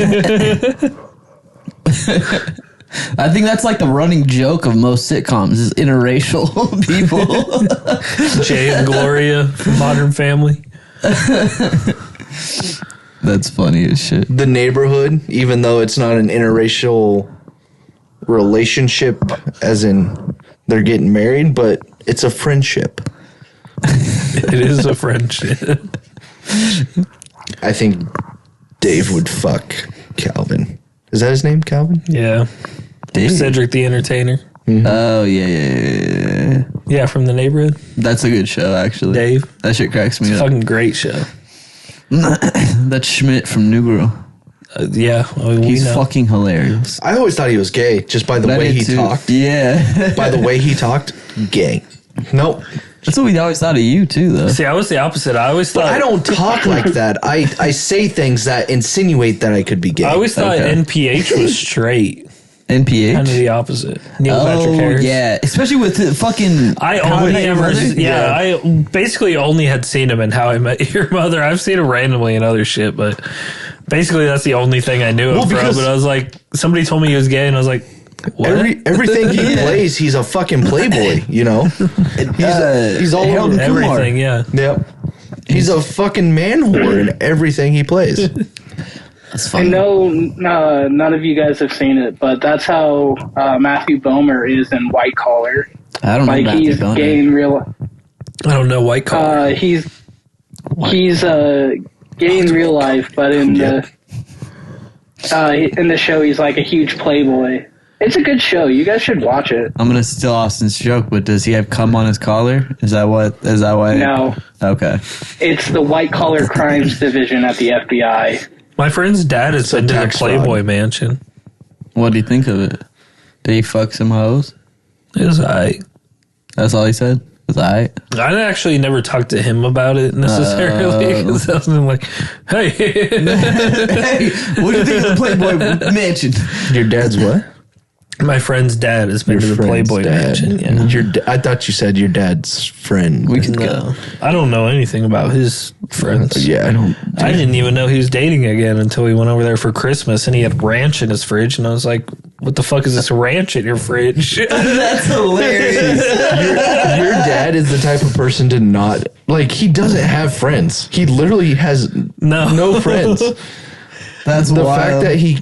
I think that's like the running joke of most sitcoms is interracial people. Jay and Gloria from Modern Family. That's funny as shit. The Neighborhood, even though it's not an interracial relationship, as in they're getting married, but it's a friendship. It is a friendship. I think Dave would fuck Calvin. Is that his name, Calvin? Yeah. Dave. Cedric the Entertainer. Oh yeah. Yeah, from The Neighborhood. That's a good show, actually. Dave. That shit cracks me up. Fucking great show. That's Schmidt from New Girl. Yeah. I mean, He's we know. fucking hilarious. I always thought he was gay just by the But I way did he too. talked. Yeah. By the way he talked, gay. Nope. That's what we always thought of you too, though. See, I was the opposite. I always thought. But I don't talk like that. I say things that insinuate that I could be gay. I always thought Okay. NPH was straight. NPH. Kind of the opposite. Neil Patrick Oh Harris. yeah, especially with the fucking. I How I only Met Your ever, Mother? yeah, I basically only had seen him in How I Met Your Mother. I've seen him randomly in other shit, but basically that's the only thing I knew him from. because- But I was like, somebody told me he was gay, and I was like, what? Everything he plays, he's a fucking playboy. You know, he's all Harold over Kumar. Everything, yeah. Yep. He's a fucking man whore in everything he plays. That's I funny. know none of you guys have seen it, but that's how Matthew Bomer is in White Collar. I don't know Like about he's that. gay in real. I don't know, white collar. He's gay in real life, but in the show he's like a huge playboy. It's a good show. You guys should watch it. I'm gonna steal Austin's joke, but does he have cum on his collar? Is that why? No, Okay. it's the White Collar Crimes Division at the FBI. My friend's dad has been to the tax Playboy fraud. Mansion. What do you think of it? Did he fuck some hoes? It was I. That's all he said. Was I? I actually never talked to him about it necessarily. 'Cause I was like, hey. Hey, what do you think of the Playboy Mansion? Your dad's what? My friend's dad has been to the friend's Playboy dad. Mansion. Yeah. I thought you said your dad's friend. We could go. No, I don't know anything about his friends. Yeah, I don't. I didn't even know he was dating again until we went over there for Christmas, and he had ranch in his fridge, and I was like, "What the fuck is this ranch in your fridge?" That's hilarious. Your dad is the type of person to not like. He doesn't have friends. He literally has no friends. That's The wild. fact that he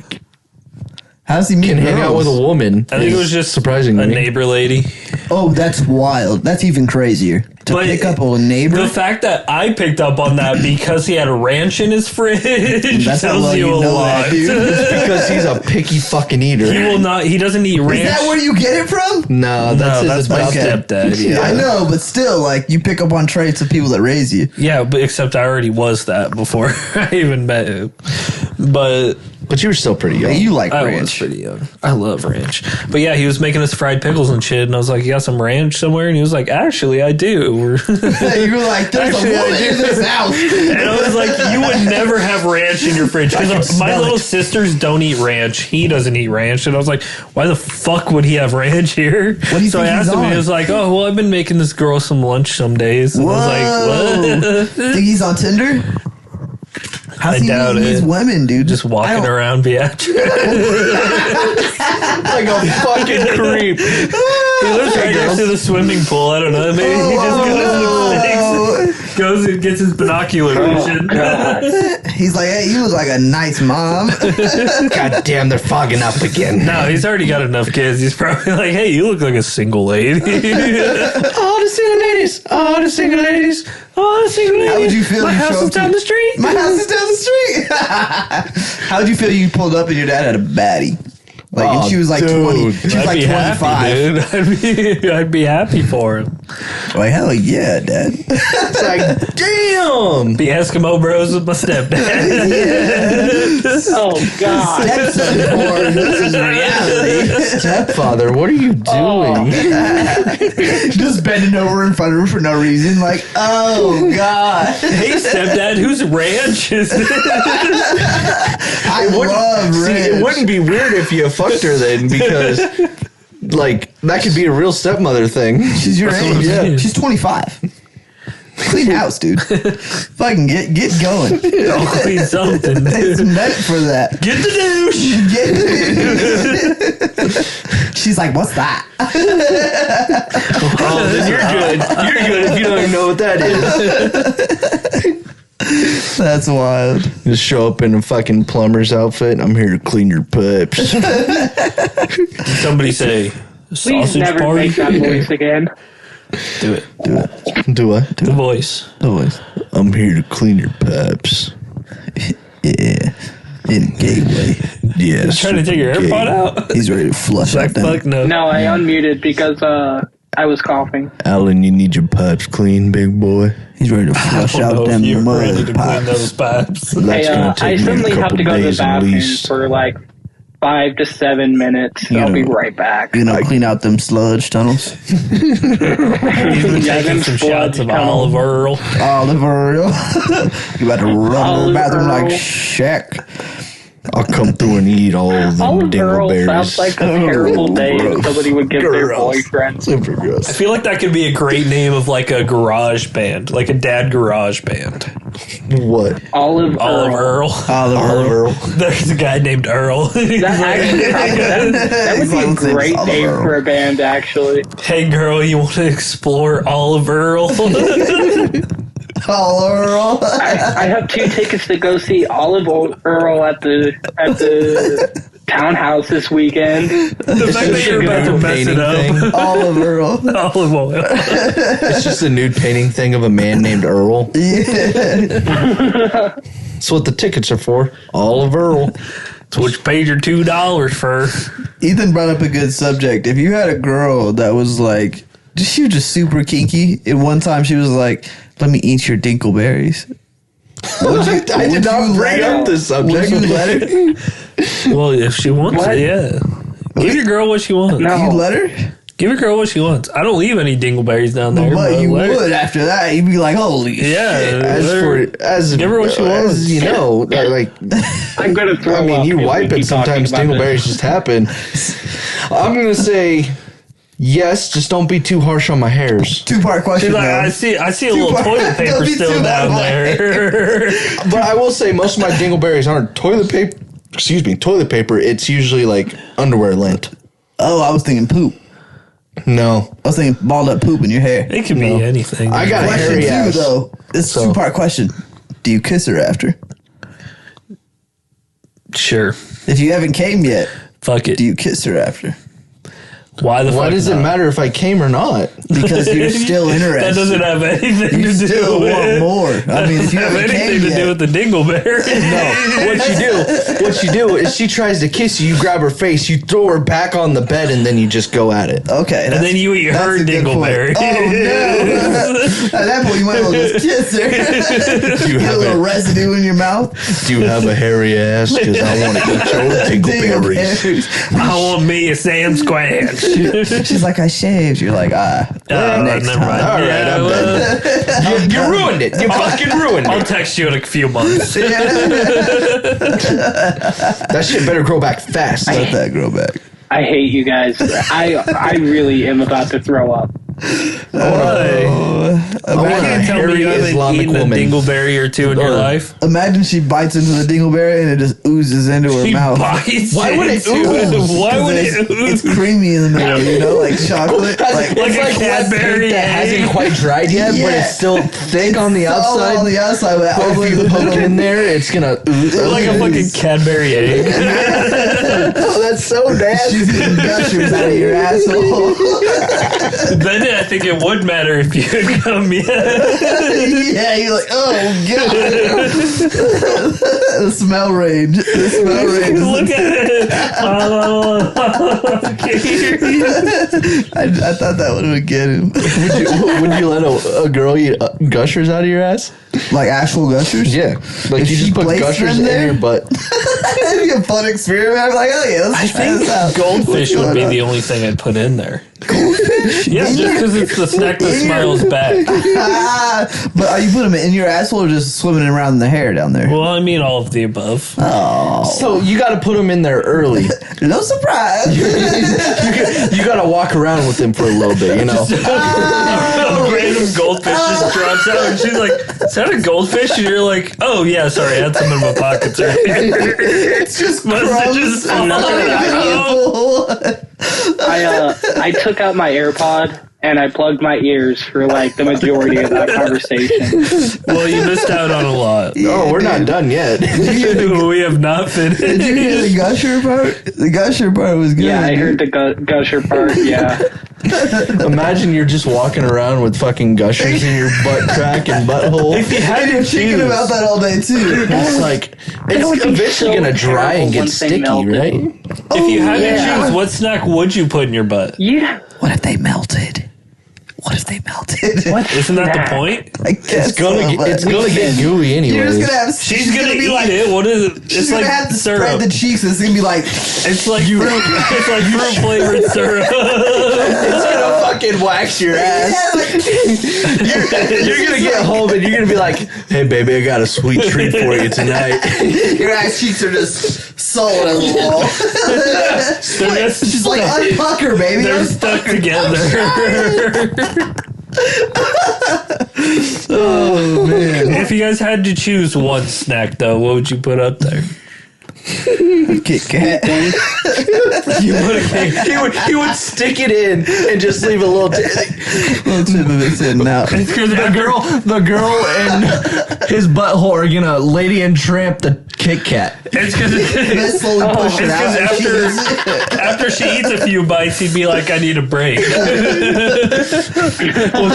How's he meet can hang out girls? with a woman. I think it was is just surprisingly a neighbor lady. Oh, that's wild. That's even crazier. To But pick up a neighbor. The fact that I picked up on that because he had a ranch in his fridge That's how tells well you you a know lot. that, dude. because he's a picky fucking eater. He will not. He doesn't eat ranch. Is that where you get it from? No, No, that's that's his my adopted- stepdad. Yeah. I know, but still, like, you pick up on traits of people that raise you. Yeah, but except I already was that before I even met him. But But you were still pretty young. Hey, you like I was ranch. pretty young. I love ranch. But yeah, he was making us fried pickles and shit, and I was like, "You got some ranch somewhere?" And he was like, "Actually, I do." You were like, there's Actually, a I woman do. in this house. And I was like, "You would never have ranch in your fridge because my smell little it. sisters don't eat ranch. He doesn't eat ranch." And I was like, "Why the fuck would he have ranch here?" What do you so think I asked he's him, and on? he was like, "Oh, well, I've been making this girl some lunch some days." And I was like, "What?" Think he's on Tinder? How's I he doubt meeting these it. women, dude? Just I walking don't- around Beatrice. like a fucking creep. He lives right next to the swimming pool. I don't know. Maybe he just goes and gets his binocular vision. He's like, hey, you look like a nice mom. God damn, they're fogging up again. No, he's already got enough kids. He's probably like, hey, you look like a single lady. Oh, the single ladies. Oh, the single ladies. Oh, the single lady. How would you feel? My you house show is up to- down the street. My house is down the street. How would you feel you pulled up and your dad had a baddie? Like, and Oh, she was like dude. 20. She was I'd like be 25. happy, dude. I'd be happy for him. Like, hell yeah, dad. It's like, damn. Be Eskimo Bros with my stepdad. Oh God! Stepson porn. This is reality. Stepfather, what are you doing? Just bending over in front of her for no reason. Like, oh, God. Hey, stepdad, whose ranch is this? I love See, ranch. it wouldn't be weird if you fucked her then, because, like, that could be a real stepmother thing. She's your That's what I'm age. saying. She's 25. Clean house, dude. Fucking get going. I'll clean something. It's meant for that. Get the douche. She's like, what's that? Oh, then you're good. You're good if you don't even know what that is. That's wild. Just show up in a fucking plumber's outfit. I'm here to clean your pipes. Somebody say Please sausage never party. make that voice again. Do it. Do I? The voice. Always. I'm here to clean your pipes. Yeah. In gateway. Yes. Trying to take your AirPod out? He's ready to flush out Like, them. fuck no. No, I unmuted because I was coughing. Alan, you need your pipes clean, big boy. He's ready to flush I don't know out if them you're ready to mud clean pipes. those pipes. That's Hey, gonna I take me suddenly a have couple to go to the days at bathroom least. for like 5 to 7 minutes. You I'll be know- right back. You know, clean out them sludge tunnels. He's been Yeah, taking them some sludge shots of tunnels. olive oil. Olive oil. You about to run to the Olive bathroom like Earl. Shaq. I'll come through and eat all of them Olive Earl dingleberries. sounds like a terrible name gross. somebody would give their Gross. boyfriend. Super I gross. feel like that could be a great name of like a garage band, like a dad garage band. What? Olive Olive Earl. Earl. Olive Earl. There's a guy named Earl. He's That, like, actually, that would be a His name's great Olive name Earl. for a band, actually. hey girl, you want to explore Olive Earl? Olive Earl. I have 2 tickets to go see Olive Earl at the townhouse this weekend. The fact that you're about to mess it up. Olive Earl. Olive oil. It's just a nude painting thing of a man named Earl. That's what the tickets are for. Olive Earl. That's what you paid your $2 for. Ethan brought up a good subject. If you had a girl that was like, she was just super kinky, and one time she was like, "Let me eat your dinkleberries." I did not bring up this subject. Would you let her? Well, if she wants What? it, yeah. Give your girl what she wants. No. You let her? Give your girl what she wants. I don't leave any dingleberries down there. But you let her- would after that. You'd be like, "Holy Yeah. shit!" Give her what she wants. As you know, like I'm gonna throw I mean, up you if we wipe keep it. Sometimes talking about dingleberries just happen. I'm gonna say yes. Just don't be too harsh on my hairs. 2-part question. She's like, though. I see a little Two-part- toilet paper Don't be still too down hard. there. But I will say most of my dingleberries aren't toilet paper. Excuse me, toilet paper. It's usually like underwear lint. Oh, I was thinking poop. No, I was thinking balled up poop in your hair. It could be anything. I got a Question hairy 2, ass. though. It's a So- 2-part question. Do you kiss her after? Sure. If you haven't came yet, Fuck it. do you kiss her after? Why the why fuck does it not? matter if I came or not? Because you're still interested. That doesn't have anything You to do still with want more. I mean, if you have haven't anything came to yet, do with the dingleberry. No, what you do is she tries to kiss you, you grab her face, you throw her back on the bed, and then you just go at it. okay, And then you eat that's her a good point. dingleberry. Oh no! At that point, you might as well just kiss her. Do you Get a have little a, residue in your mouth. do you have a hairy ass? Because I want to eat your dingleberries. Dingleberries. I want me a Sam Squanch. She's like, I shaved. You're like, next never time. mind. All right, Yeah, I'm well, You ruined it. You fucking ruined I'll it. text you in a few months. That shit better grow back fast. Let that grow back. I hate you guys. I really am about to throw up. I can't tell me hairy you haven't Islamic eaten woman. a dingleberry or two in your Or- life. Imagine she bites into the dingleberry and it just oozes into her She mouth. bites. Why would it into ooze? Why would it's, it ooze? it's creamy in the middle, you know, like chocolate. Like a wet Cadbury paint that egg. hasn't quite dried yet, but Yeah. it's still thick on the all outside. on the outside, but But if you poke it in there, it's gonna ooze. Like a fucking Cadbury egg. Oh, that's so nasty. she's getting gushers out of your asshole. Then I think it would matter if you had come yet. Yeah, you're like, oh, good. The smell range. The smell range. Look at it. I thought that would get him. Would you let a girl eat gushers out of your ass? Like actual gushers? Yeah, like If you she just put placed gushers them in there? your butt. That'd be a fun experiment. I'm like, oh yeah, let's I try this out. think goldfish What's would be going the on? only thing I'd put in there. Goldfish? Yeah, just because it's the snack that smiles back. But are you putting them in your asshole or just swimming around in the hair down there? Well, I mean all of the above. So you got to put them in there early. No surprise. You got to walk around with them for a little bit, you know. A random goldfish just drops out, and she's like, "Is that a goldfish?" And you're like, "Oh yeah, sorry, I had some in my pockets earlier." It's just Must have crumbs. just I'm not gonna fallen. I took out my AirPod and I plugged my ears for like the majority of that conversation. Well, you missed out on a lot. Oh, we're not done yet. We have not Did you hear finished. the gusher part? The gusher part was good. Yeah, I heard the gusher part. Yeah, Imagine you're just walking around with fucking gushers in your butt crack and butthole. If you had to Thinking choose, about that all day too. It's like It would it's be eventually so gonna dry and get once they sticky, melted. right? if you had yeah. to choose, what snack would you put in your butt? Yeah. What if they melted? What if they melted? What? Isn't that the snack? point? I guess It's gonna so, but it's gonna get gooey anyway. You're just gonna have. She's gonna eat it. What is it? She's It's gonna like have to syrup. spread the cheeks. It's gonna be like. It's like fruit. It's like fruit flavored syrup. It's gonna fucking wax your ass. You're gonna get home and you're gonna be like, "Hey, baby, I got a sweet treat for you tonight." Your ass cheeks are just solid as a wall. They're just She's like, unfuck her, baby. they're Unfuck stuck her. together. Oh man, If you guys had to choose one snack, though, what would you put up there? Kit Kat. You put a cake. He would stick it in and just leave a little. Little tip of it sitting out. The girl and his butthole are gonna Lady and Tramp the Kit Kat. It's because Then slowly push it out. and she after, eats it. after she eats a few bites, he'd be like, I need a break. We'll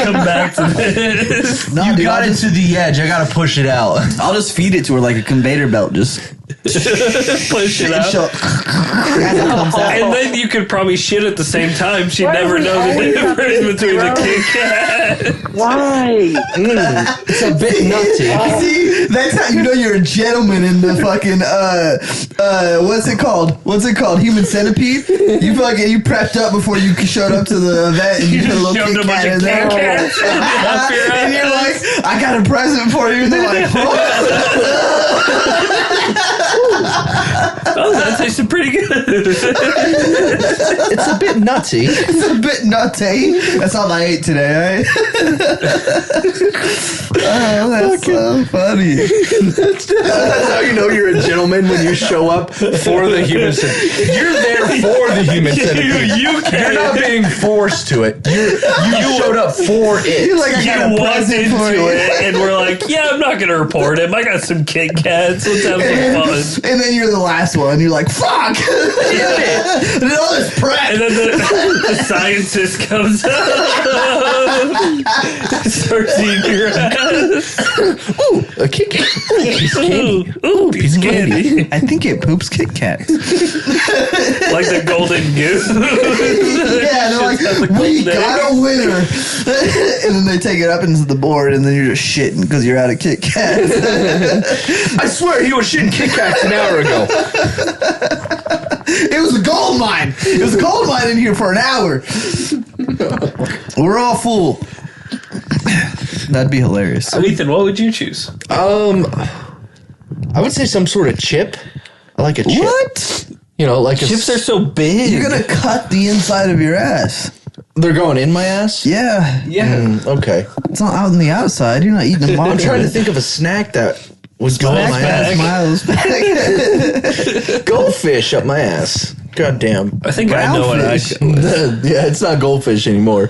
come back to this. No, You dude, got it to the edge. I gotta push it out. I'll just feed it to her like a conveyor belt. Just Push it out. she'll- as it comes out. And then you could probably shit at the same time. She'd Why never do we know the always have difference to between the throw- Kit Kat. Why? It's a bit nutty. See, that's how you know you're a gentleman in the fucking what's it called? Human Centipede. You prepped up before you showed up to the event and you put a little Shoved Kit a bunch Kat in of there. Kit Kats up your And you're ass. like, I got a present for you. And they're like, oh. Oh, that tasted pretty good. It's a bit nutty. It's a bit nutty. That's all I ate today, eh? Oh, that's so funny. That's how you know you're a gentleman when you show up for the human centipede. You're there for the human centipede. You You're not being forced to it. You showed up for it. You're like, I got You a walked present into for you. it and we're like, yeah, I'm not going to report him. I got some Kit Kats. Let's have some fun. And then you're the last one. You're like, fuck! And then all this prep. And then the scientist comes up, starts eating your ass. Ooh, a Kit Kat. Ooh, piece of candy. Ooh, piece of candy. I think it poops Kit Kats. Like the golden goose. Yeah, they're like, Just got the we gold egg. got a winner. And then they take it up into the board, and then you're just shitting because you're out of Kit Kats. I swear he was shitting Kit Kats an hour ago. It was a gold mine. It was a gold mine in here for an hour. We're all full. That'd be hilarious. So, Ethan, what would you choose? I would say some sort of chip. I like a chip. What? You know, like Chips are so big. You're gonna cut the inside of your ass. They're going in my ass? Yeah. Okay. It's not out on the outside. You're not eating them. I'm trying to think of a snack that would go up my ass. Miles back. Goldfish up my ass. God damn. I think I know what I Brownfish. could. Yeah, it's not goldfish anymore.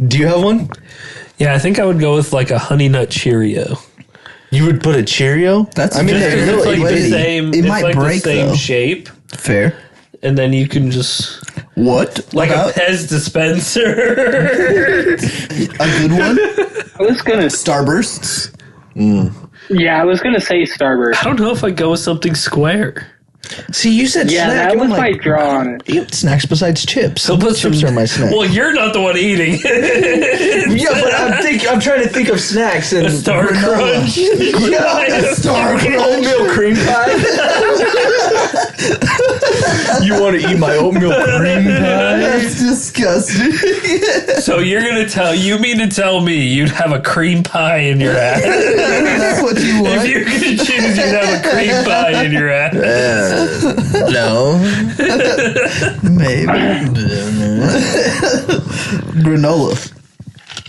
Do you have one? Yeah, I think I would go with like a Honey Nut Cheerio. You would put a Cheerio? That's I mean, just- they're It's really like the bitty. same. It it's might like break, the same though. shape, Fair. and then you can just What? like What a about Pez dispenser. a good one? I was gonna. Starbursts. Yeah, I was gonna say Starburst. I don't know if I'd go with something square. See, you said Yeah, snack. that and was I'm my like, draw on it. eat snacks besides chips. So put Chips some- are my snack. Well, you're not the one eating. yeah, but I'm trying to think of snacks and Star Crunch. Yeah, Star Crunch. oatmeal cream pie. You want to eat my oatmeal cream pie? That's disgusting. So you mean to tell me you'd have a cream pie in your ass? That's what you If want. you could choose, you'd have a cream pie in your ass. No. Maybe. Granola.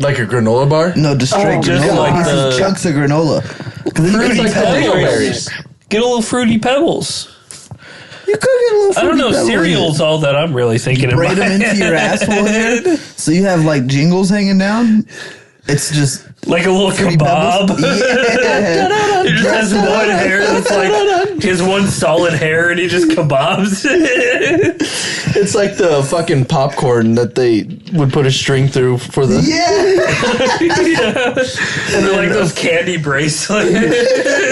Like a granola bar? No, just straight just granola. like Pieces, the- chunks of granola. 'Cause then you Fruity can tell Pebbles. Get a little Fruity Pebbles. You could get a little I don't know. Fruity Pebbles. Cereal's all that I'm really thinking about. Braid them into your asshole hair, so you have like jingles hanging down. It's just Like a little kebab. yeah. He just has one hair that's like he has one solid hair and he just kebabs. It's like the fucking popcorn that they would put a string through for the. And they're like those candy bracelets.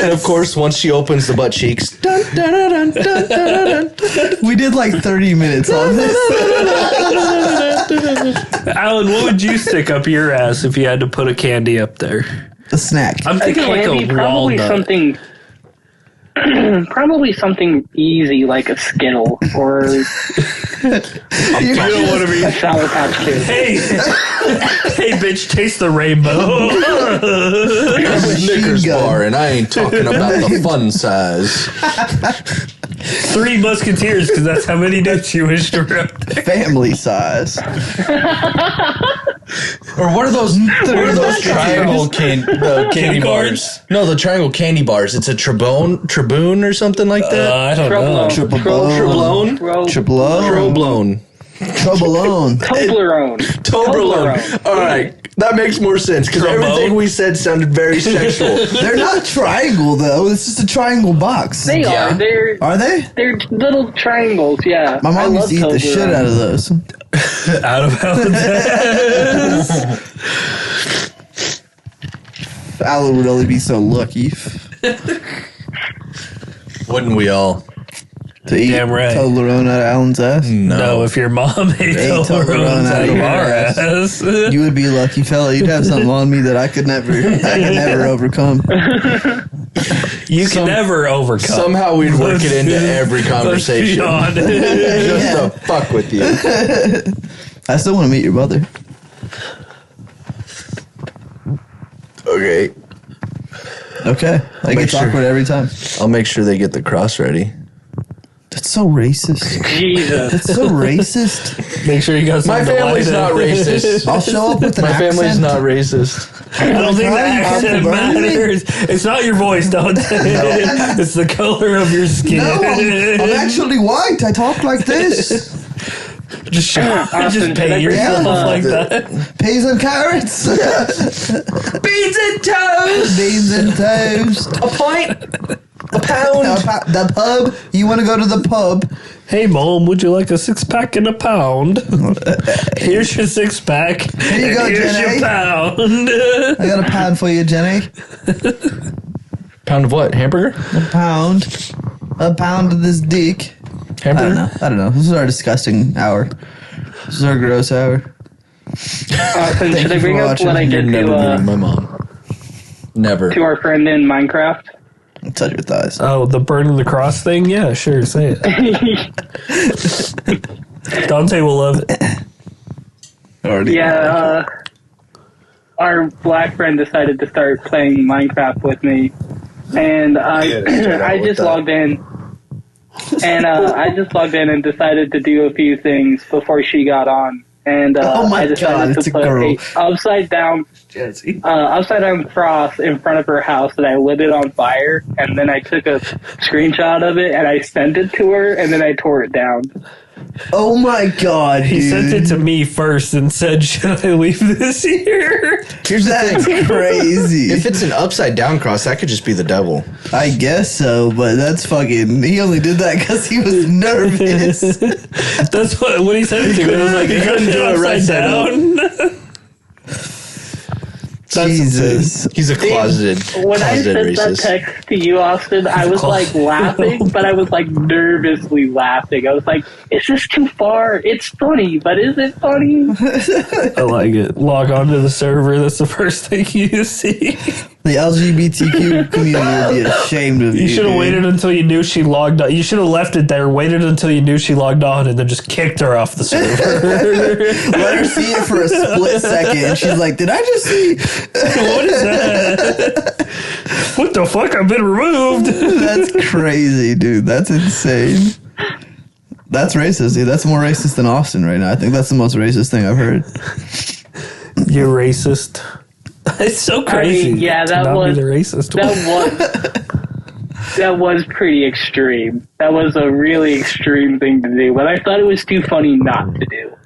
And of course, once she opens the butt cheeks, dun, dun, dun, dun, dun, dun, dun. We did like 30 minutes on this. Alan, what would you stick up your ass if you had to put a candy up there? A snack. I'm thinking like Candy, a probably walnut. something. Probably something easy like a Skittle or You don't want to be. a Sour Patch Kid. Hey, hey, bitch! Taste the rainbow. I'm a Snickers gun. bar, and I ain't talking about the fun size. 3 Musketeers, because that's how many dudes you wished were up there. Family size. Or what are those? What are those triangle candy bars? No, the triangle candy bars. It's a Tribune or something like that. I don't know. Troblone. Troblone. Trouble Toblerone. Toblerone. All right, that makes more sense because Trombone. everything we said sounded very sexual. They're not triangle though. It's just a triangle box. They are. Are they? They're little triangles. Yeah. My mom used to eat the Toblerone. shit out of those. Out of bounds. Alan would only be so lucky Wouldn't we all? to eat Damn right. Toblerone out of Alan's ass. No, if your mom ate Toblerones out of our ass. You would be a lucky fella. You'd have something on me that I could never overcome. You can never overcome. Somehow we'd work it into every conversation Let's be just honest. to fuck with you. I still want to meet your mother. Okay, Okay. Like make it's sure. awkward every time. I'll make sure they get the cross ready. That's so racist. Jesus. That's so racist. Make sure you got My something to family's light not it. racist. I'll show up with an My accent. family's not racist. I don't think the Why you accent have to burn me? matters. It's not your voice, don't It's the color of your skin. No, I'm actually white. I talk like this. just Austin, just should I pay bring yourself up, like that. Peas and carrots. Beans and toast. Beans and toast. A pint, a pound. The pub. You want to go to the pub? Hey, Mom, would you like a 6-pack and a pound? Here's your 6-pack. Here you go, Here's Jenny. your pound. I got a pound for you, Jenny. Pound of what? Hamburger? A pound. A pound of this dick. Hamburger? I don't know. This is our disgusting hour. This is our gross hour. Austin, should you I bring for up watching. what I You're did never meeting to my mom. Never. our friend in Minecraft? Touch your thighs. Oh, the burning the cross thing? Yeah, sure, say it. Dante will love it. Already. Yeah, our black friend decided to start playing Minecraft with me, and I I just logged in, and and decided to do a few things before she got on, and Oh my I decided God, it's to a put girl. upside down cross in front of her house that I lit it on fire, and then I took a screenshot of it and I sent it to her, and then I tore it down. Oh my God, He dude. sent it to me first and said, should I leave this here? Here's the That's thing. crazy. If it's an upside down cross, that could just be the devil. I guess so, but that's fucking. He only did that because he was nervous. That's what when he sent it to me. I was like, you couldn't do it right down. Jesus. He's a closeted When I sent that racist. text to you, Austin, I was like laughing, but I was like nervously laughing. I was like, is this too far? It's funny, but is it funny? I like it. Log on to the server. That's the first thing you see. The LGBTQ community would be ashamed of you. You should have dude. waited until you knew she logged on. You should have left it there, waited until you knew she logged on, and then just kicked her off the server. Let her see it for a split second, and she's like, "Did I just see?" What is that? What the fuck? I've been removed. That's crazy, dude. That's insane. That's racist, dude. That's more racist than Austin right now. I think that's the most racist thing I've heard. You're racist. It's so crazy. I mean, yeah, to that not was be the racist one. that was pretty extreme. That was a really extreme thing to do, but I thought it was too funny not to do.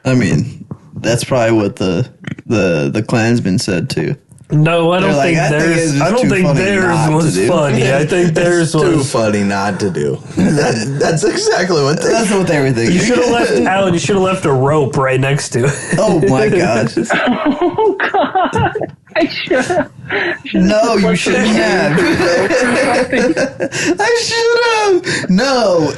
I mean, that's probably what the the Klansman said too. No, I don't They're like, think I think theirs. it's I don't too think funny theirs not was to do. funny. I think theirs Too was. funny not to do. That's exactly what they. That's what they were thinking. You should have left Alan. You should have left a rope right next to it. Oh my god! Oh God! I should. No, you shouldn't have. I should have. No.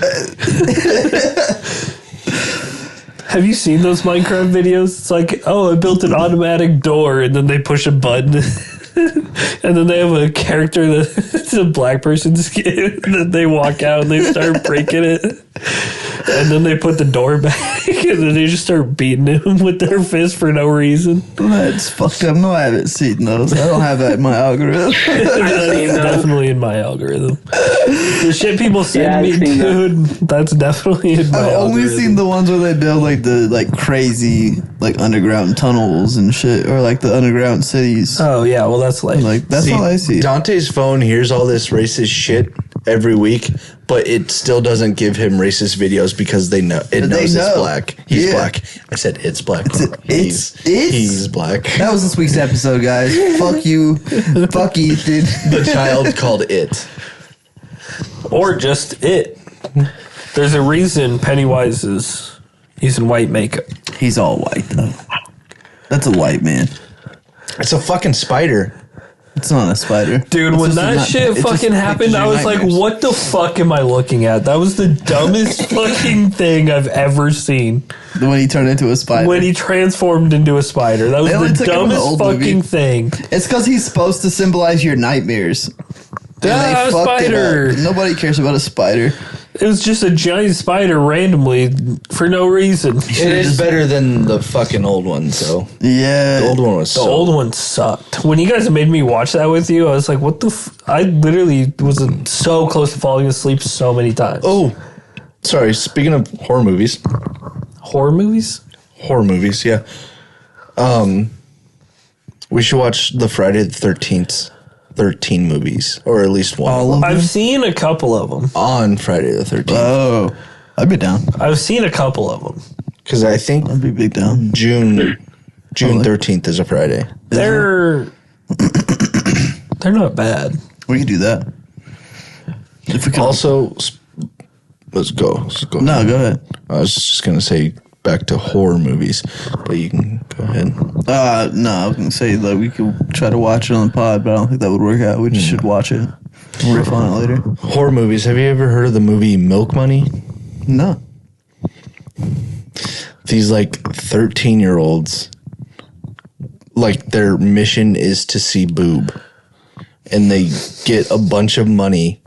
Have you seen those Minecraft videos? It's like, oh, I built an automatic door, and then they push a button, and then they have a character that's a black person's skin, and then they walk out and they start breaking it, and then they put the door back, and then they just start beating him with their fist for no reason. That's fucked up. No, I haven't seen those. I don't have that in my algorithm. That's definitely in my algorithm. The shit people send me, I've seen dude, that's definitely in my I've algorithm. only seen the ones where they build like the crazy underground tunnels and shit, or like the underground cities. Oh, yeah, well, that's like That's all I see. Dante's phone hears all this racist shit every week, but it still doesn't give him racist videos because they know knows know. it's black. He's Yeah. black. I said it's black. It's- He's black. That was this week's episode, guys. Fuck you. Fuck Ethan. The child called it. or just it. There's a reason Pennywise is using white makeup. He's all white though. That's a white man. It's a fucking spider. It's not a spider. Dude, It's when just that a shit it fucking just happened, pictures I your was like, nightmares. what the fuck am I looking at? That was the dumbest fucking thing I've ever seen. When he turned into a spider. When he transformed into a spider. That was They only the took him in the dumbest old fucking movie. thing. It's because he's supposed to symbolize your nightmares. And Ah, they fucked spider. it up. Nobody cares about a spider. It was just a giant spider randomly for no reason. It is better than the fucking old one, so. Yeah. The old one was The so. old one sucked. When you guys made me watch that with you, I was like, what the I literally was so close to falling asleep so many times. Oh, sorry. Speaking of horror movies. Horror movies? Horror movies, yeah. We should watch the Friday the 13th 13 movies, or at least one All of them? I've seen a couple of them. on Friday the 13th. Oh. I'd be down. I've seen a couple of them. Because I think I'd be big down. June 13th is a Friday. They're not bad. We could do that. If we could. Also, let's go. Let's go. No, go ahead. I was just going to say back to horror movies, but you can go ahead. No, I was going to say that we could try to watch it on the pod, but I don't think that would work out. We just should watch it. We'll riff on it later. Horror movies. Have you ever heard of the movie Milk Money? No. These like 13-year-olds, like their mission is to see boob, and they get a bunch of money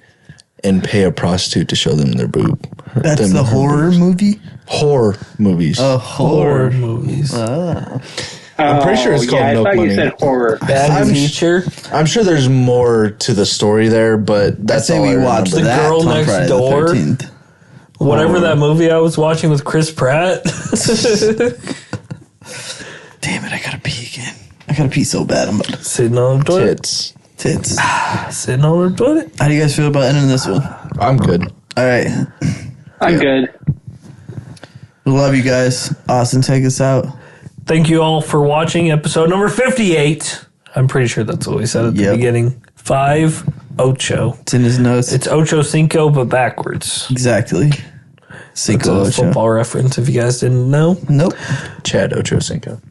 and pay a prostitute to show them their boob. That's Them the her horror boobs. movie? Horror movies. Horror movies. I'm pretty sure it's called I Milk thought Money. you said horror. Bad I'm Teacher. I'm sure there's more to the story there, but that's Say all we I watch remember. that Girl on Next Friday the Door. 13th. Whatever that movie I was watching with Chris Pratt. Damn it, I gotta pee again. I gotta pee so bad. I'm about to Sitting on the toilet. Tits. tits. Sitting on the toilet. How do you guys feel about ending this one? I'm good. All right. I'm good. We love you guys. Austin, take us out. Thank you all for watching episode number 58. I'm pretty sure that's what we said at the Yep. beginning. 5 Ocho. It's in his notes. It's Ocho Cinco, but backwards. exactly. It's Cinco a Ocho. football reference if you guys didn't know. Nope. Chad Ochocinco.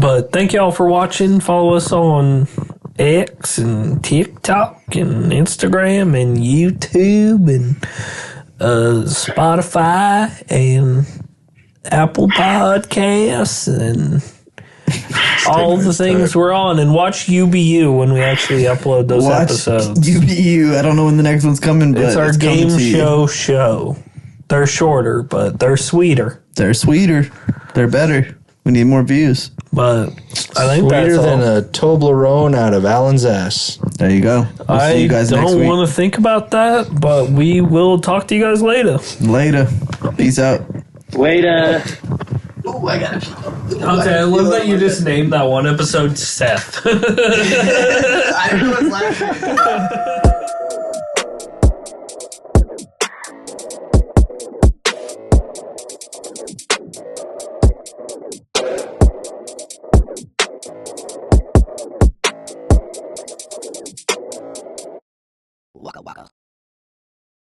But thank you all for watching. Follow us on X and TikTok and Instagram and YouTube and Spotify and Apple Podcasts and all the things we're on. And watch UBU when we actually upload those Watch episodes. UBU. I don't know when the next one's coming, but It's our coming game to you. show. They're shorter, but they're sweeter. They're sweeter. They're better. We need more views. But I think Sweeter that's than all. a Toblerone out of Alan's ass. There you go. We'll see I you guys next don't week. want to think about that, but we will talk to you guys later. Later. Peace out. Later. Okay, I love that you just named that one episode Seth. Waka waka.